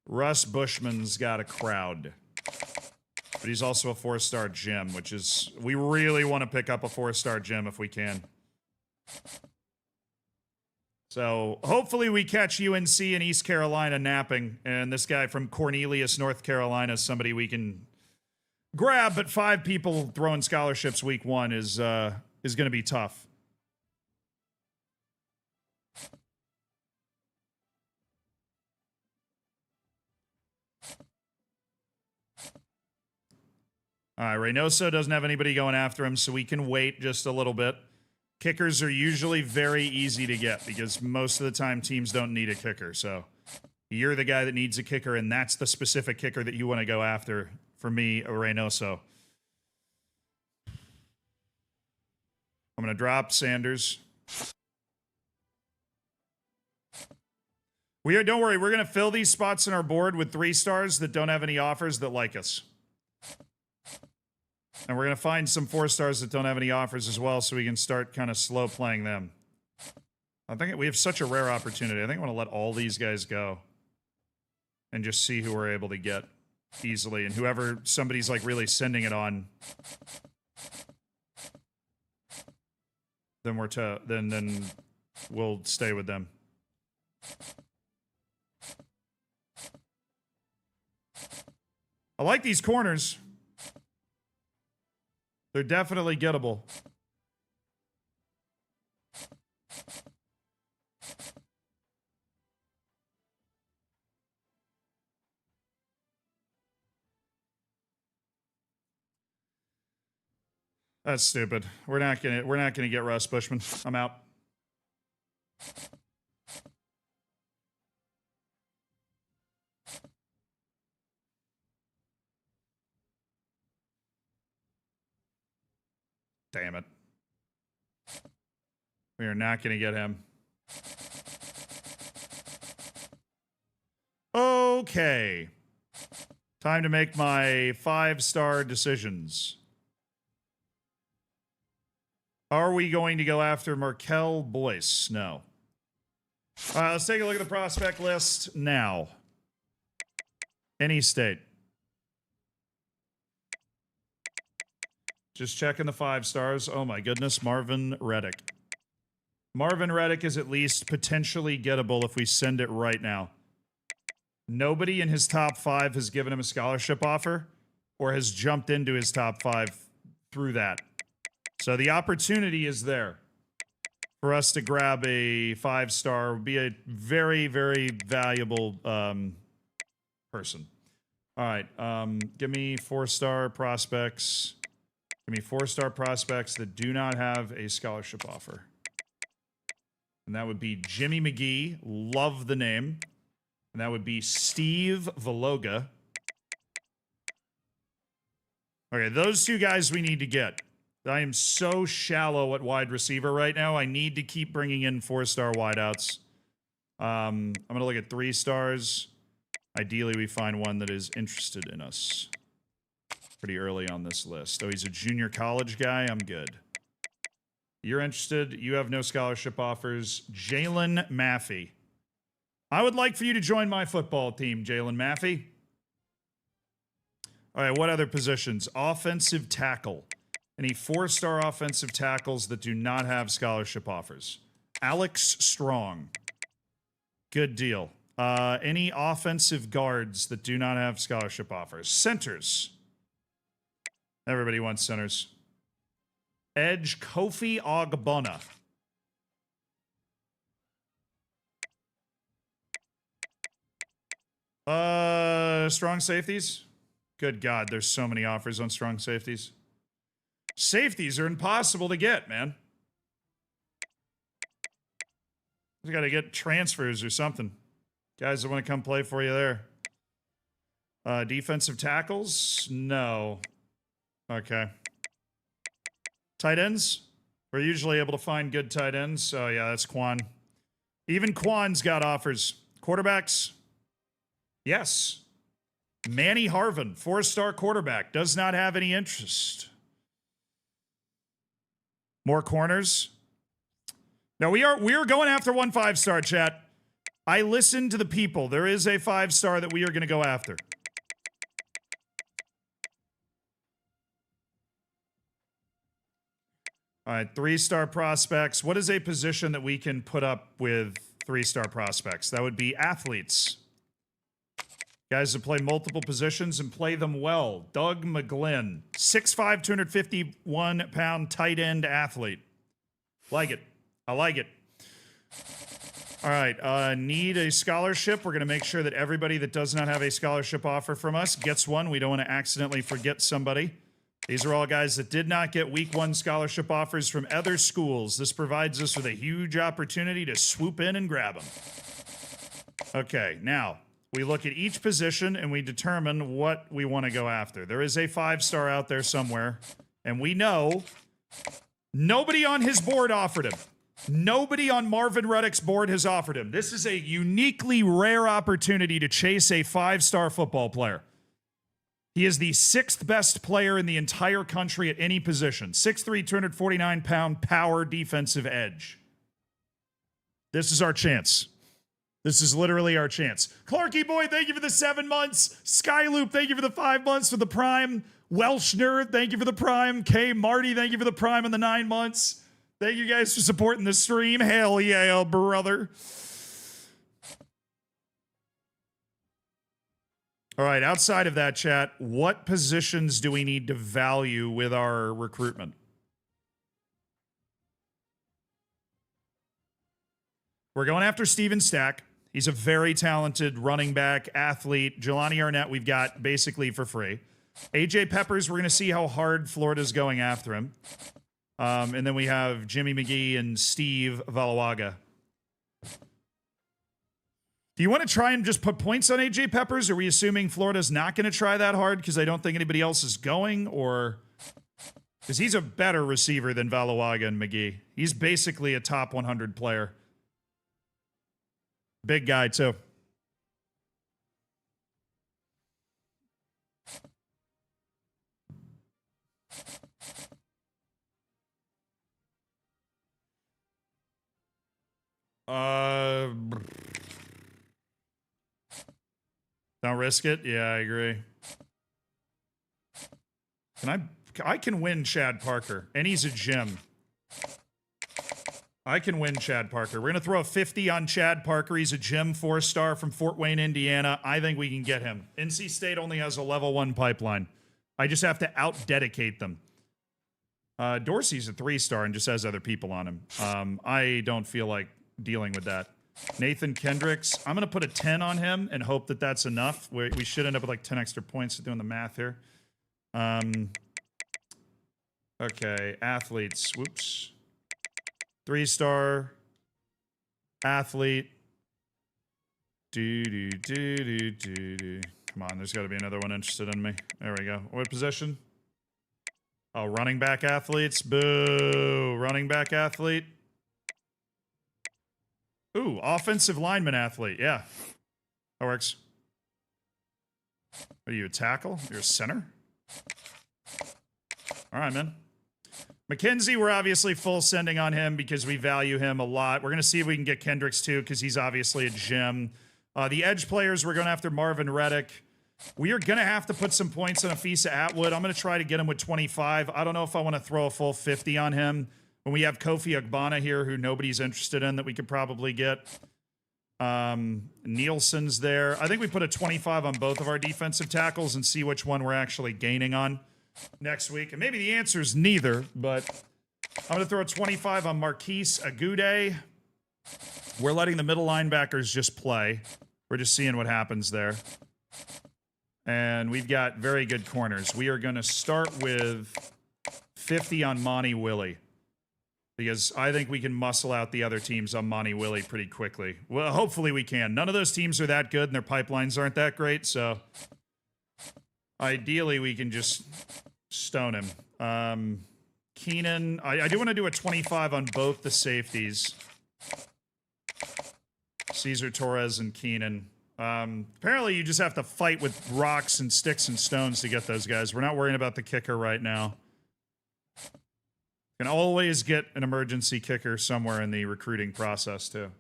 Russ Bushman's got a crowd. But he's also a 4-star gym, which is... We really want to pick up a 4-star gym if we can. So hopefully we catch UNC and East Carolina napping, and this guy from Cornelius, North Carolina is somebody we can grab, but 5 people throwing scholarships week 1 is going to be tough. All right, Reynoso doesn't have anybody going after him, so we can wait just a little bit. Kickers are usually very easy to get because most of the time teams don't need a kicker. So you're the guy that needs a kicker, and that's the specific kicker that you want to go after. For me, Reynoso. I'm going to drop Sanders. Don't worry, we're going to fill these spots in our board with 3 stars that don't have any offers that like us. And we're going to find some 4 stars that don't have any offers as well so we can start kind of slow playing them. I think we have such a rare opportunity. I think I want to let all these guys go and just see who we're able to get easily. And whoever somebody's like really sending it on, then then we'll stay with them. I like these corners. They're definitely gettable. That's stupid. We're not gonna get Russ Bushman. I'm out. Damn it. We are not gonna get him. Okay. Time to make my 5-star decisions. Are we going to go after Markel Boyce? No. All right, let's take a look at the prospect list now. Any state. Just checking the 5 stars. Oh my goodness, Marvin Reddick. Marvin Reddick is at least potentially gettable if we send it right now. Nobody in his top 5 has given him a scholarship offer or has jumped into his top 5 through that. So the opportunity is there for us to grab a 5-star, would be a very, very valuable person. All right, give me 4-star prospects. Give me 4-star prospects that do not have a scholarship offer. And that would be Jimmy McGee, love the name. And that would be Steve Valoga. Okay, those 2 guys we need to get. I am so shallow at wide receiver right now. I need to keep bringing in 4-star wideouts. I'm going to look at 3 stars. Ideally, we find one that is interested in us. Pretty early on this list. Oh, he's a junior college guy. I'm good. You're interested. You have no scholarship offers. Jalen Maffey. I would like for you to join my football team, Jalen Maffey. All right, what other positions? Offensive tackle. Any 4-star offensive tackles that do not have scholarship offers? Alex Strong. Good deal. Any offensive guards that do not have scholarship offers? Centers. Everybody wants centers. Edge Kofi Ogbonna. Strong safeties? Good God, there's so many offers on strong safeties. Safeties are impossible to get, man. You got to get transfers or something. Guys that want to come play for you there. Defensive tackles? No. Okay. Tight ends? We're usually able to find good tight ends. Oh, yeah, that's Quan. Even Quan's got offers. Quarterbacks? Yes. Manny Harvin, 4-star quarterback, does not have any interest. More corners? No, we are going after 1 5-star, chat. I listened to the people. There is a 5-star that we are going to go after. All right, 3-star prospects. What is a position that we can put up with 3-star prospects? That would be athletes. Guys that play multiple positions and play them well. Doug McGlynn, 6'5", 251-pound tight end athlete. Like it. I like it. All right, need a scholarship. We're going to make sure that everybody that does not have a scholarship offer from us gets one. We don't want to accidentally forget somebody. These are all guys that did not get week 1 scholarship offers from other schools. This provides us with a huge opportunity to swoop in and grab them. Okay, now we look at each position and we determine what we want to go after. There is a 5-star out there somewhere, and we know nobody on his board offered him. Nobody on Marvin Reddick's board has offered him. This is a uniquely rare opportunity to chase a 5-star football player. He is the 6th best player in the entire country at any position. 6'3", 249-pound power defensive edge. This is our chance. This is literally our chance. Clarky Boy, thank you for the 7 months. Skyloop, thank you for the 5 months for the Prime. Welsh Nerd, thank you for the Prime. K Marty, thank you for the Prime and the 9 months. Thank you guys for supporting the stream. Hell yeah, brother. All right, outside of that, chat, what positions do we need to value with our recruitment? We're going after Steven Stack. He's a very talented running back, athlete. Jelani Arnett, we've got basically for free. AJ Peppers, we're going to see how hard Florida's going after him. And then we have Jimmy McGee and Steve Valawaga. Do you want to try and just put points on AJ Peppers? Are we assuming Florida's not going to try that hard because I don't think anybody else is going? Or because he's a better receiver than Valawaga and McGee. He's basically a top 100 player. Big guy, too. Don't risk it? Yeah, I agree. I can win Chad Parker, and he's a gem. I can win Chad Parker. We're going to throw a 50 on Chad Parker. He's a gem 4-star from Fort Wayne, Indiana. I think we can get him. NC State only has a level 1 pipeline. I just have to out-dedicate them. Dorsey's a 3-star and just has other people on him. I don't feel like dealing with that. Nathan Kendricks, I'm going to put a 10 on him and hope that that's enough. We should end up with like 10 extra points doing the math here. Okay, athletes. Whoops. 3-star athlete. Come on, there's got to be another one interested in me. There we go. What position? Oh, running back athletes. Boo. Running back athlete. Ooh, offensive lineman athlete. Yeah. That works. Are you a tackle? You're a center? All right, man. McKenzie, we're obviously full sending on him because we value him a lot. We're going to see if we can get Kendricks, too, because he's obviously a gem. The edge players, we're going after Marvin Reddick. We are going to have to put some points on Afisa Atwood. I'm going to try to get him with 25. I don't know if I want to throw a full 50 on him. When we have Kofi Agbana here, who nobody's interested in, that we could probably get. Nielsen's there. I think we put a 25 on both of our defensive tackles and see which one we're actually gaining on next week. And maybe the answer is neither, but I'm going to throw a 25 on Marquise Agude. We're letting the middle linebackers just play. We're just seeing what happens there. And we've got very good corners. We are going to start with 50 on Monty Willie, because I think we can muscle out the other teams on Monty Willie pretty quickly. Well, hopefully we can. None of those teams are that good, and their pipelines aren't that great, so ideally we can just stone him. Keenan, I do want to do a 25 on both the safeties. Cesar Torres and Keenan. Apparently you just have to fight with rocks and sticks and stones to get those guys. We're not worrying about the kicker right now. Can always get an emergency kicker somewhere in the recruiting process, too.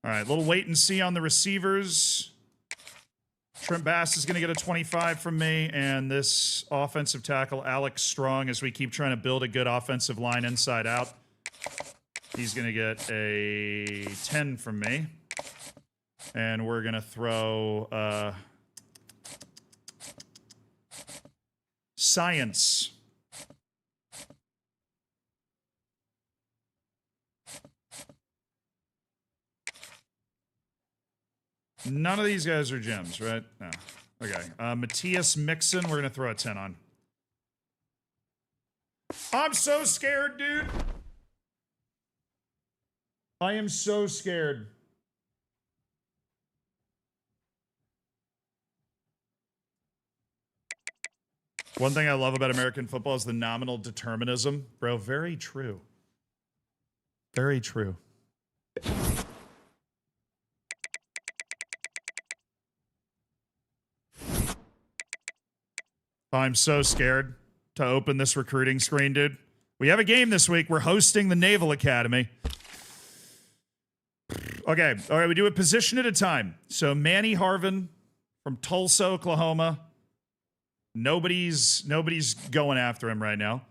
All right, little wait and see on the receivers. Trent Bass is going to get a 25 from me, and this offensive tackle, Alex Strong, as we keep trying to build a good offensive line inside out, he's going to get a 10 from me. And we're going to throw science. None of these guys are gems, right? No. Okay. Matthias Mixon, we're going to throw a 10 on. I'm so scared, dude. I am so scared. One thing I love about American football is the nominal determinism. Bro, very true. Very true. I'm so scared to open this recruiting screen, dude. We have a game this week. We're hosting the Naval Academy. Okay. All right. We do it position at a time. So Manny Harvin from Tulsa, Oklahoma. Nobody's going after him right now.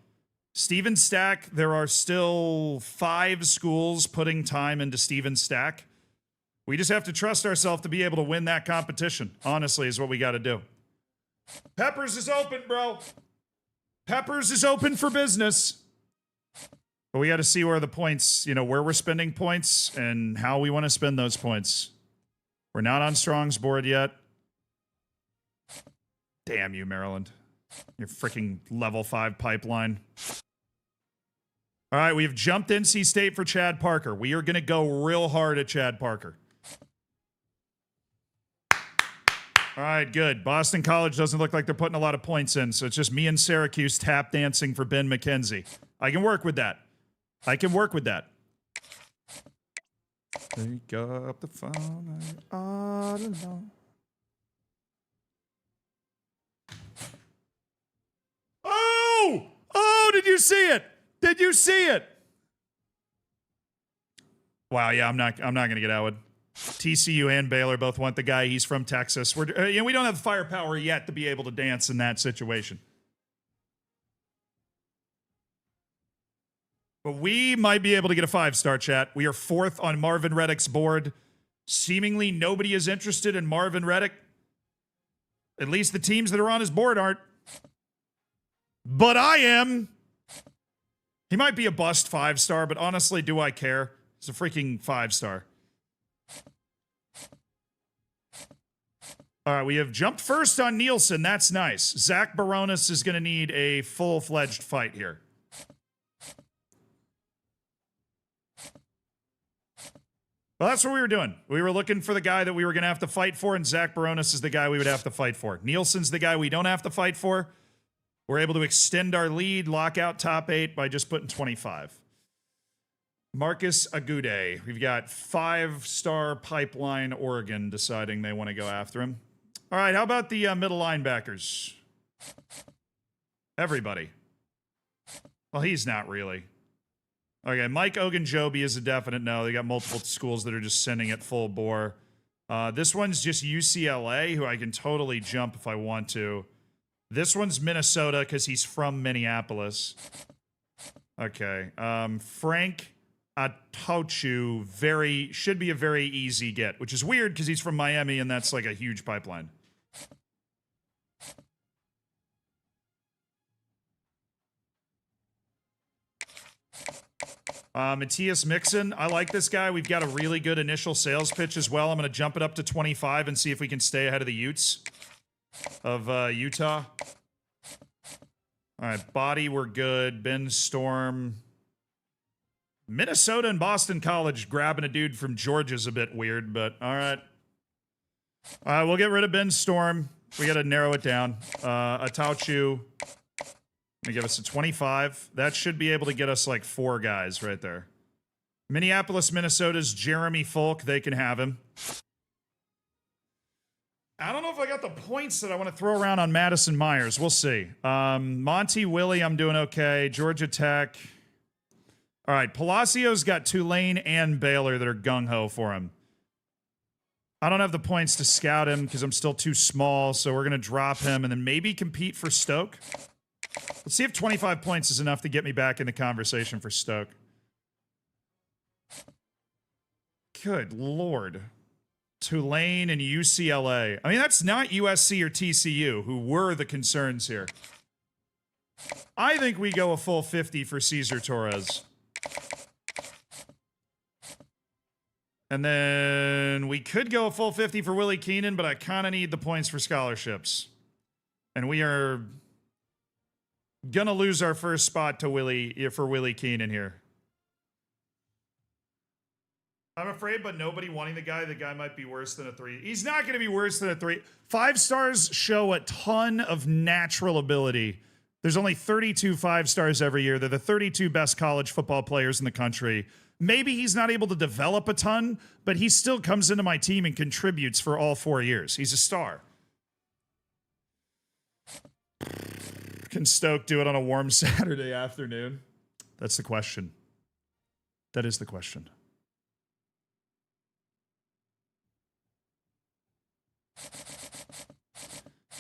Steven Stack. There are still 5 schools putting time into Steven Stack. We just have to trust ourselves to be able to win that competition, honestly, is what we got to do. Peppers is open, bro. Peppers is open for business. But we got to see where the points, where we're spending points and how we want to spend those points. We're not on Strong's board yet. Damn you, Maryland. Your freaking level 5 pipeline. All right, we've jumped NC State for Chad Parker. We are going to go real hard at Chad Parker. All right, good. Boston College doesn't look like they're putting a lot of points in, so it's just me and Syracuse tap dancing for Ben McKenzie. I can work with that. Pick up the phone. All alone. Oh, did you see it? Did you see it? Wow, yeah, I'm not going to get out with TCU and Baylor both want the guy. He's from Texas. We don't have the firepower yet to be able to dance in that situation. But we might be able to get a 5-star, chat. We are 4th on Marvin Reddick's board. Seemingly nobody is interested in Marvin Reddick. At least the teams that are on his board aren't. But I am. He might be a bust 5-star, but honestly, do I care? He's a freaking 5-star. All right, we have jumped first on Nielsen. That's nice. Zach Baronis is going to need a full-fledged fight here. Well, that's what we were doing. We were looking for the guy that we were going to have to fight for, and Zach Baronis is the guy we would have to fight for. Nielsen's the guy we don't have to fight for. We're able to extend our lead, lock out top 8 by just putting 25. Marcus Agude. We've got 5-star pipeline Oregon deciding they want to go after him. All right, how about the middle linebackers? Everybody. Well, he's not really. Okay, Mike Ogunjobi is a definite no. They got multiple schools that are just sending it full bore. This one's just UCLA, who I can totally jump if I want to. This one's Minnesota because he's from Minneapolis. Okay, Frank Atauchu should be a very easy get, which is weird because he's from Miami and that's like a huge pipeline. Matthias Mixon, I like this guy. We've got a really good initial sales pitch as well. I'm going to jump it up to 25 and see if we can stay ahead of the Utes of Utah. All right, body, we're good. Ben Storm. Minnesota and Boston College grabbing a dude from Georgia's a bit weird, but all right. All right, we'll get rid of Ben Storm. We got to narrow it down. Atauchu. Gonna give us a 25. That should be able to get us like 4 guys right there. Minneapolis, Minnesota's Jeremy Folk. They can have him. I don't know if I got the points that I want to throw around on Madison Myers. We'll see. Monty Willie, I'm doing okay. Georgia Tech. All right, Palacio's got Tulane and Baylor that are gung-ho for him. I don't have the points to scout him because I'm still too small, so we're going to drop him and then maybe compete for Stoke. Let's see if 25 points is enough to get me back in the conversation for Stoke. Good Lord. Tulane and UCLA. I mean, that's not USC or TCU, who were the concerns here. I think we go a full 50 for Cesar Torres. And then we could go a full 50 for Willie Keenan, but I kind of need the points for scholarships. And we are gonna lose our first spot to Willie Keenan here. I'm afraid, but nobody wanting the guy. The guy might be worse than a 3. He's not going to be worse than a 3. 5 stars show a ton of natural ability. There's only 32 5 stars every year. They're the 32 best college football players in the country. Maybe he's not able to develop a ton, but he still comes into my team and contributes for all 4 years. He's a star. Can Stoke do it on a warm Saturday afternoon? That's the question. That is the question.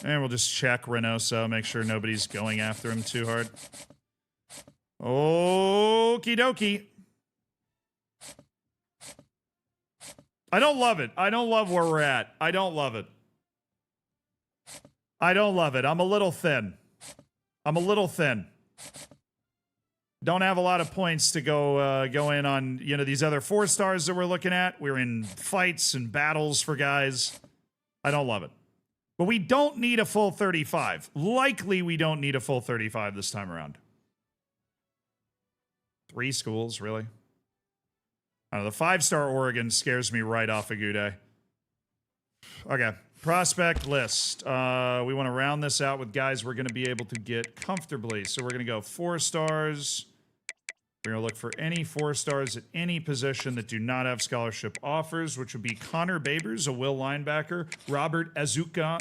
And we'll just check Reynoso, make sure nobody's going after him too hard. Okie dokie. I don't love it. I don't love where we're at. I don't love it. I don't love it. I'm a little thin. I'm a little thin. Don't have a lot of points to go in on, you know, these other 4 stars that we're looking at. We're in fights and battles for guys. I don't love it. But we don't need a full 35. Likely we don't need a full 35 this time around. 3 schools, really? I don't know, the 5-star Oregon scares me right off a good day. Okay, prospect list. We want to round this out with guys we're going to be able to get comfortably. So we're going to go 4 stars. We're going to look for any 4 stars at any position that do not have scholarship offers, which would be Connor Babers, a will linebacker, Robert Azukanma,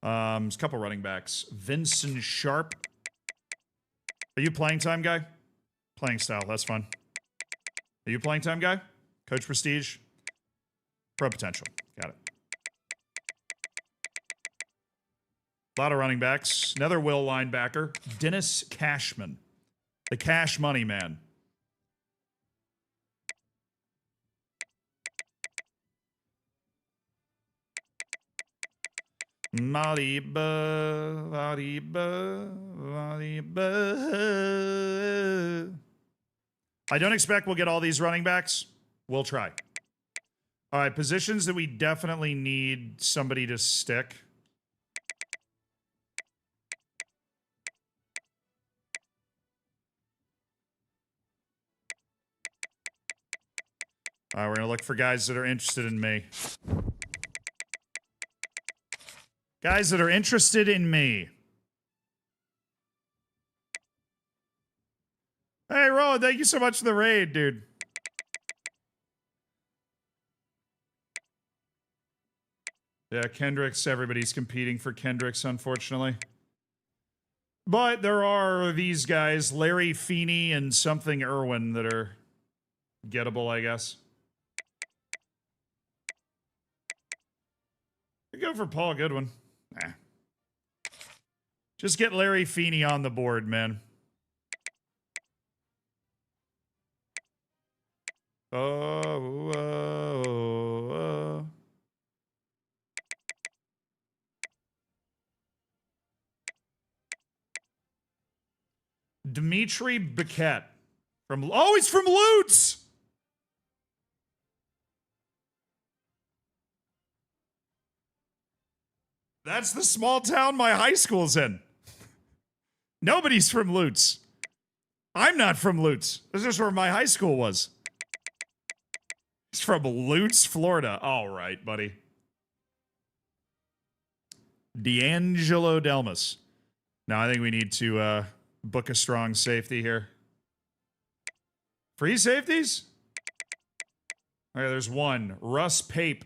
a couple running backs, Vincent Sharp. Are you playing time guy? Playing style, that's fun. Are you playing time guy? Coach Prestige? Pro potential. Got it. A lot of running backs. Another will linebacker. Dennis Cashman. The cash money man. Mariba, Mariba, Mariba. I don't expect we'll get all these running backs. We'll try. All right, positions that we definitely need somebody to stick. All right, we're going to look for guys that are interested in me. Guys that are interested in me. Hey, Rowan, thank you so much for the raid, dude. Yeah, Kendricks, everybody's competing for Kendricks, unfortunately. But there are these guys, Larry Feeney and something Irwin, that are gettable, I guess. You go for Paul Goodwin. Nah. Just get Larry Feeney on the board, man. Dimitri Biquette. He's from Lutz! That's the small town my high school's in. Nobody's from Lutz. I'm not from Lutz. This is where my high school was. He's from Lutz, Florida. All right, buddy. D'Angelo Delmas. Now, I think we need to book a strong safety here. Free safeties? Okay, there's one. Russ Pape.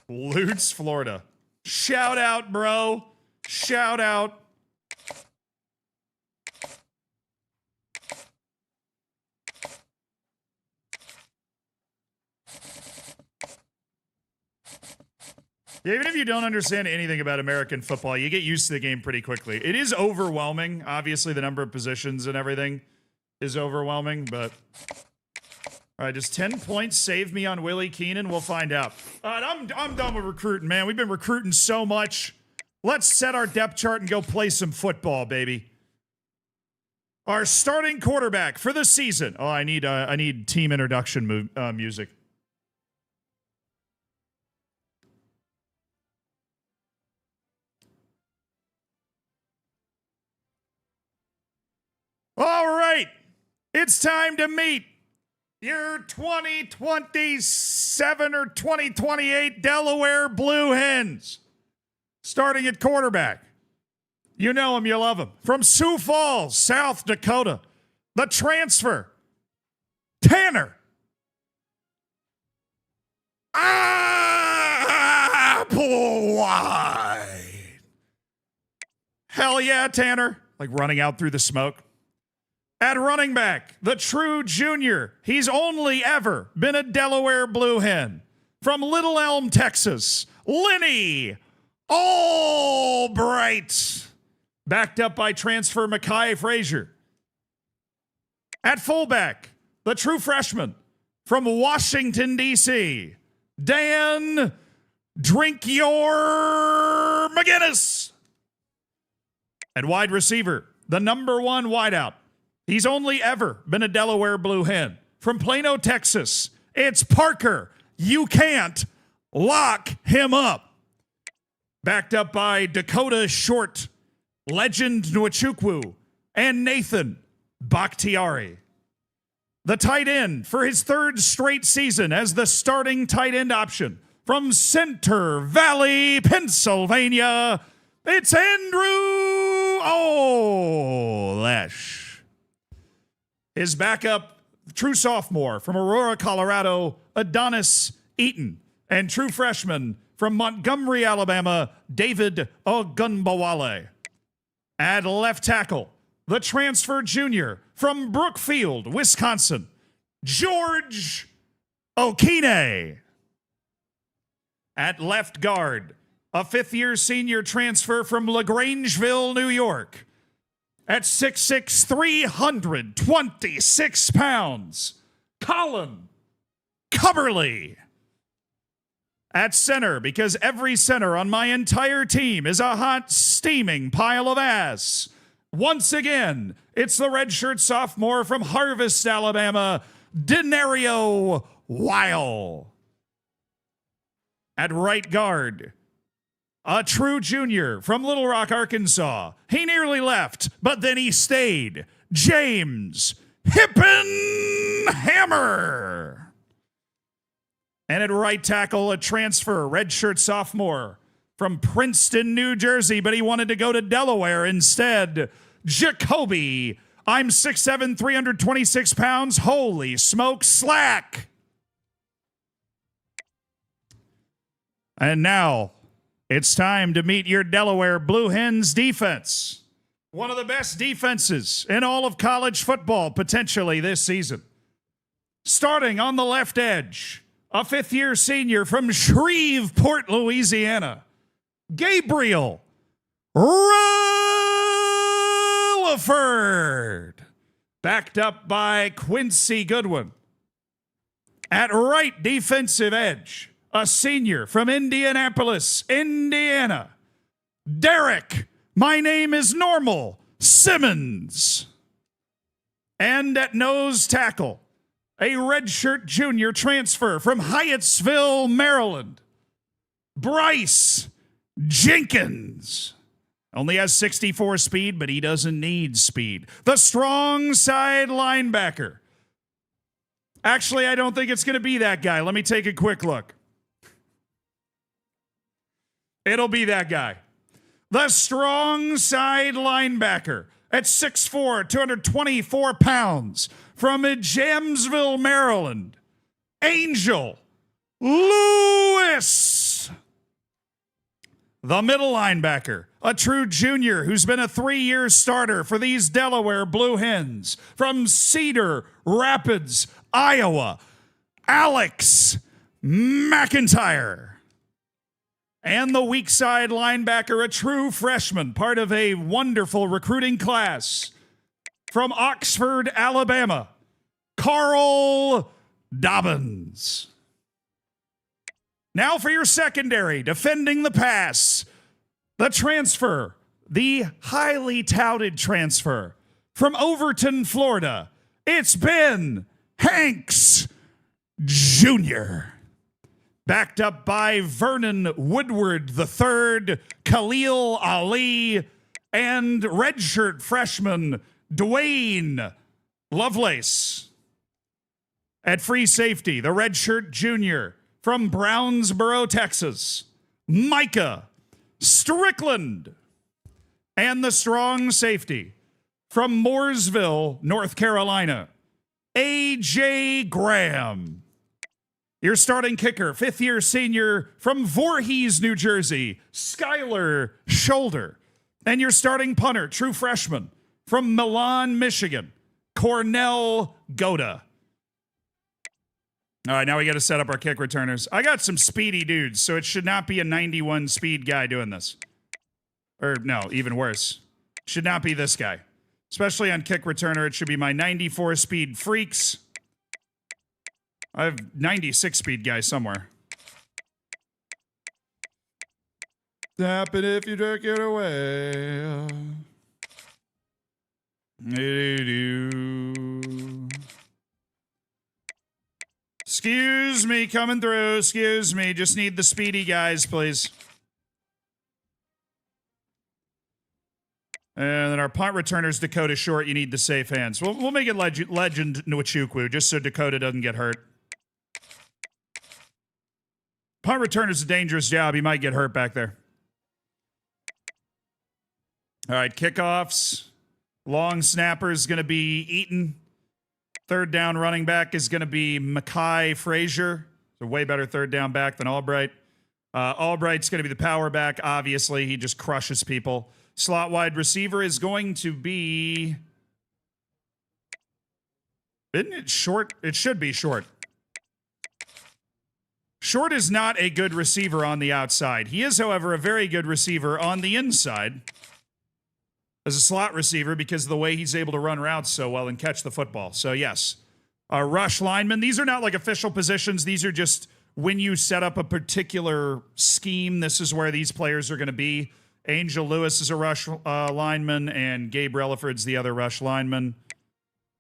Lutz, Florida. Shout out, bro. Shout out. Yeah, even if you don't understand anything about American football, you get used to the game pretty quickly. It is overwhelming. Obviously, the number of positions and everything is overwhelming, but... All right, does 10 points save me on Willie Keenan? We'll find out. All right, I'm done with recruiting, man. We've been recruiting so much. Let's set our depth chart and go play some football, baby. Our starting quarterback for the season. Oh, I need team introduction music. All right, it's time to meet your 2027 or 2028 Delaware Blue Hens. Starting at quarterback. You know him, you love him. From Sioux Falls, South Dakota. The transfer. Tanner. Applewhite. Hell yeah, Tanner. Like running out through the smoke. At running back, the true junior. He's only ever been a Delaware Blue Hen. From Little Elm, Texas, Lenny Albright. Backed up by transfer Mekhi Frazier. At fullback, the true freshman from Washington, D.C., Dan Drink Your McGinnis. At wide receiver, the number one wideout. He's only ever been a Delaware Blue Hen. From Plano, Texas, it's Parker. You can't lock him up. Backed up by Dakota Short, Legend Nwachukwu, and Nathan Bakhtiari. The tight end for his third straight season as the starting tight end option. From Center Valley, Pennsylvania, it's Andrew Olesh. His backup, true sophomore from Aurora, Colorado, Adonis Eaton. And true freshman from Montgomery, Alabama, David Ogunbowale. At left tackle, the transfer junior from Brookfield, Wisconsin, George Okine. At left guard, a fifth-year senior transfer from LaGrangeville, New York. At 6'6", 326 pounds, Colin Cubberly. At center, because every center on my entire team is a hot, steaming pile of ass. Once again, it's the redshirt sophomore from Harvest, Alabama, Denario Weil. At right guard, a true junior from Little Rock, Arkansas. He nearly left, but then he stayed. James Hippenhammer. And at right tackle, a transfer, redshirt sophomore from Princeton, New Jersey, but he wanted to go to Delaware instead. Jacoby, I'm 6'7", 326 pounds. Holy smoke, Slack. And now, it's time to meet your Delaware Blue Hens defense. One of the best defenses in all of college football, potentially this season. Starting on the left edge, a fifth-year senior from Shreveport, Louisiana, Gabriel Rutherford. Backed up by Quincy Goodwin. At right defensive edge, a senior from Indianapolis, Indiana, Derek, my name is Normal, Simmons. And at nose tackle, a redshirt junior transfer from Hyattsville, Maryland, Bryce Jenkins. Only has 64 speed, but he doesn't need speed. The strong side linebacker. Actually, I don't think it's going to be that guy. Let me take a quick look. It'll be that guy. The strong side linebacker at 6'4", 224 pounds from Jamesville, Maryland, Angel Lewis. The middle linebacker, a true junior who's been a 3-year starter for these Delaware Blue Hens from Cedar Rapids, Iowa, Alex McIntyre. And the weak side linebacker, a true freshman, part of a wonderful recruiting class from Oxford, Alabama, Carl Dobbins. Now for your secondary, defending the pass, the transfer, the highly touted transfer from Overton, Florida. It's Ben Hanks Jr., backed up by Vernon Woodward III, Khalil Ali, and redshirt freshman Dwayne Lovelace. At free safety, the redshirt junior from Brownsboro, Texas, Micah Strickland. And the strong safety from Mooresville, North Carolina, A.J. Graham. Your starting kicker, fifth-year senior from Voorhees, New Jersey, Skylar Shoulder. And your starting punter, true freshman from Milan, Michigan, Cornell Goda. All right, now we got to set up our kick returners. I got some speedy dudes, so it should not be a 91 speed guy doing this. Or no, even worse. Should not be this guy. Especially on kick returner, it should be my 94 speed freaks. I have 96 speed guys somewhere. Tap it if you drink it away. Excuse me, coming through. Excuse me. Just need the speedy guys, please. And then our punt returner's Dakota Short. You need the safe hands. We'll make it Legend Nwachukwu, just so Dakota doesn't get hurt. Punt returner's a dangerous job. He might get hurt back there. All right, kickoffs. Long snapper is going to be Eaton. Third down running back is going to be Mekhi Frazier. A way better third down back than Albright. Albright's going to be the power back. Obviously, he just crushes people. Slot wide receiver is going to be... Isn't it Short? It should be Short. Short is not a good receiver on the outside. He is, however, a very good receiver on the inside as a slot receiver because of the way he's able to run routes so well and catch the football. So, yes. Rush linemen. These are not like official positions. These are just when you set up a particular scheme, this is where these players are going to be. Angel Lewis is a rush lineman, and Gabe Relaford's the other rush lineman.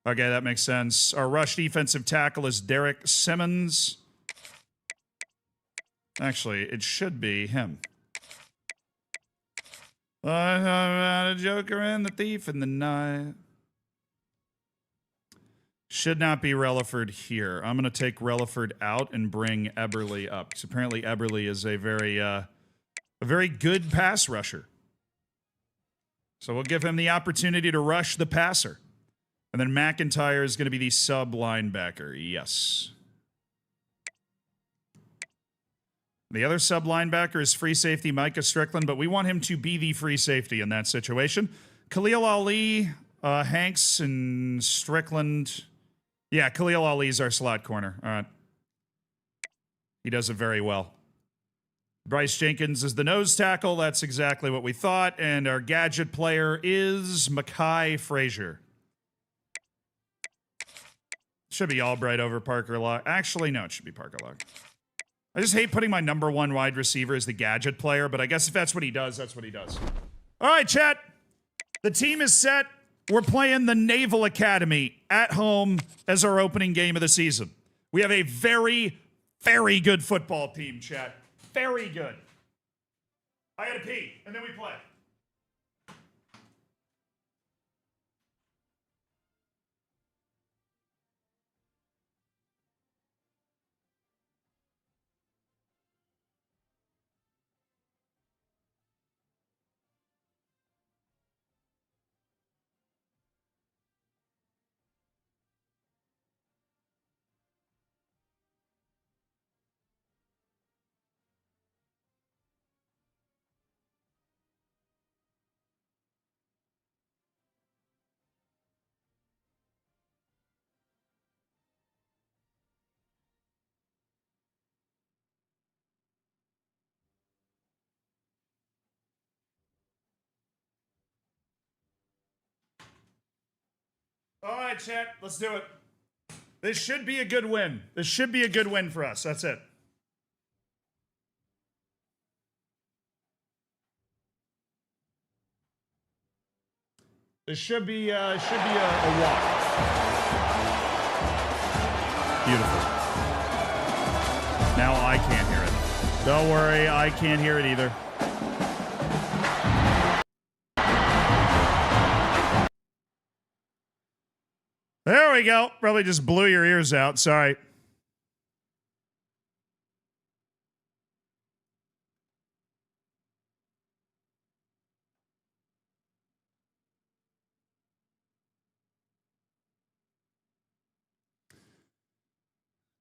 Okay, that makes sense. Our rush defensive tackle is Derek Simmons. Actually, it should be him. A Joker and the thief in the night. Should not be Relaford here. I'm going to take Relaford out and bring Eberle up. Because apparently Eberle is a very good pass rusher. So we'll give him the opportunity to rush the passer. And then McIntyre is going to be the sub linebacker. Yes. The other sub linebacker is free safety Micah Strickland, but we want him to be the free safety in that situation. Khalil Ali, Hanks, and Strickland. Yeah, Khalil Ali is our slot corner. All right. He does it very well. Bryce Jenkins is the nose tackle. That's exactly what we thought. And our gadget player is Mekhi Frazier. Should be Albright over Parker Locke. Actually, no, it should be Parker Locke. I just hate putting my number one wide receiver as the gadget player, but I guess if that's what he does, that's what he does. All right, chat. The team is set. We're playing the Naval Academy at home as our opening game of the season. We have a very, very good football team, chat. Very good. I gotta pee, and then we play. All right, chat, let's do it. This should be a good win. This should be a good win for us. That's it. This should be a walk. Beautiful. Now I can't hear it. Don't worry, I can't hear it either. There we go. Probably just blew your ears out. Sorry.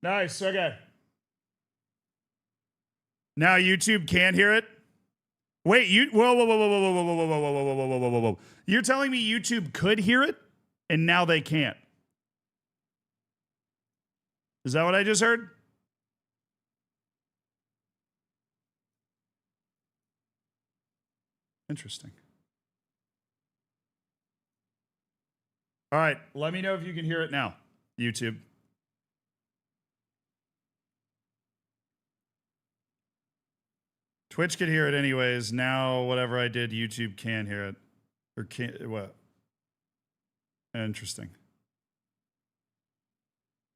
Nice. Okay. Now YouTube can't hear it. Wait, you whoa, whoa, whoa, whoa, whoa, whoa, whoa, whoa, whoa, whoa, whoa, whoa, whoa, whoa, whoa. You're telling me YouTube could hear it and now they can't. Is that what I just heard? Interesting. All right, let me know if you can hear it now, YouTube. Twitch could hear it anyways. Now, whatever I did, YouTube can't hear it. Or can't, what? Interesting.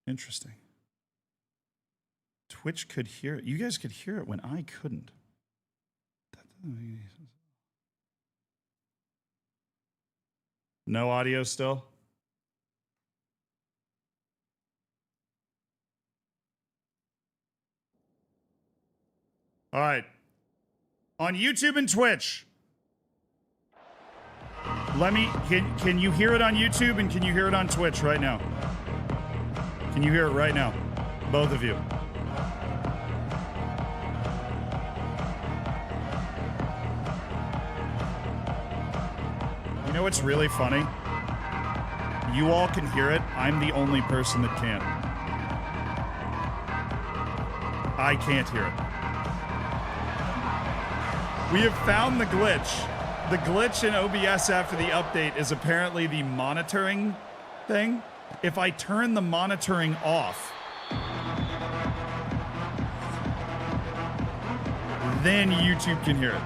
Interesting. Twitch could hear it. You guys could hear it when I couldn't. No audio still? All right. On YouTube and Twitch. Can you hear it on YouTube and can you hear it on Twitch right now? Can you hear it right now? Both of you. You know what's really funny? You all can hear it. I'm the only person that can't. I can't hear it. We have found the glitch. The glitch in OBS after the update is apparently the monitoring thing. If I turn the monitoring off, then YouTube can hear it.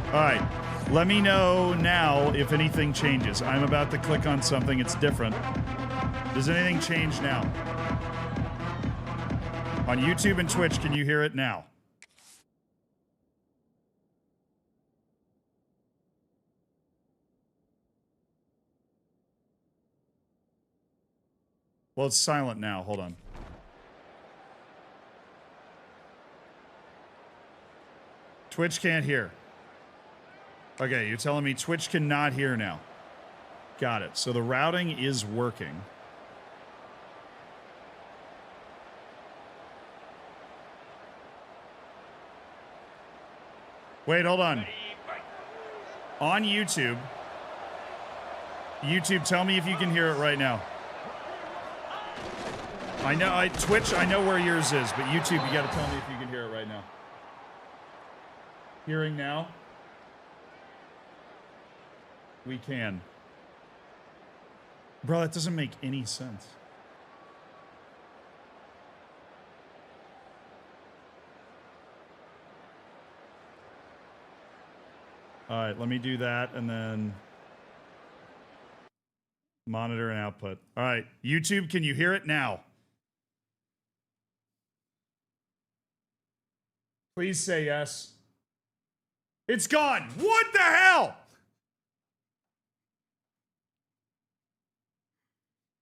All right, let me know now if anything changes. I'm about to click on something, it's different. Does anything change now? On YouTube and Twitch, can you hear it now? Well, it's silent now. Hold on. Twitch can't hear. Okay, you're telling me Twitch cannot hear now. Got it. So the routing is working. Wait, hold on. On YouTube. YouTube, tell me if you can hear it right now. I know, Twitch, I know where yours is, but YouTube, you gotta tell me if you can hear it right now. Hearing now? We can. Bro, that doesn't make any sense. All right, let me do that and then monitor and output. All right, YouTube, can you hear it now? Please say yes. It's gone. What the hell?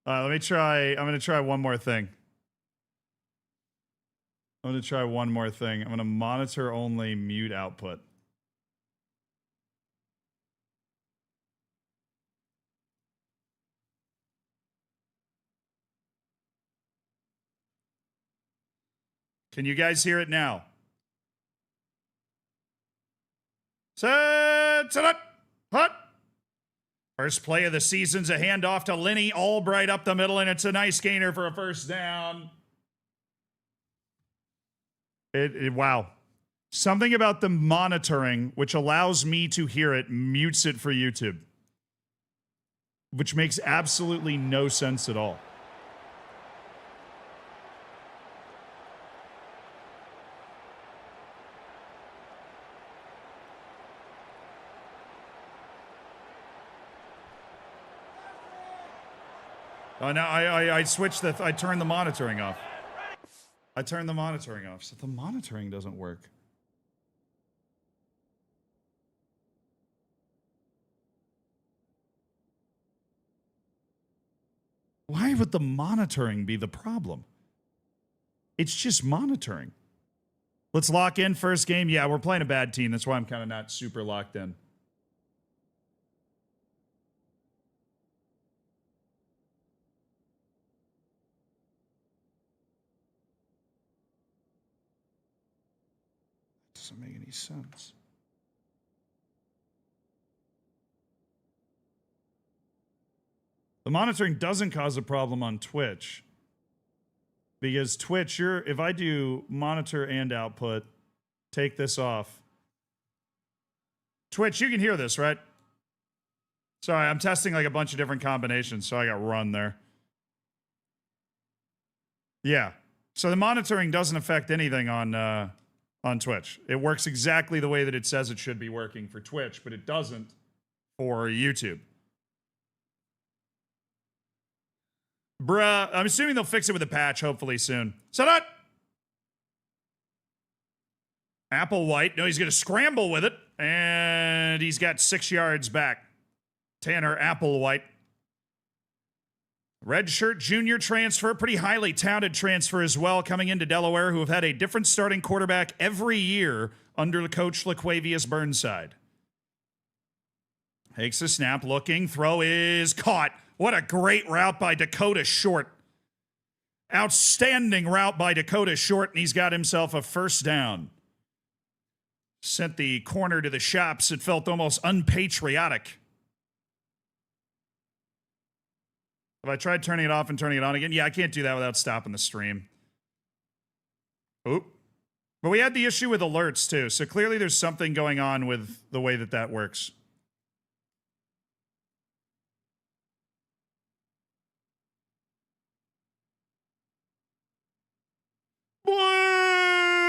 All right, let me try. I'm going to try one more thing. I'm going to try one more thing. I'm going to monitor only mute output. Can you guys hear it now? Hut. First play of the season's a handoff to Lenny Albright up the middle, and it's a nice gainer for a first down. Wow. Something about the monitoring, which allows me to hear it, mutes it for YouTube. Which makes absolutely no sense at all. Oh, no, I switched I turned the monitoring off. I turned the monitoring off, so the monitoring doesn't work. Why would the monitoring be the problem? It's just monitoring. Let's lock in first game. Yeah, we're playing a bad team. That's why I'm kind of not super locked in. Doesn't make any sense. The monitoring doesn't cause a problem on Twitch. Because Twitch, if I do monitor and output, take this off. Twitch, you can hear this, right? Sorry, I'm testing like a bunch of different combinations, so I got run there. Yeah. So the monitoring doesn't affect anything on Twitch. It works exactly the way that it says it should be working for Twitch, but it doesn't for YouTube. Bruh, I'm assuming they'll fix it with a patch, hopefully soon. So that Applewhite, no, he's going to scramble with it, and he's got 6 yards back. Tanner Applewhite. Redshirt junior transfer, pretty highly touted transfer as well, coming into Delaware, who have had a different starting quarterback every year under coach LaQuavius Burnside. Takes a snap, looking, throw is caught. What a great route by Dakota Short. Outstanding route by Dakota Short, and he's got himself a first down. Sent the corner to the shops. It felt almost unpatriotic. Have I tried turning it off and turning it on again? Yeah, I can't do that without stopping the stream. Oop. But we had the issue with alerts, too, so clearly there's something going on with the way that that works.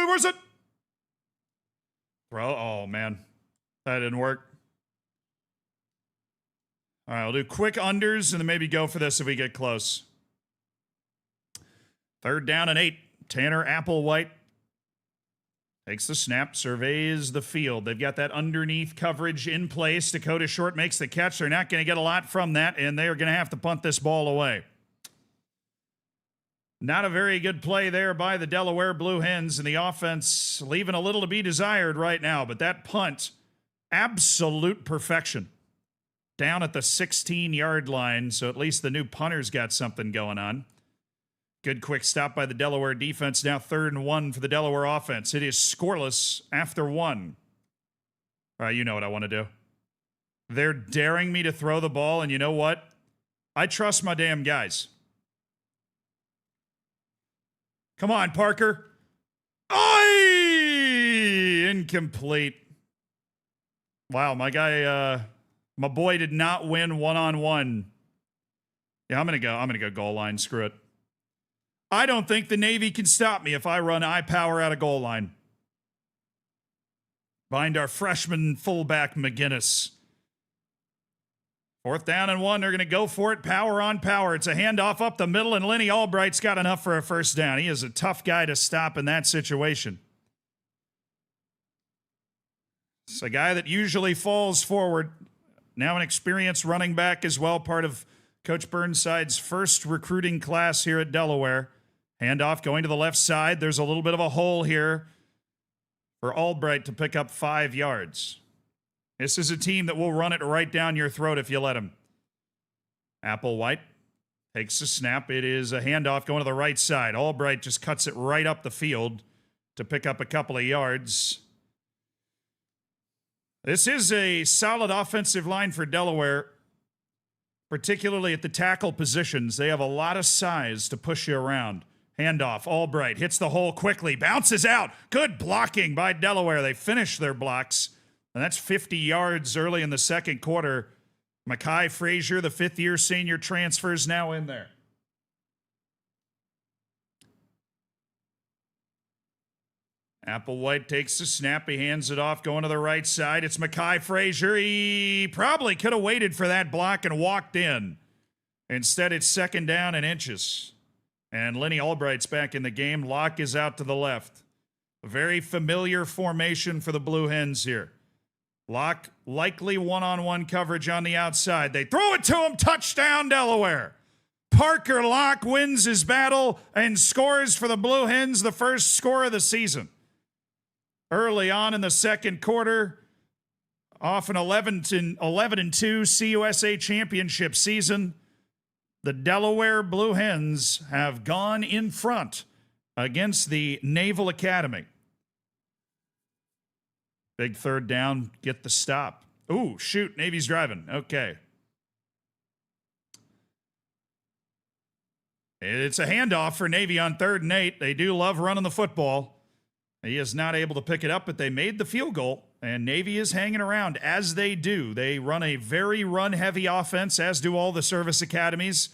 Where's it? Throw. Oh, man. That didn't work. All right, I'll do quick unders and then maybe go for this if we get close. 3rd down and 8. Tanner Applewhite takes the snap, surveys the field. They've got that underneath coverage in place. Dakota Short makes the catch. They're not going to get a lot from that, and they are going to have to punt this ball away. Not a very good play there by the Delaware Blue Hens, and the offense leaving a little to be desired right now. But that punt, absolute perfection. Down at the 16-yard line, so at least the new punter's got something going on. Good quick stop by the Delaware defense. Now 3rd and 1 for the Delaware offense. It is scoreless after 1. All right, you know what I want to do. They're daring me to throw the ball, and you know what? I trust my damn guys. Come on, Parker. Oy! Incomplete. Wow, my guy, my boy did not win one-on-one. Yeah, I'm gonna go goal line. Screw it. I don't think the Navy can stop me if I run eye power out of goal line. Bind our freshman fullback McGinnis. 4th down and 1. They're going to go for it. Power on power. It's a handoff up the middle, and Lenny Albright's got enough for a first down. He is a tough guy to stop in that situation. It's a guy that usually falls forward. Now an experienced running back as well, part of Coach Burnside's first recruiting class here at Delaware. Handoff going to the left side. There's a little bit of a hole here for Albright to pick up 5 yards. This is a team that will run it right down your throat if you let them. Applewhite takes a snap. It is a handoff going to the right side. Albright just cuts it right up the field to pick up a couple of yards. This is a solid offensive line for Delaware, particularly at the tackle positions. They have a lot of size to push you around. Handoff. Albright hits the hole quickly. Bounces out. Good blocking by Delaware. They finish their blocks. And that's 50 yards early in the second quarter. Mekhi Frazier, the 5th-year senior transfer, is now in there. Applewhite takes the snap. He hands it off, going to the right side. It's Mekhi Frazier. He probably could have waited for that block and walked in. Instead, it's 2nd down and inches. And Lenny Albright's back in the game. Locke is out to the left. A very familiar formation for the Blue Hens here. Locke, likely one-on-one coverage on the outside. They throw it to him. Touchdown, Delaware. Parker Locke wins his battle and scores for the Blue Hens the first score of the season. Early on in the second quarter, off an 11-2 CUSA championship season, the Delaware Blue Hens have gone in front against the Naval Academy. Big third down, get the stop. Ooh, shoot, Navy's driving. Okay. It's a handoff for Navy on 3rd and 8. They do love running the football. He is not able to pick it up, but they made the field goal, and Navy is hanging around, as they do. They run a very run-heavy offense, as do all the service academies.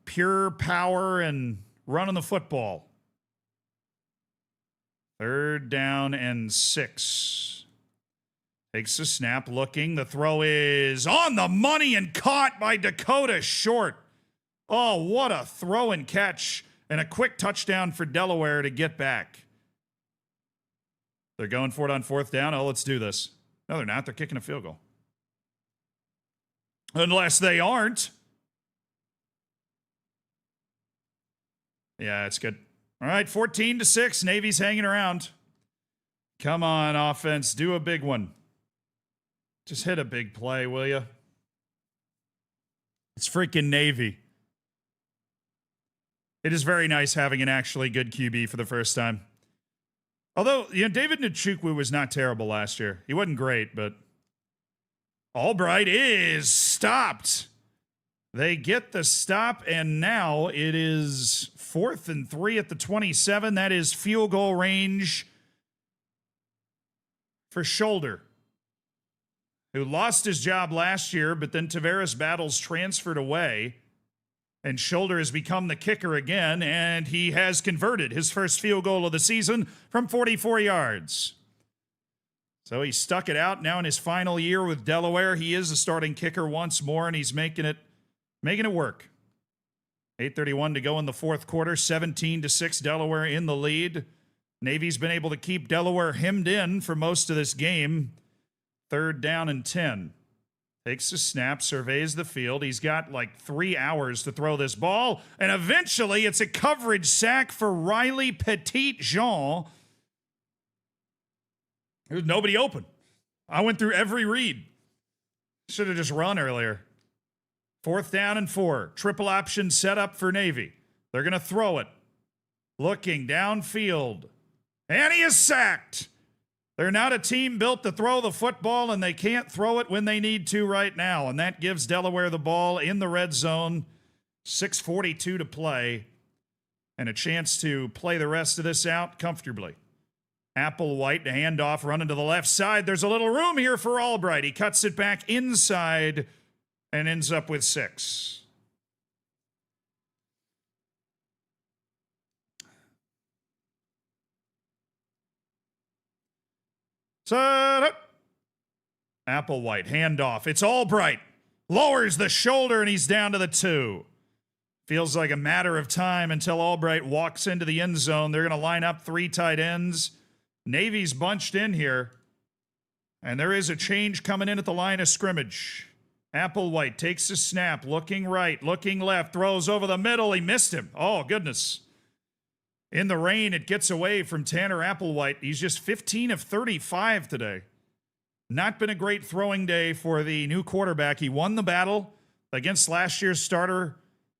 Pure power and running the football. 3rd down and 6. Takes a snap, looking. The throw is on the money and caught by Dakota Short. Oh, what a throw and catch, and a quick touchdown for Delaware to get back. They're going for it on 4th down. Oh, let's do this. No, they're not. They're kicking a field goal. Unless they aren't. Yeah, it's good. All right, 14-6. Navy's hanging around. Come on, offense. Do a big one. Just hit a big play, will you? It's freaking Navy. It is very nice having an actually good QB for the first time. Although, David Nchukwu was not terrible last year. He wasn't great, but Albright is stopped. They get the stop, and now it is 4th and 3 at the 27. That is field goal range for Shoulder, who lost his job last year, but then Tavares Battles transferred away. And Shoulder has become the kicker again, and he has converted his first field goal of the season from 44 yards. So he stuck it out. Now in his final year with Delaware, he is a starting kicker once more, and he's making it work. 8:31 to go in the 4th quarter, 17-6 Delaware in the lead. Navy's been able to keep Delaware hemmed in for most of this game. 3rd down and 10. Takes a snap, surveys the field. He's got like 3 hours to throw this ball. And eventually it's a coverage sack for Riley Petit-Jean. There's nobody open. I went through every read. Should have just run earlier. 4th down and 4. Triple option set up for Navy. They're going to throw it. Looking downfield. And he is sacked. They're not a team built to throw the football, and they can't throw it when they need to right now. And that gives Delaware the ball in the red zone. 6:42 to play. And a chance to play the rest of this out comfortably. Applewhite to handoff, running to the left side. There's a little room here for Albright. He cuts it back inside and ends up with 6. Set up. Applewhite, handoff. It's Albright. Lowers the shoulder, and he's down to the 2. Feels like a matter of time until Albright walks into the end zone. They're going to line up 3 tight ends. Navy's bunched in here. And there is a change coming in at the line of scrimmage. Applewhite takes a snap, looking right, looking left, throws over the middle. He missed him. Oh, goodness. In the rain, it gets away from Tanner Applewhite. He's just 15 of 35 today. Not been a great throwing day for the new quarterback. He won the battle against last year's starter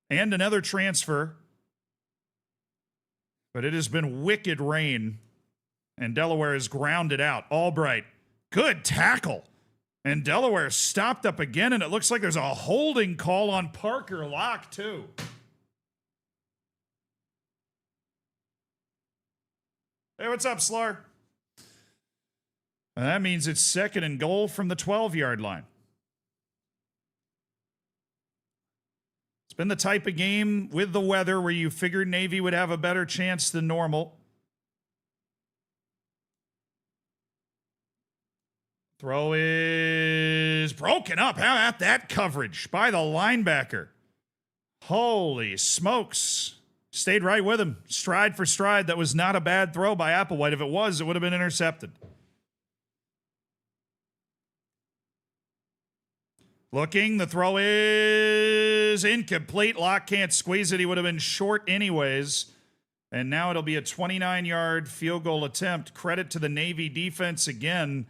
and another transfer. But it has been wicked rain, and Delaware is grounded out. Albright, good tackle. And Delaware stopped up again, and it looks like there's a holding call on Parker Locke, too. Hey, what's up, Slar? And that means it's 2nd and goal from the 12-yard line. It's been the type of game with the weather where you figured Navy would have a better chance than normal. Throw is broken up. How about that coverage by the linebacker? Holy smokes. Stayed right with him, stride for stride. That was not a bad throw by Applewhite. If it was, it would have been intercepted. Looking, the throw is incomplete. Locke can't squeeze it. He would have been short anyways. And now it'll be a 29-yard field goal attempt. Credit to the Navy defense again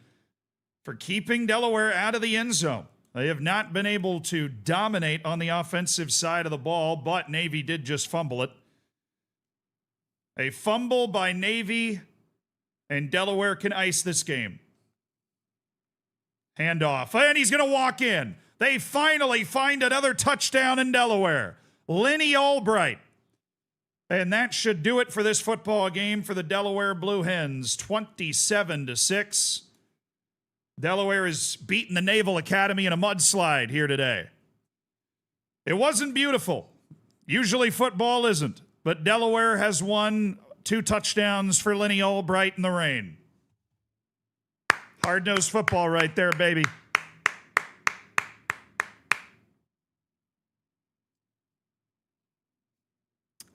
for keeping Delaware out of the end zone. They have not been able to dominate on the offensive side of the ball, but Navy did just fumble it. A fumble by Navy, and Delaware can ice this game. Handoff, and he's going to walk in. They finally find another touchdown in Delaware. Lenny Albright. And that should do it for this football game for the Delaware Blue Hens, 27-6. Delaware is beating the Naval Academy in a mudslide here today. It wasn't beautiful. Usually football isn't. But Delaware has won 2 touchdowns for Lenny Albright in the rain. Hard-nosed football right there, baby.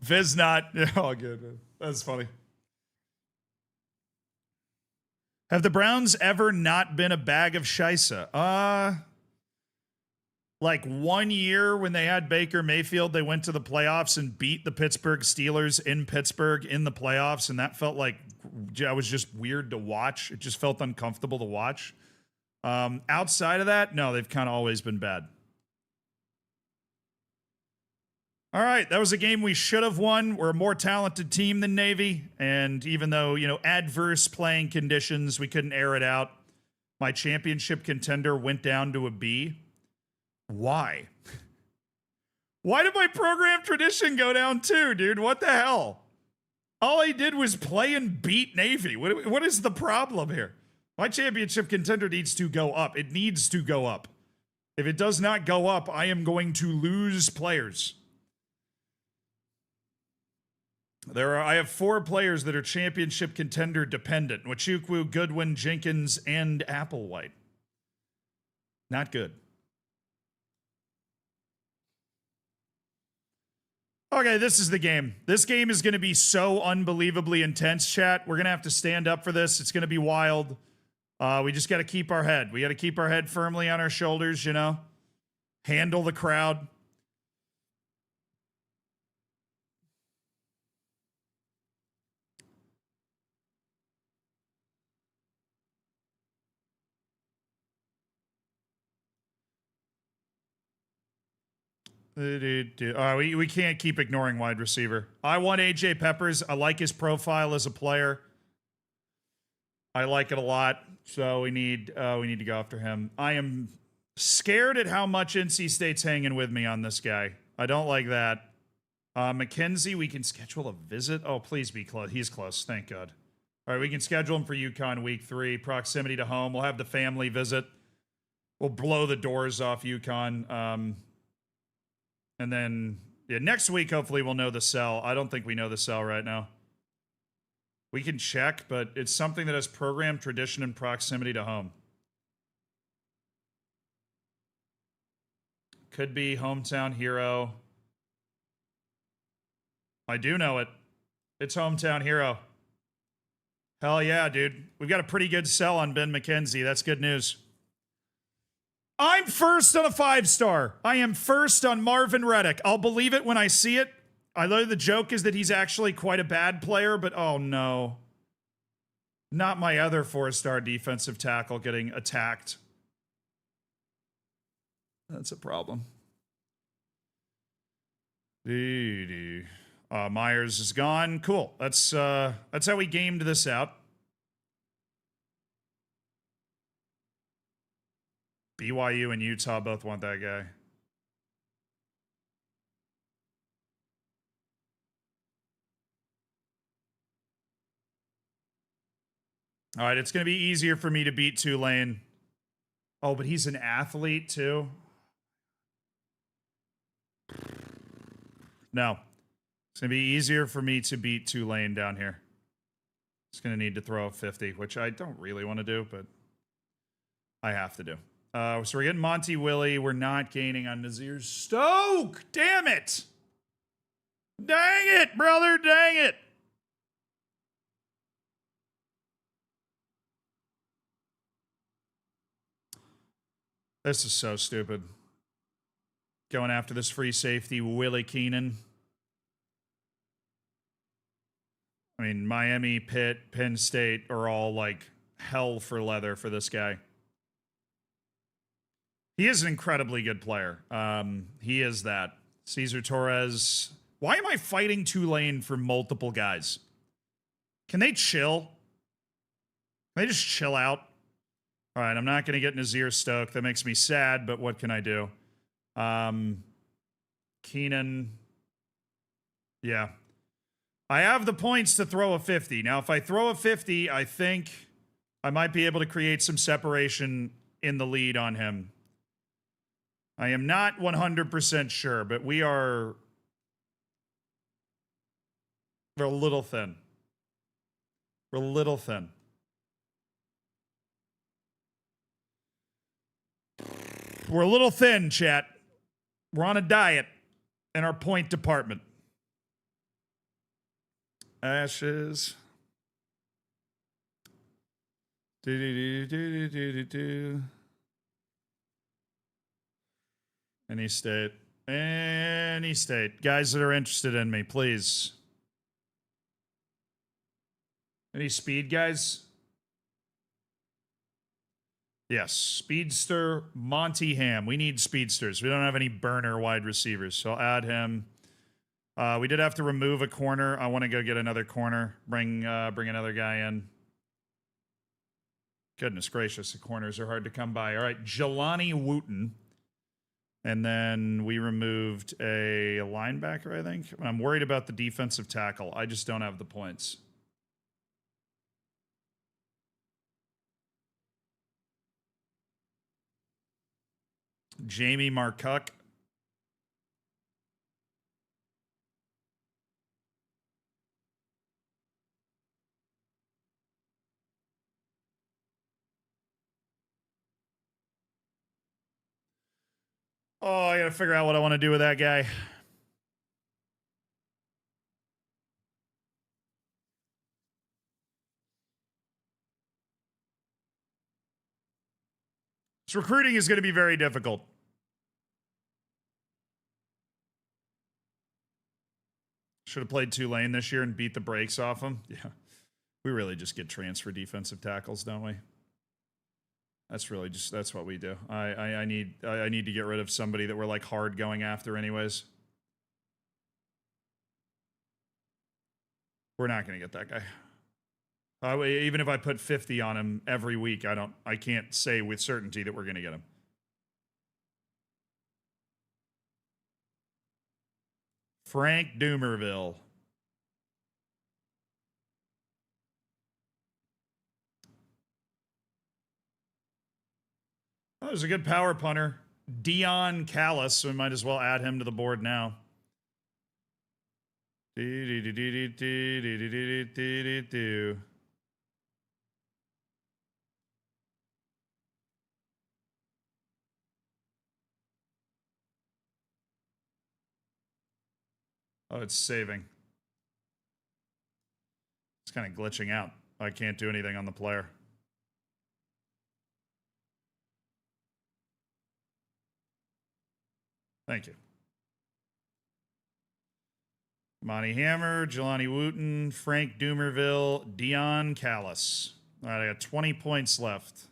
Viznot. Oh, good, man. That's funny. Have the Browns ever not been a bag of shisa? Like 1 year when they had Baker Mayfield, they went to the playoffs and beat the Pittsburgh Steelers in Pittsburgh in the playoffs, and that felt like it was just weird to watch. It just felt uncomfortable to watch. Outside of that, no, they've kind of always been bad. All right, that was a game we should have won. We're a more talented team than Navy, and even though, adverse playing conditions, we couldn't air it out. My championship contender went down to a B. Why? Why did my program tradition go down too, dude? What the hell? All I did was play and beat Navy. What is the problem here? My championship contender needs to go up. It needs to go up. If it does not go up, I am going to lose players. I have 4 players that are championship contender dependent. Nwachukwu, Goodwin, Jenkins, and Applewhite. Not good. Okay, this is the game. This game is going to be so unbelievably intense, chat. We're going to have to stand up for this. It's going to be wild. We just got to keep our head. We got to keep our head firmly on our shoulders, Handle the crowd. We can't keep ignoring wide receiver. I want AJ Peppers. I like his profile as a player. I like it a lot. So we need to go after him. I am scared at how much NC State's hanging with me on this guy. I don't like that. McKenzie, we can schedule a visit. Oh, please be close. He's close. Thank God. All right, we can schedule him for UConn week 3. Proximity to home. We'll have the family visit. We'll blow the doors off UConn. And then, next week, hopefully, we'll know the cell. I don't think we know the cell right now. We can check, but it's something that has program tradition and proximity to home. Could be hometown hero. I do know it. It's hometown hero. Hell yeah, dude. We've got a pretty good sell on Ben McKenzie. That's good news. I'm first on a 5-star. I am first on Marvin Reddick. I'll believe it when I see it. I know the joke is that he's actually quite a bad player, but oh no. Not my other 4-star defensive tackle getting attacked. That's a problem. Myers is gone. Cool. That's how we gamed this out. BYU and Utah both want that guy. All right, it's going to be easier for me to beat Tulane. Oh, but he's an athlete too? No. It's going to be easier for me to beat Tulane down here. It's going to need to throw a 50, which I don't really want to do, but I have to do. So we're getting Monty Willie. We're not gaining on Nazir Stoke. Damn it. Dang it, brother. Dang it. This is so stupid. Going after this free safety, Willie Keenan. I mean, Miami, Pitt, Penn State are all like hell for leather for this guy. He is an incredibly good player. He is that. Cesar Torres. Why am I fighting Tulane for multiple guys? Can they chill? Can they just chill out? All right, I'm not going to get Nazir Stoke. That makes me sad, but what can I do? Keenan. Yeah. I have the points to throw a 50. Now, if I throw a 50, I think I might be able to create some separation in the lead on him. I am not 100% sure, but we're a little thin. We're a little thin. We're a little thin, chat. We're on a diet in our point department. Ashes. Any state. Any state. Guys that are interested in me, please. Any speed guys? Yes. Speedster Monty Ham. We need speedsters. We don't have any burner wide receivers, so I'll add him. We did have to remove a corner. I want to go get another corner. Bring another guy in. Goodness gracious, the corners are hard to come by. All right, Jelani Wooten. And then we removed a linebacker, I think. I'm worried about the defensive tackle. I just don't have the points. Jamie Marcock. Oh, I gotta figure out what I want to do with that guy. This recruiting is going to be very difficult. Should have played Tulane this year and beat the brakes off them. Yeah. We really just get transfer defensive tackles, don't we? That's what we do. I need to get rid of somebody that we're like hard going after anyways. We're not going to get that guy. Even if I put 50 on him every week, I can't say with certainty that we're going to get him. Frank Doomerville. Oh, there's a good power punter. Dion Callis, so we might as well add him to the board now. Oh, it's saving. It's kind of glitching out. I can't do anything on the player. Thank you. Monty Hammer, Jelani Wooten, Frank Doomerville, Dion Callis. All right, I got 20 points left.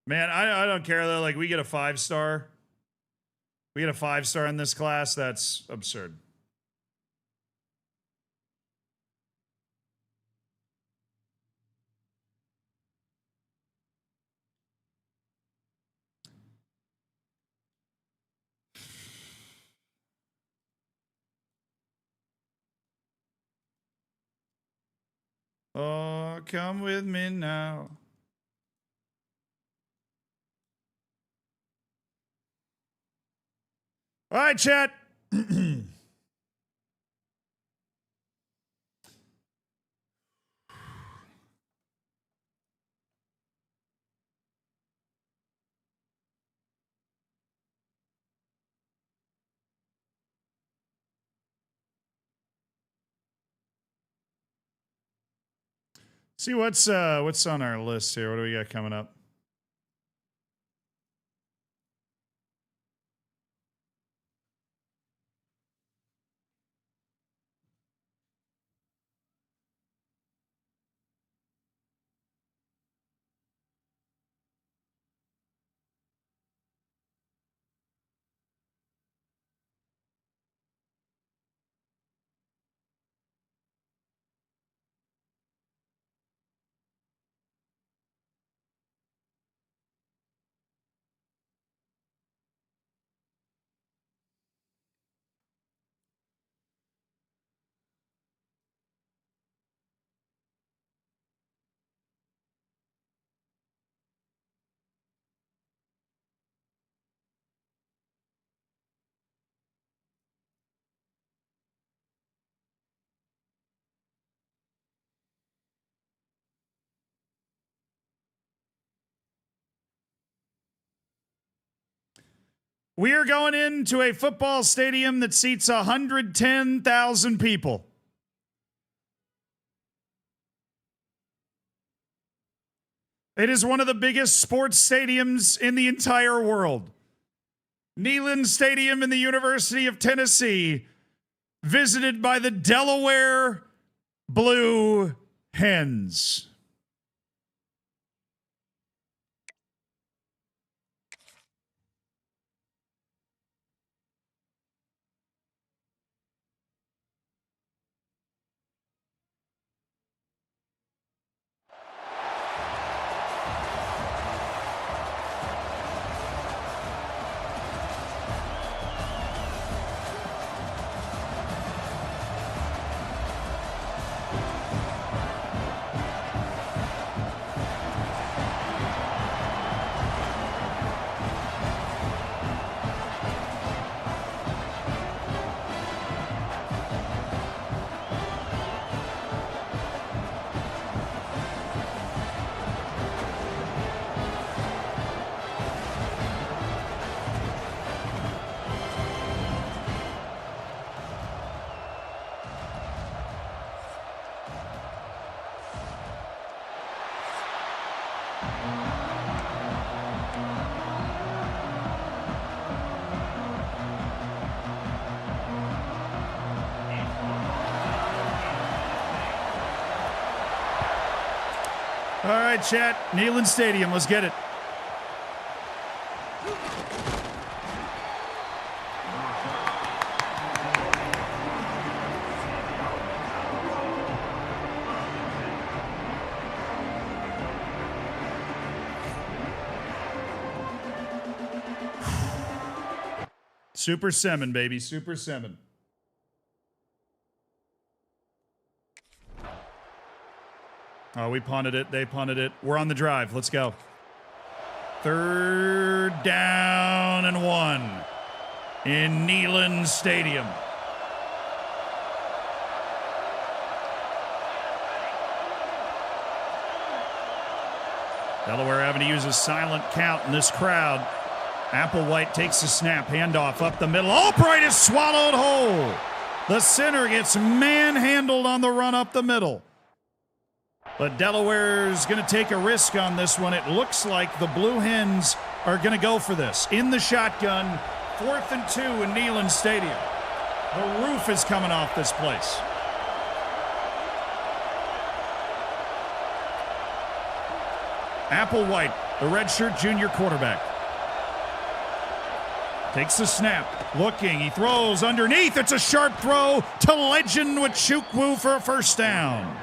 Man, I don't care though. Like, we get a 5-star. We get a 5-star in this class. That's absurd. Oh, come with me now. All right, chat. See what's on our list here. What do we got coming up? We are going into a football stadium that seats 110,000 people. It is one of the biggest sports stadiums in the entire world. Neyland Stadium in the University of Tennessee, visited by the Delaware Blue Hens. All right, chat. Neyland Stadium. Let's get it. Super Semin, baby. Super Semin. Oh, we punted it. They punted it. We're on the drive. Let's go. 3rd down and 1 in Neyland Stadium. Delaware having to use a silent count in this crowd. Applewhite takes the snap. Handoff up the middle. Albright is swallowed whole. The center gets manhandled on the run up the middle. But Delaware's going to take a risk on this one. It looks like the Blue Hens are going to go for this. In the shotgun, 4th and 2 in Neyland Stadium. The roof is coming off this place. Applewhite, the redshirt junior quarterback. Takes the snap, looking, he throws underneath. It's a sharp throw to Legend with Chukwu for a first down.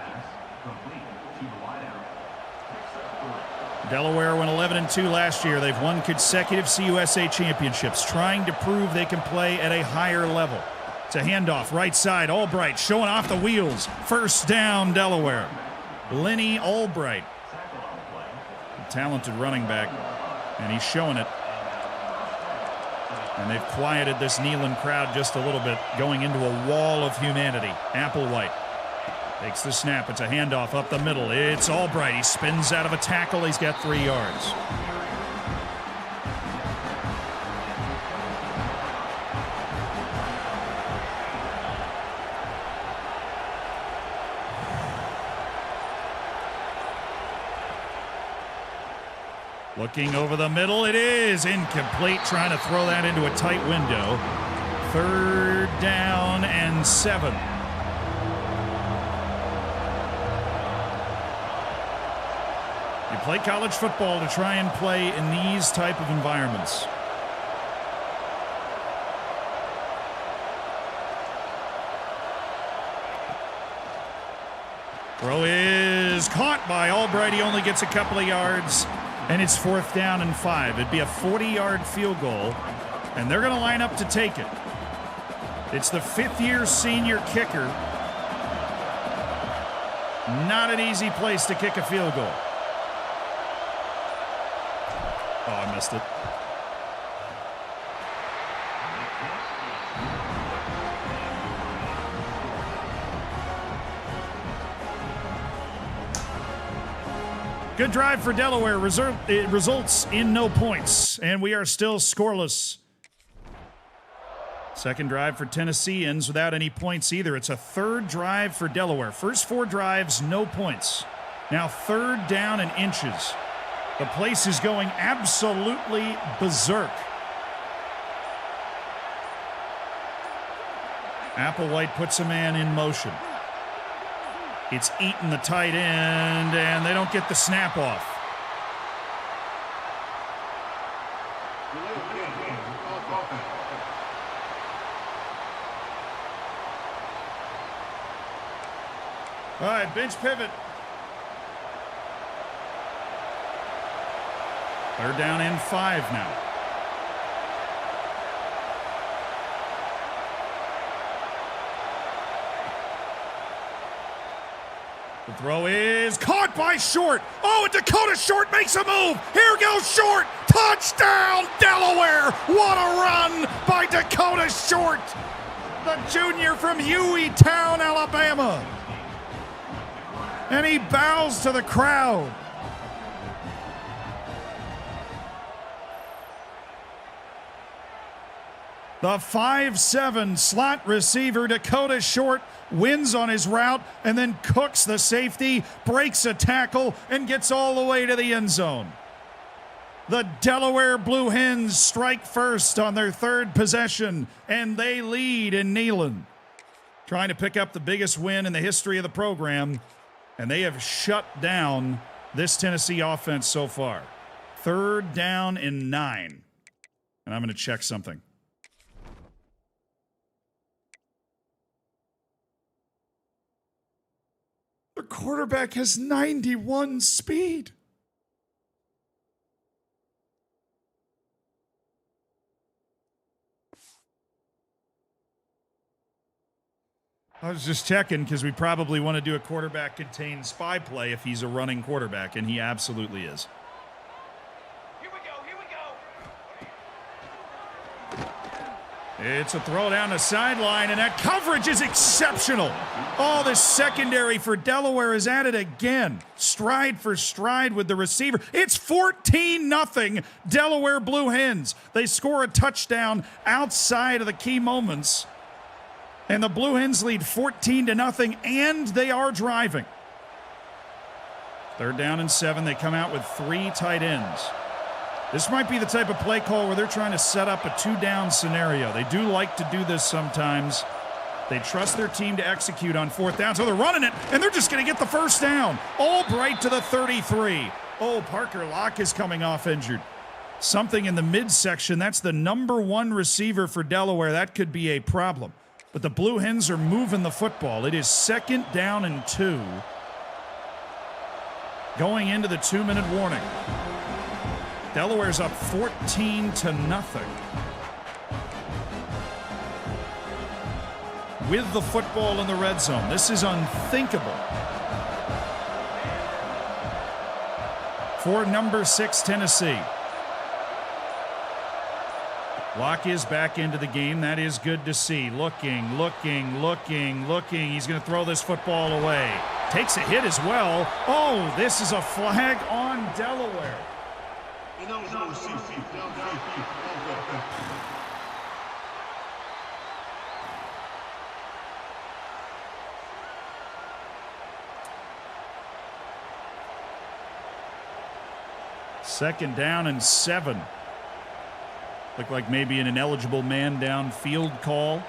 Delaware went 11-2 last year. They've won consecutive CUSA championships, trying to prove they can play at a higher level. It's a handoff, right side, Albright showing off the wheels. First down, Delaware. Lenny Albright, a talented running back, and he's showing it. And they've quieted this Neyland crowd just a little bit, going into a wall of humanity. Applewhite takes the snap. It's a handoff up the middle. It's Albright. He spins out of a tackle. He's got 3 yards. Looking over the middle, it is incomplete, trying to throw that into a tight window. 3rd down and 7. You play college football to try and play in these type of environments. Throw is caught by Albright. He only gets a couple of yards, and it's 4th down and 5. It'd be a 40-yard field goal, and they're going to line up to take it. It's the 5th-year senior kicker. Not an easy place to kick a field goal. Oh, I missed it. Good drive for Delaware. It results in no points, and we are still scoreless. Second drive for Tennessee ends without any points either. It's a 3rd drive for Delaware. First 4 drives, no points. Now 3rd down and inches. The place is going absolutely berserk. Applewhite puts a man in motion. It's Eaton, the tight end, and they don't get the snap off. All right, bench pivot. 3rd down and 5 now. The throw is caught by Short. Oh, and Dakota Short makes a move. Here goes Short. Touchdown, Delaware. What a run by Dakota Short, the junior from Hueytown, Alabama. And he bows to the crowd. The 5'7" slot receiver, Dakota Short, wins on his route and then cooks the safety, breaks a tackle, and gets all the way to the end zone. The Delaware Blue Hens strike first on their 3rd possession, and they lead in Neyland. Trying to pick up the biggest win in the history of the program, and they have shut down this Tennessee offense so far. 3rd down and 9. And I'm going to check something. The quarterback has 91 speed. I was just checking because we probably want to do a quarterback-contained spy play if he's a running quarterback, and he absolutely is.
Here we go, here we go.
It's a throw down the sideline, and that coverage is exceptional. Oh, the secondary for Delaware is at it again. Stride for stride with the receiver. It's 14-0 Delaware Blue Hens. They score a touchdown outside of the key moments. And the Blue Hens lead 14-0, and they are driving. 3rd down and 7. They come out with 3 tight ends. This might be the type of play call where they're trying to set up a 2-down scenario. They do like to do this sometimes. They trust their team to execute on 4th down, so they're running it, and they're just going to get the 1st down. Albright to the 33. Oh, Parker Locke is coming off injured. Something in the midsection. That's the number 1 receiver for Delaware. That could be a problem. But the Blue Hens are moving the football. It is 2nd down and 2. Going into the 2-minute warning. Delaware's up 14-0. With the football in the red zone. This is unthinkable. For number 6, Tennessee. Locke is back into the game. That is good to see. Looking. He's going to throw this football away. Takes a hit as well. Oh, this is a flag on Delaware. 2nd down and 7. Looked like maybe an ineligible man downfield call.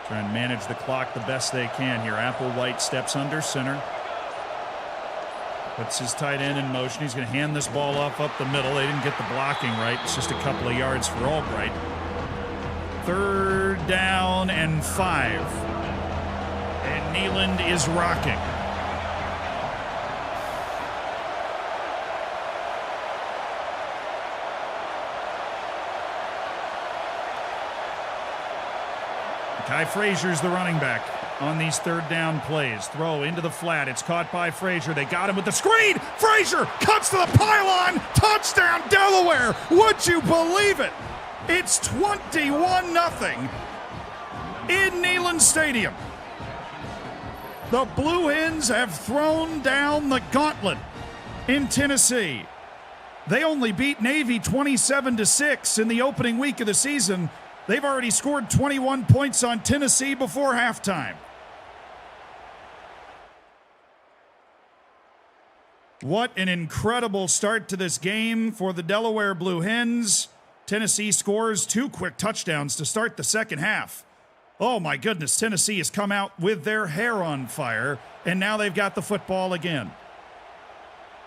Try and manage the clock the best they can here. Applewhite steps under center. Puts his tight end in motion. He's going to hand this ball off up the middle. They didn't get the blocking right. It's just a couple of yards for Albright. 3rd down and 5. And Neyland is rocking. Kai Frazier's the running back on these 3rd down plays. Throw into the flat. It's caught by Frazier. They got him with the screen. Frazier cuts to the pylon. Touchdown, Delaware. Would you believe it? It's 21-0 in Neyland Stadium. The Blue Hens have thrown down the gauntlet in Tennessee. They only beat Navy 27-6 in the opening week of the season. They've already scored 21 points on Tennessee before halftime. What an incredible start to this game for the Delaware Blue Hens. Tennessee scores 2 quick touchdowns to start the second half. Oh my goodness, Tennessee has come out with their hair on fire, and now they've got the football again.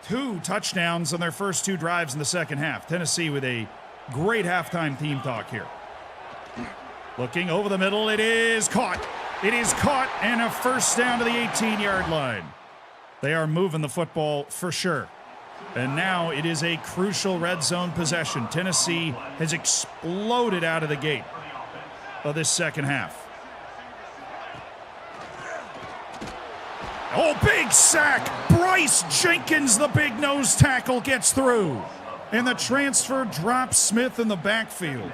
2 touchdowns on their first 2 drives in the second half. Tennessee with a great halftime theme talk here. Looking over the middle, it is caught. It is caught, and a first down to the 18-yard line. They are moving the football for sure. And now it is a crucial red zone possession. Tennessee has exploded out of the gate of this second half. Oh, big sack. Bryce Jenkins, the big nose tackle, gets through. And the transfer drops Smith in the backfield.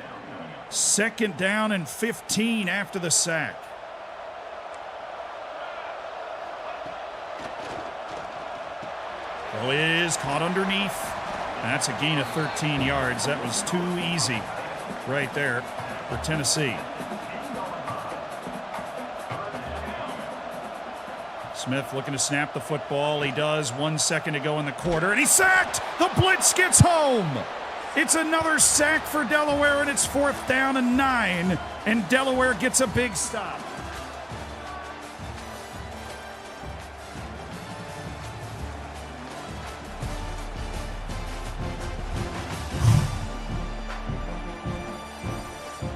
2nd down and 15 after the sack. Oh, it is caught underneath. That's a gain of 13 yards. That was too easy right there for Tennessee. Smith looking to snap the football. He does. 1 second to go in the quarter, and he's sacked. The blitz gets home. It's another sack for Delaware, and it's 4th down and 9, and Delaware gets a big stop.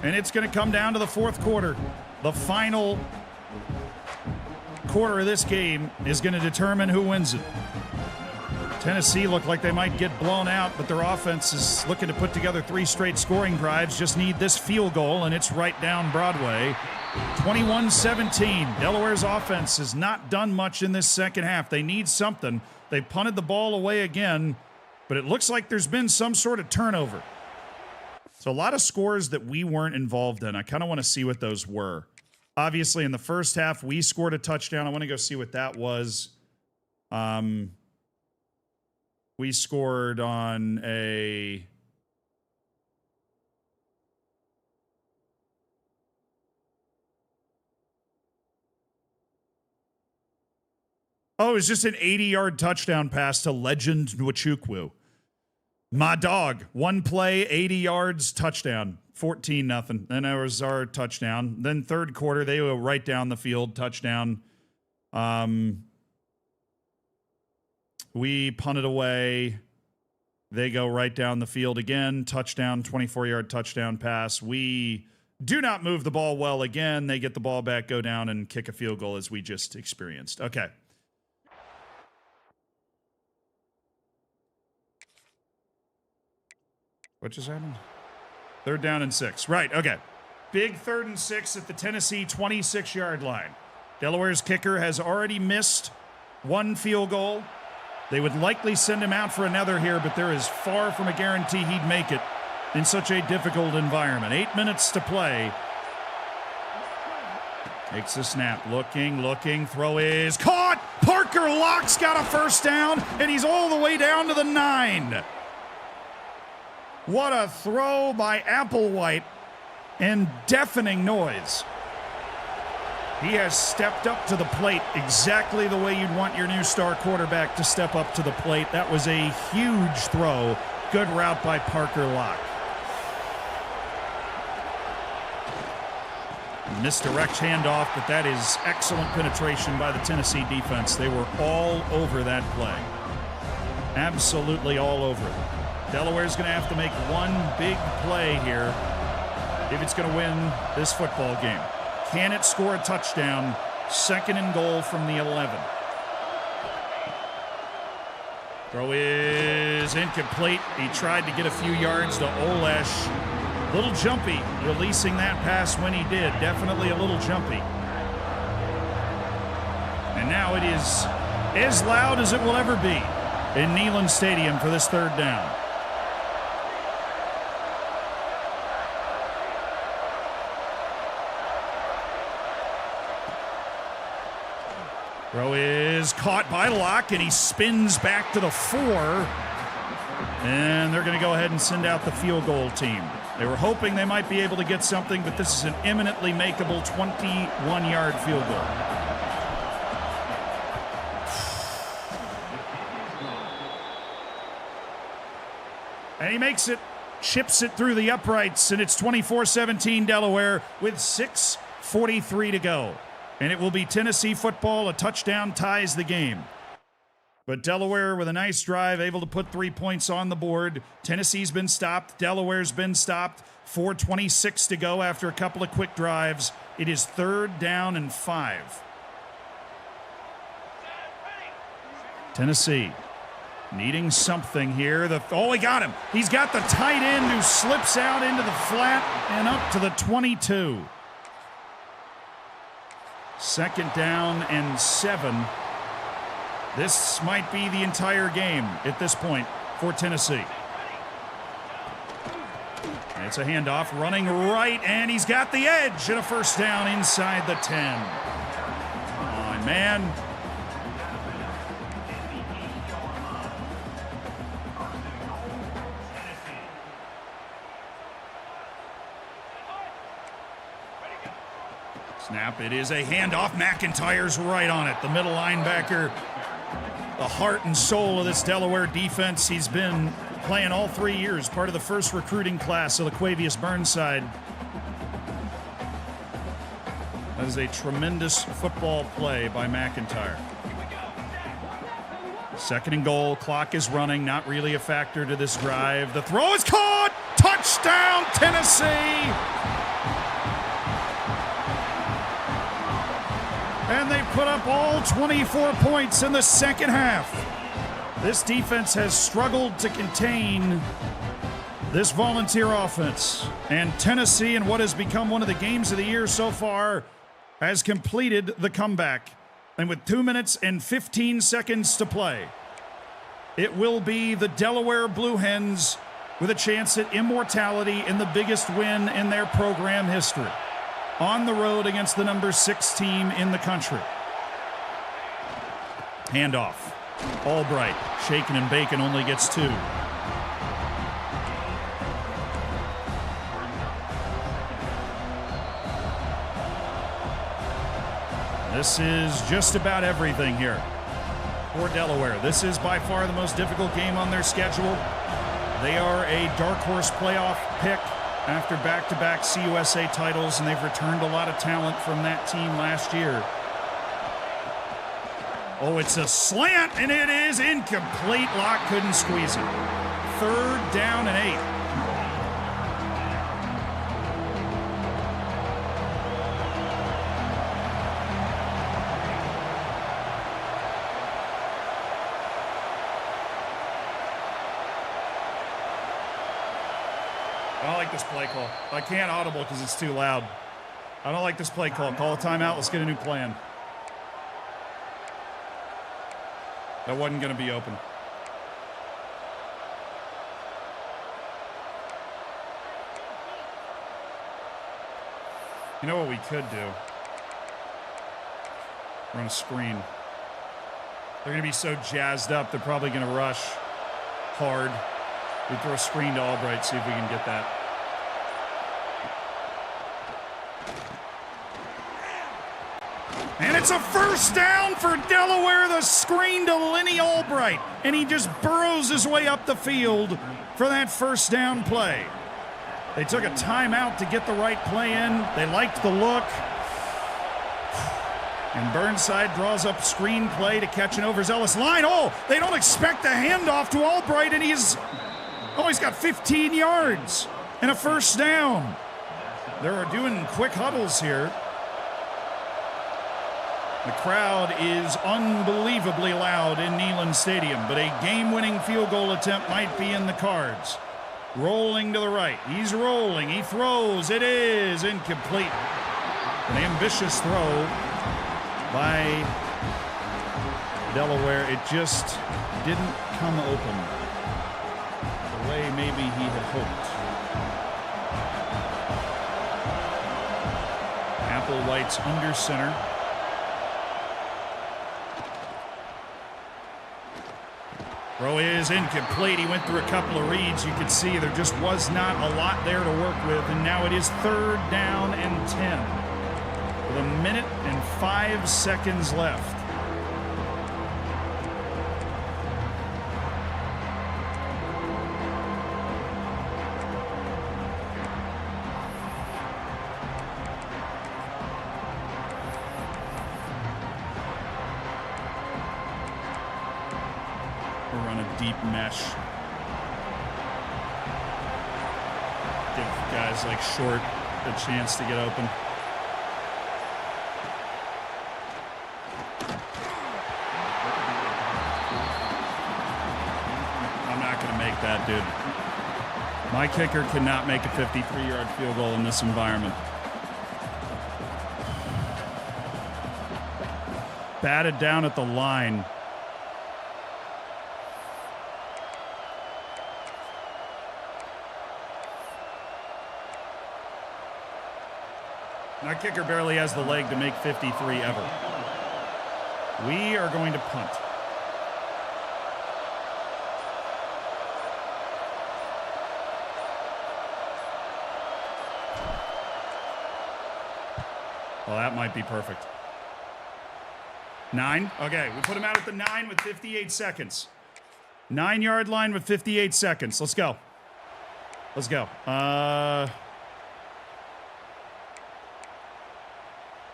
And it's going to come down to the 4th quarter. The final quarter of this game is going to determine who wins it. Tennessee looked like they might get blown out, but their offense is looking to put together 3 straight scoring drives. Just need this field goal, and it's right down Broadway. 21-17. Delaware's offense has not done much in this second half. They need something. They punted the ball away again, but it looks like there's been some sort of turnover. So a lot of scores that we weren't involved in. I kind of want to see what those were. Obviously, in the first half, we scored a touchdown. I want to go see what that was. We scored on a... Oh, it was just an 80-yard touchdown pass to Legend Nwachukwu. My dog. 1 play, 80 yards, touchdown. 14-0. Then there was our touchdown. Then 3rd quarter, they were right down the field, touchdown. We punted away. They go right down the field again. Touchdown, 24-yard touchdown pass. We do not move the ball well again. They get the ball back, go down, and kick a field goal as we just experienced. Okay. What just happened? 3rd down and 6. Right, okay. Big 3rd and 6 at the Tennessee 26-yard line. Delaware's kicker has already missed 1 field goal. They would likely send him out for another here, but there is far from a guarantee he'd make it in such a difficult environment. 8 minutes to play. Takes the snap. Looking. Throw is caught. Parker Locke's got a first down, and he's all the way down to the 9. What a throw by Applewhite, and deafening noise. He has stepped up to the plate exactly the way you'd want your new star quarterback to step up to the plate. That was a huge throw. Good route by Parker Locke. Misdirect handoff, but that is excellent penetration by the Tennessee defense. They were all over that play. Absolutely all over it. Delaware's going to have to make one big play here if it's going to win this football game. Can it score a touchdown? 2nd and goal from the 11. Throw is incomplete. He tried to get a few yards to Olesh. Little jumpy releasing that pass when he did. Definitely a little jumpy. And now it is as loud as it will ever be in Neyland Stadium for this 3rd down. Throw is caught by Locke, and he spins back to the 4. And they're going to go ahead and send out the field goal team. They were hoping they might be able to get something, but this is an eminently makeable 21-yard field goal. And he makes it, chips it through the uprights, and it's 24-17 Delaware with 6:43 to go. And it will be Tennessee football. A touchdown ties the game. But Delaware with a nice drive, able to put 3 points on the board. Tennessee's been stopped. Delaware's been stopped. 4:26 to go after a couple of quick drives. It is 3rd down and 5. Tennessee needing something here. He got him. He's got the tight end who slips out into the flat and up to the 22. 2nd down and 7. This might be the entire game at this point for Tennessee. It's a handoff, running right, and he's got the edge and a 1st down inside the 10. Come on, man. Snap, it is a handoff. McIntyre's right on it. The middle linebacker, the heart and soul of this Delaware defense. He's been playing all 3 years, part of the first recruiting class of Laquavius Burnside. That is a tremendous football play by McIntyre. 2nd and goal, clock is running, not really a factor to this drive. The throw is caught! Touchdown, Tennessee! And they put up all 24 points in the 2nd half. This defense has struggled to contain this Volunteer offense. And Tennessee, in what has become one of the games of the year so far, has completed the comeback. And with 2 minutes and 15 seconds to play, it will be the Delaware Blue Hens with a chance at immortality in the biggest win in their program history. On the road against the number 6 team in the country. Handoff. Albright, shaken and bacon, only gets 2. This is just about everything here for Delaware. This is by far the most difficult game on their schedule. They are a dark horse playoff pick after back-to-back CUSA titles, and they've returned a lot of talent from that team last year. Oh, it's a slant, and it is incomplete. Locke couldn't squeeze it. 3rd down and 8. I don't like this play call. I can't audible because it's too loud. I don't like this play call. Call a timeout. Let's get a new plan. That wasn't going to be open. You know what we could do? Run a screen. They're going to be so jazzed up, they're probably going to rush hard. We throw a screen to Albright, see if we can get that. And it's a first down for Delaware. The screen to Lenny Albright. And he just burrows his way up the field for that first down play. They took a timeout to get the right play in. They liked the look. And Burnside draws up screen play to catch an overzealous line. Oh, they don't expect the handoff to Albright, and he's got 15 yards and a first down. They're doing quick huddles here. The crowd is unbelievably loud in Neyland Stadium, but a game-winning field goal attempt might be in the cards. Rolling to the right. He's rolling. He throws. It is incomplete. An ambitious throw by Delaware. It just didn't come open the way maybe he had hoped. Applewhite's under center. Throw is incomplete. He went through a couple of reads. You could see there just was not a lot there to work with. And now it is 3rd down and 10 with 1 minute and 5 seconds left. Deep mesh. Give guys like Short a chance to get open. I'm not going to make that, dude. My kicker cannot make a 53-yard field goal in this environment. Batted down at the line. My kicker barely has the leg to make 53 ever. We are going to punt. Well, that might be perfect. 9? Okay, we put him out at the 9 with 58 seconds. 9-yard line with 58 seconds. Let's go. Let's go.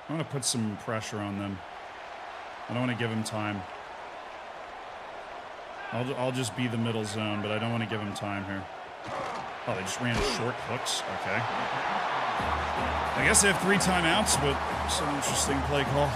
I'm going to put some pressure on them. I don't want to give them time. I'll just be the middle zone, but I don't want to give them time here. Oh, they just ran short hooks. Okay. I guess they have 3 timeouts, but it's an interesting play call.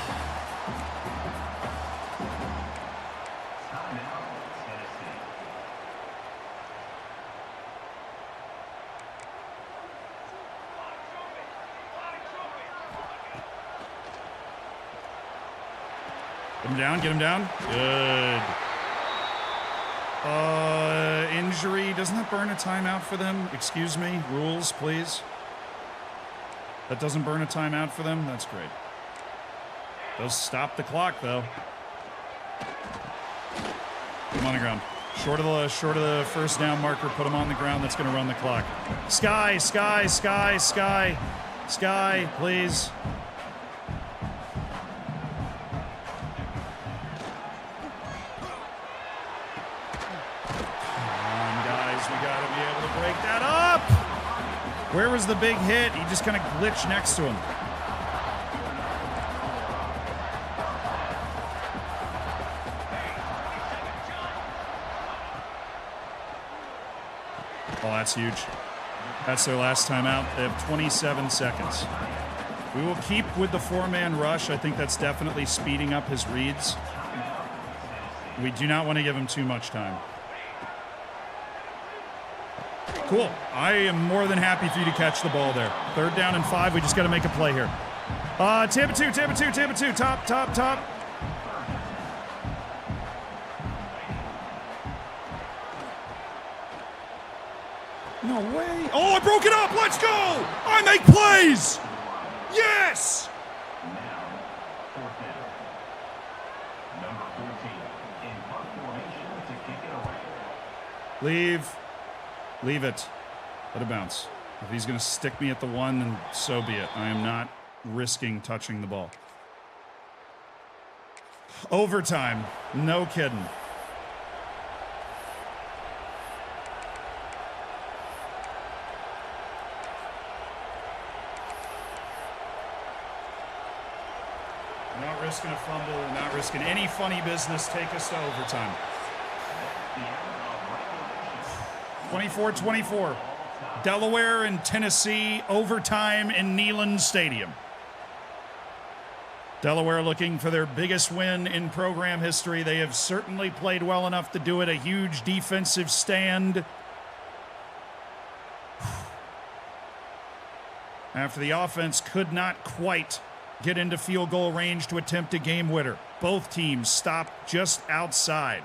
Get him down. Good. Injury. Doesn't that burn a timeout for them? Excuse me. Rules, please. That doesn't burn a timeout for them? That's great. Does stop the clock, though. Put him on the ground. Short of the first down marker. Put him on the ground. That's going to run the clock. Sky, please. Where was the big hit? He just kind of glitched next to him. Oh, that's huge. That's their last timeout. They have 27 seconds. We will keep with the 4-man rush. I think that's definitely speeding up his reads. We do not want to give him too much time. Cool. I am more than happy for you to catch the ball there. 3rd down and 5. We just got to make a play here. Tampa 2. Top. No way. Oh, I broke it up. Let's go. I make plays. Yes. Leave it. Let it bounce. If he's going to stick me at the 1, then so be it. I am not risking touching the ball. Overtime. No kidding. Not risking a fumble, not risking any funny business. Take us to overtime. 24-24. Delaware and Tennessee, overtime in Neyland Stadium. Delaware looking for their biggest win in program history. They have certainly played well enough to do it. A huge defensive stand. After the offense could not quite get into field goal range to attempt a game winner. Both teams stopped just outside.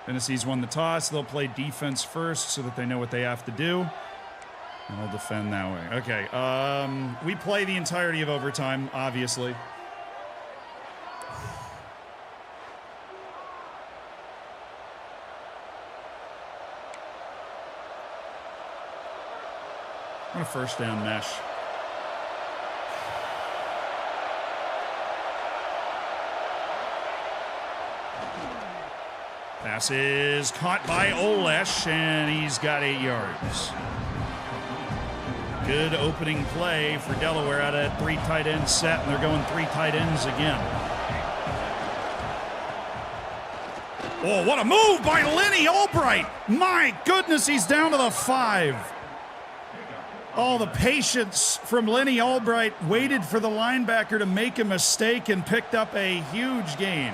Tennessee's won the toss. They'll play defense first so that they know what they have to do. And they'll defend that way. Okay, we play the entirety of overtime, obviously. What a first down mesh. Pass is caught by Olesh, and he's got 8 yards. Good opening play for Delaware out of that 3 tight end set, and they're going 3 tight ends again. Oh, what a move by Lenny Albright. My goodness, he's down to the 5. Oh, the patience from Lenny Albright, waited for the linebacker to make a mistake and picked up a huge gain.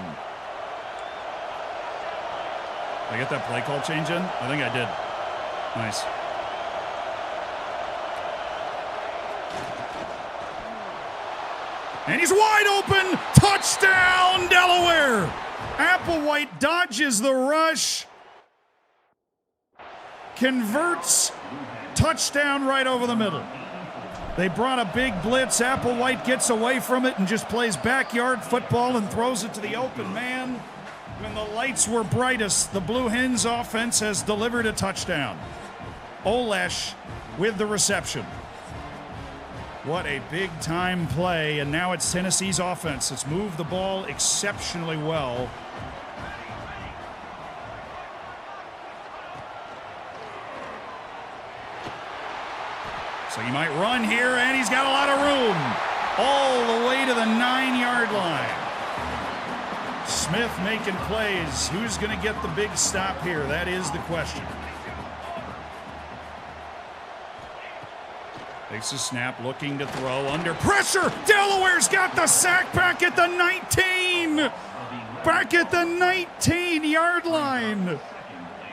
Did I get that play call change in? I think I did. Nice. And he's wide open. Touchdown, Delaware. Applewhite dodges the rush. Converts. Touchdown right over the middle. They brought a big blitz. Applewhite gets away from it and just plays backyard football and throws it to the open man. When the lights were brightest, the Blue Hens offense has delivered a touchdown. Olesh with the reception. What a big-time play, and now it's Tennessee's offense. It's moved the ball exceptionally well. So he might run here, and he's got a lot of room. All the way to the 9-yard line. Smith making plays. Who's going to get the big stop here? That is the question. Takes a snap, looking to throw, under pressure. Delaware's got the sack back at the 19. Back at the 19-yard line.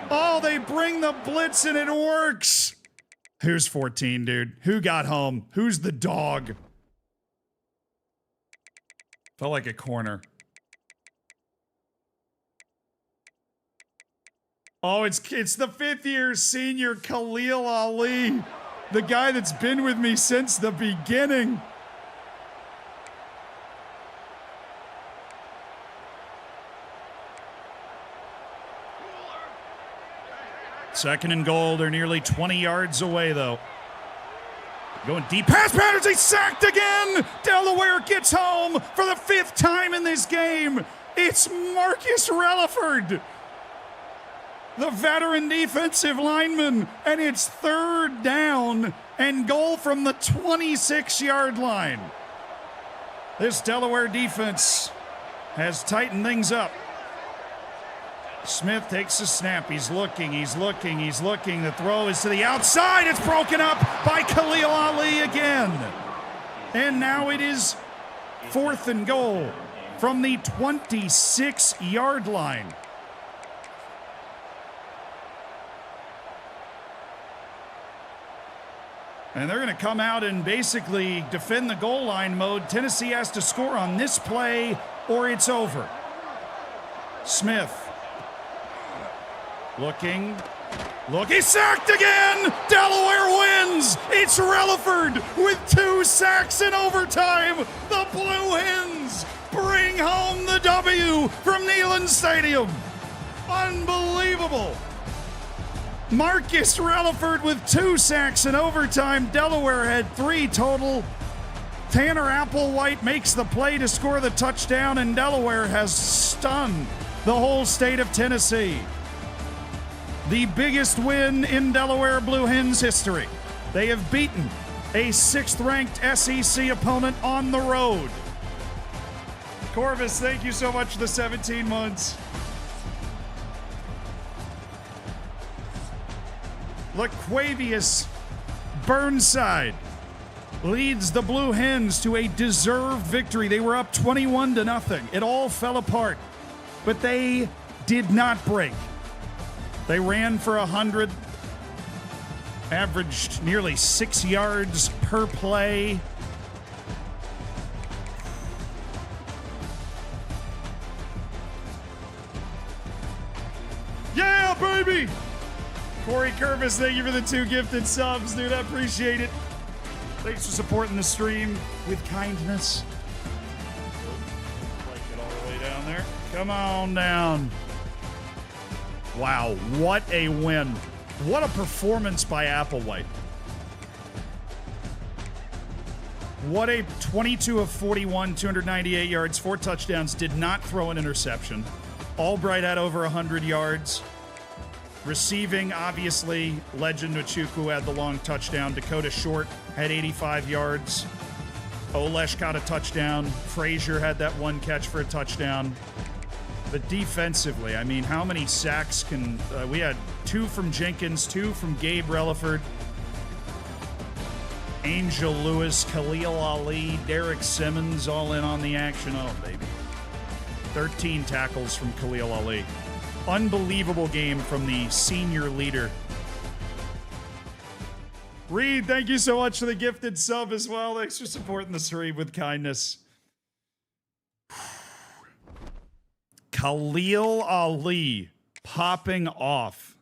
Oh, they bring the blitz and it works. Who's 14, dude? Who got home? Who's the dog? Felt like a corner. Oh, it's the 5th-year senior Khalil Ali, the guy that's been with me since the beginning. Second and goal. They're nearly 20 yards away, though. Going deep. Pass patterns. He's sacked again. Delaware gets home for the 5th time in this game. It's Marcus Relaford, the veteran defensive lineman, and it's 3rd down and goal from the 26-yard line. This Delaware defense has tightened things up. Smith takes a snap. He's looking. The throw is to the outside. It's broken up by Khalil Ali again. And now it is 4th and goal from the 26-yard line. And they're going to come out and basically defend the goal line mode. Tennessee has to score on this play or it's over. Smith. Looking. He's sacked again! Delaware wins! It's Relaford with 2 sacks in overtime. The Blue Hens bring home the W from Neyland Stadium. Unbelievable. Marcus Relaford with 2 sacks in overtime. Delaware had 3 total.
Tanner Applewhite makes the play to score the touchdown, and Delaware has stunned the whole state of Tennessee. The biggest win in Delaware Blue Hens history. They have beaten a 6th-ranked SEC opponent on the road. Corvus, thank you so much for the 17 months. LaQuavius Burnside leads the Blue Hens to a deserved victory. They were up 21-0. It all fell apart, but they did not break. They ran for 100, averaged nearly 6 yards per play. Yeah, baby! Corey Curvis, thank you for the 2 gifted subs, dude. I appreciate it. Thanks for supporting the stream with kindness. Like it all the way down there. Come on down. Wow, what a win. What a performance by Applewhite. What a 22 of 41, 298 yards, 4 touchdowns, did not throw an interception. Albright had over 100 yards. Receiving, obviously, Legend Nwachukwu had the long touchdown. Dakota Short had 85 yards. Olesh caught a touchdown. Frazier had that 1 catch for a touchdown. But defensively, I mean, how many sacks can... we had 2 from Jenkins, 2 from Gabe Relaford, Angel Lewis, Khalil Ali, Derek Simmons, all in on the action. Oh, baby. 13 tackles from Khalil Ali. Unbelievable game from the senior leader. Reed, thank you so much for the gifted sub as well. Thanks for supporting the stream with kindness. Khalil Ali popping off.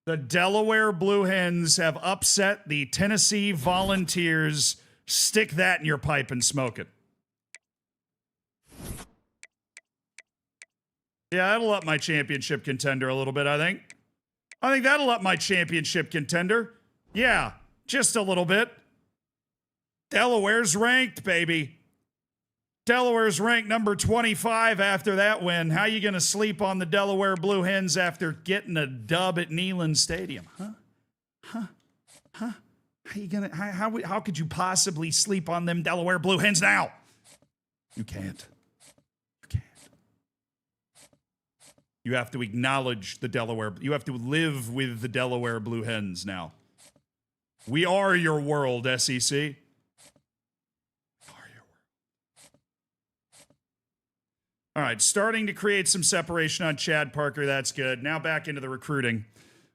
The Delaware Blue Hens have upset the Tennessee Volunteers. Stick that in your pipe and smoke it. Yeah, that'll up my championship contender a little bit, I think. I think that'll up my championship contender. Yeah, just a little bit. Delaware's ranked, baby. Delaware's ranked number 25 after that win. How you going to sleep on the Delaware Blue Hens after getting a dub at Neyland Stadium? How you gonna? How could you possibly sleep on them Delaware Blue Hens now? You can't. You can't. You have to acknowledge the Delaware. You have to live with the Delaware Blue Hens now. We are your world, SEC. All right, starting to create some separation on Chad Parker. That's good. Now back into the recruiting.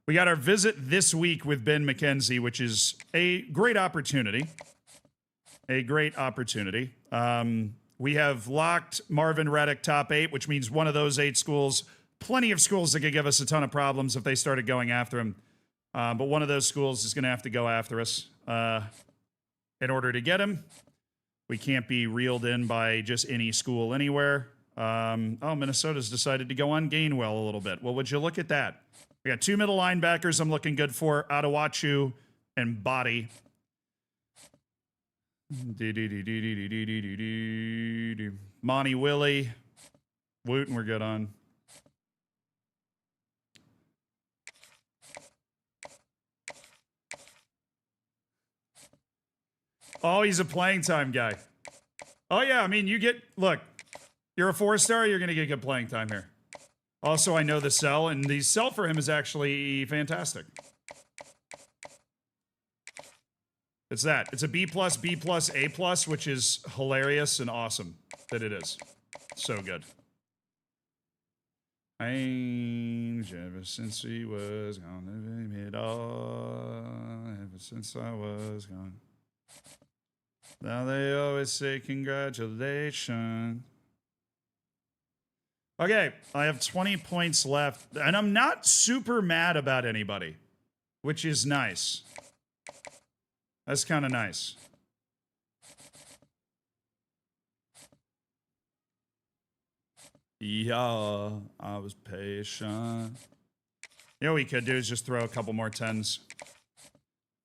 We got our visit this week with Ben McKenzie, which is a great opportunity. A great opportunity. We have locked Marvin Reddick top 8, which means one of those 8 schools, plenty of schools that could give us a ton of problems if they started going after him. But one of those schools is going to have to go after us in order to get him. We can't be reeled in by just any school anywhere. Minnesota's decided to go on Gainwell a little bit. Well, would you look at that? We got 2 middle linebackers I'm looking good for, Adewachu and Body. Monty Willie. Wooten we're good on. Oh, he's a playing time guy. Oh, yeah, I mean, look. You're a 4-star, you're going to get good playing time here. Also, I know the sell, and the sell for him is actually fantastic. It's that. It's a B+, B+, A+, which is hilarious and awesome that it is. So good. Ever since he was gone, it all. Ever since I was gone. Now they always say congratulations. Okay, I have 20 points left, and I'm not super mad about anybody, which is nice. That's kind of nice. Yeah, I was patient. You know what we could do is just throw a couple more 10s.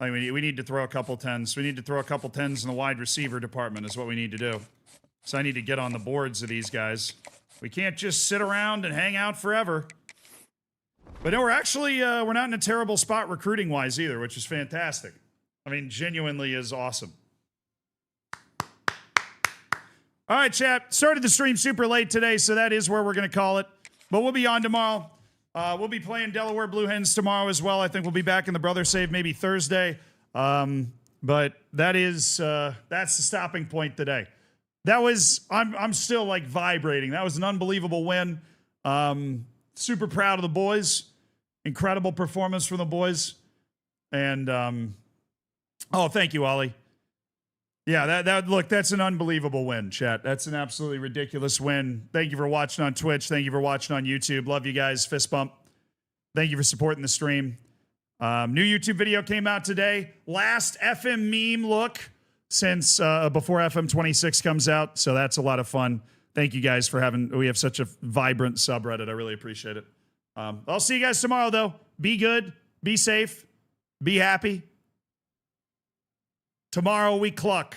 Like we need to throw a couple 10s. We need to throw a couple 10s in the wide receiver department is what we need to do. So I need to get on the boards of these guys. We can't just sit around and hang out forever. But no, we're actually, we're not in a terrible spot recruiting-wise either, which is fantastic. I mean, genuinely is awesome. All right, chat. Started the stream super late today, so that is where we're going to call it. But we'll be on tomorrow. We'll be playing Delaware Blue Hens tomorrow as well. I think we'll be back in the Brother Save maybe Thursday. But that is, that's the stopping point today. That was, I'm still like vibrating. That was an unbelievable win. Super proud of the boys. Incredible performance from the boys. And, oh, thank you, Ollie. Yeah, look, that's an unbelievable win, chat. That's an absolutely ridiculous win. Thank you for watching on Twitch. Thank you for watching on YouTube. Love you guys. Fist bump. Thank you for supporting the stream. New YouTube video came out today. Last FM meme look since before FM 26 comes out. So that's a lot of fun. Thank you guys for we have such a vibrant subreddit. I really appreciate it. I'll see you guys tomorrow, though. Be good. Be safe. Be happy. Tomorrow we cluck.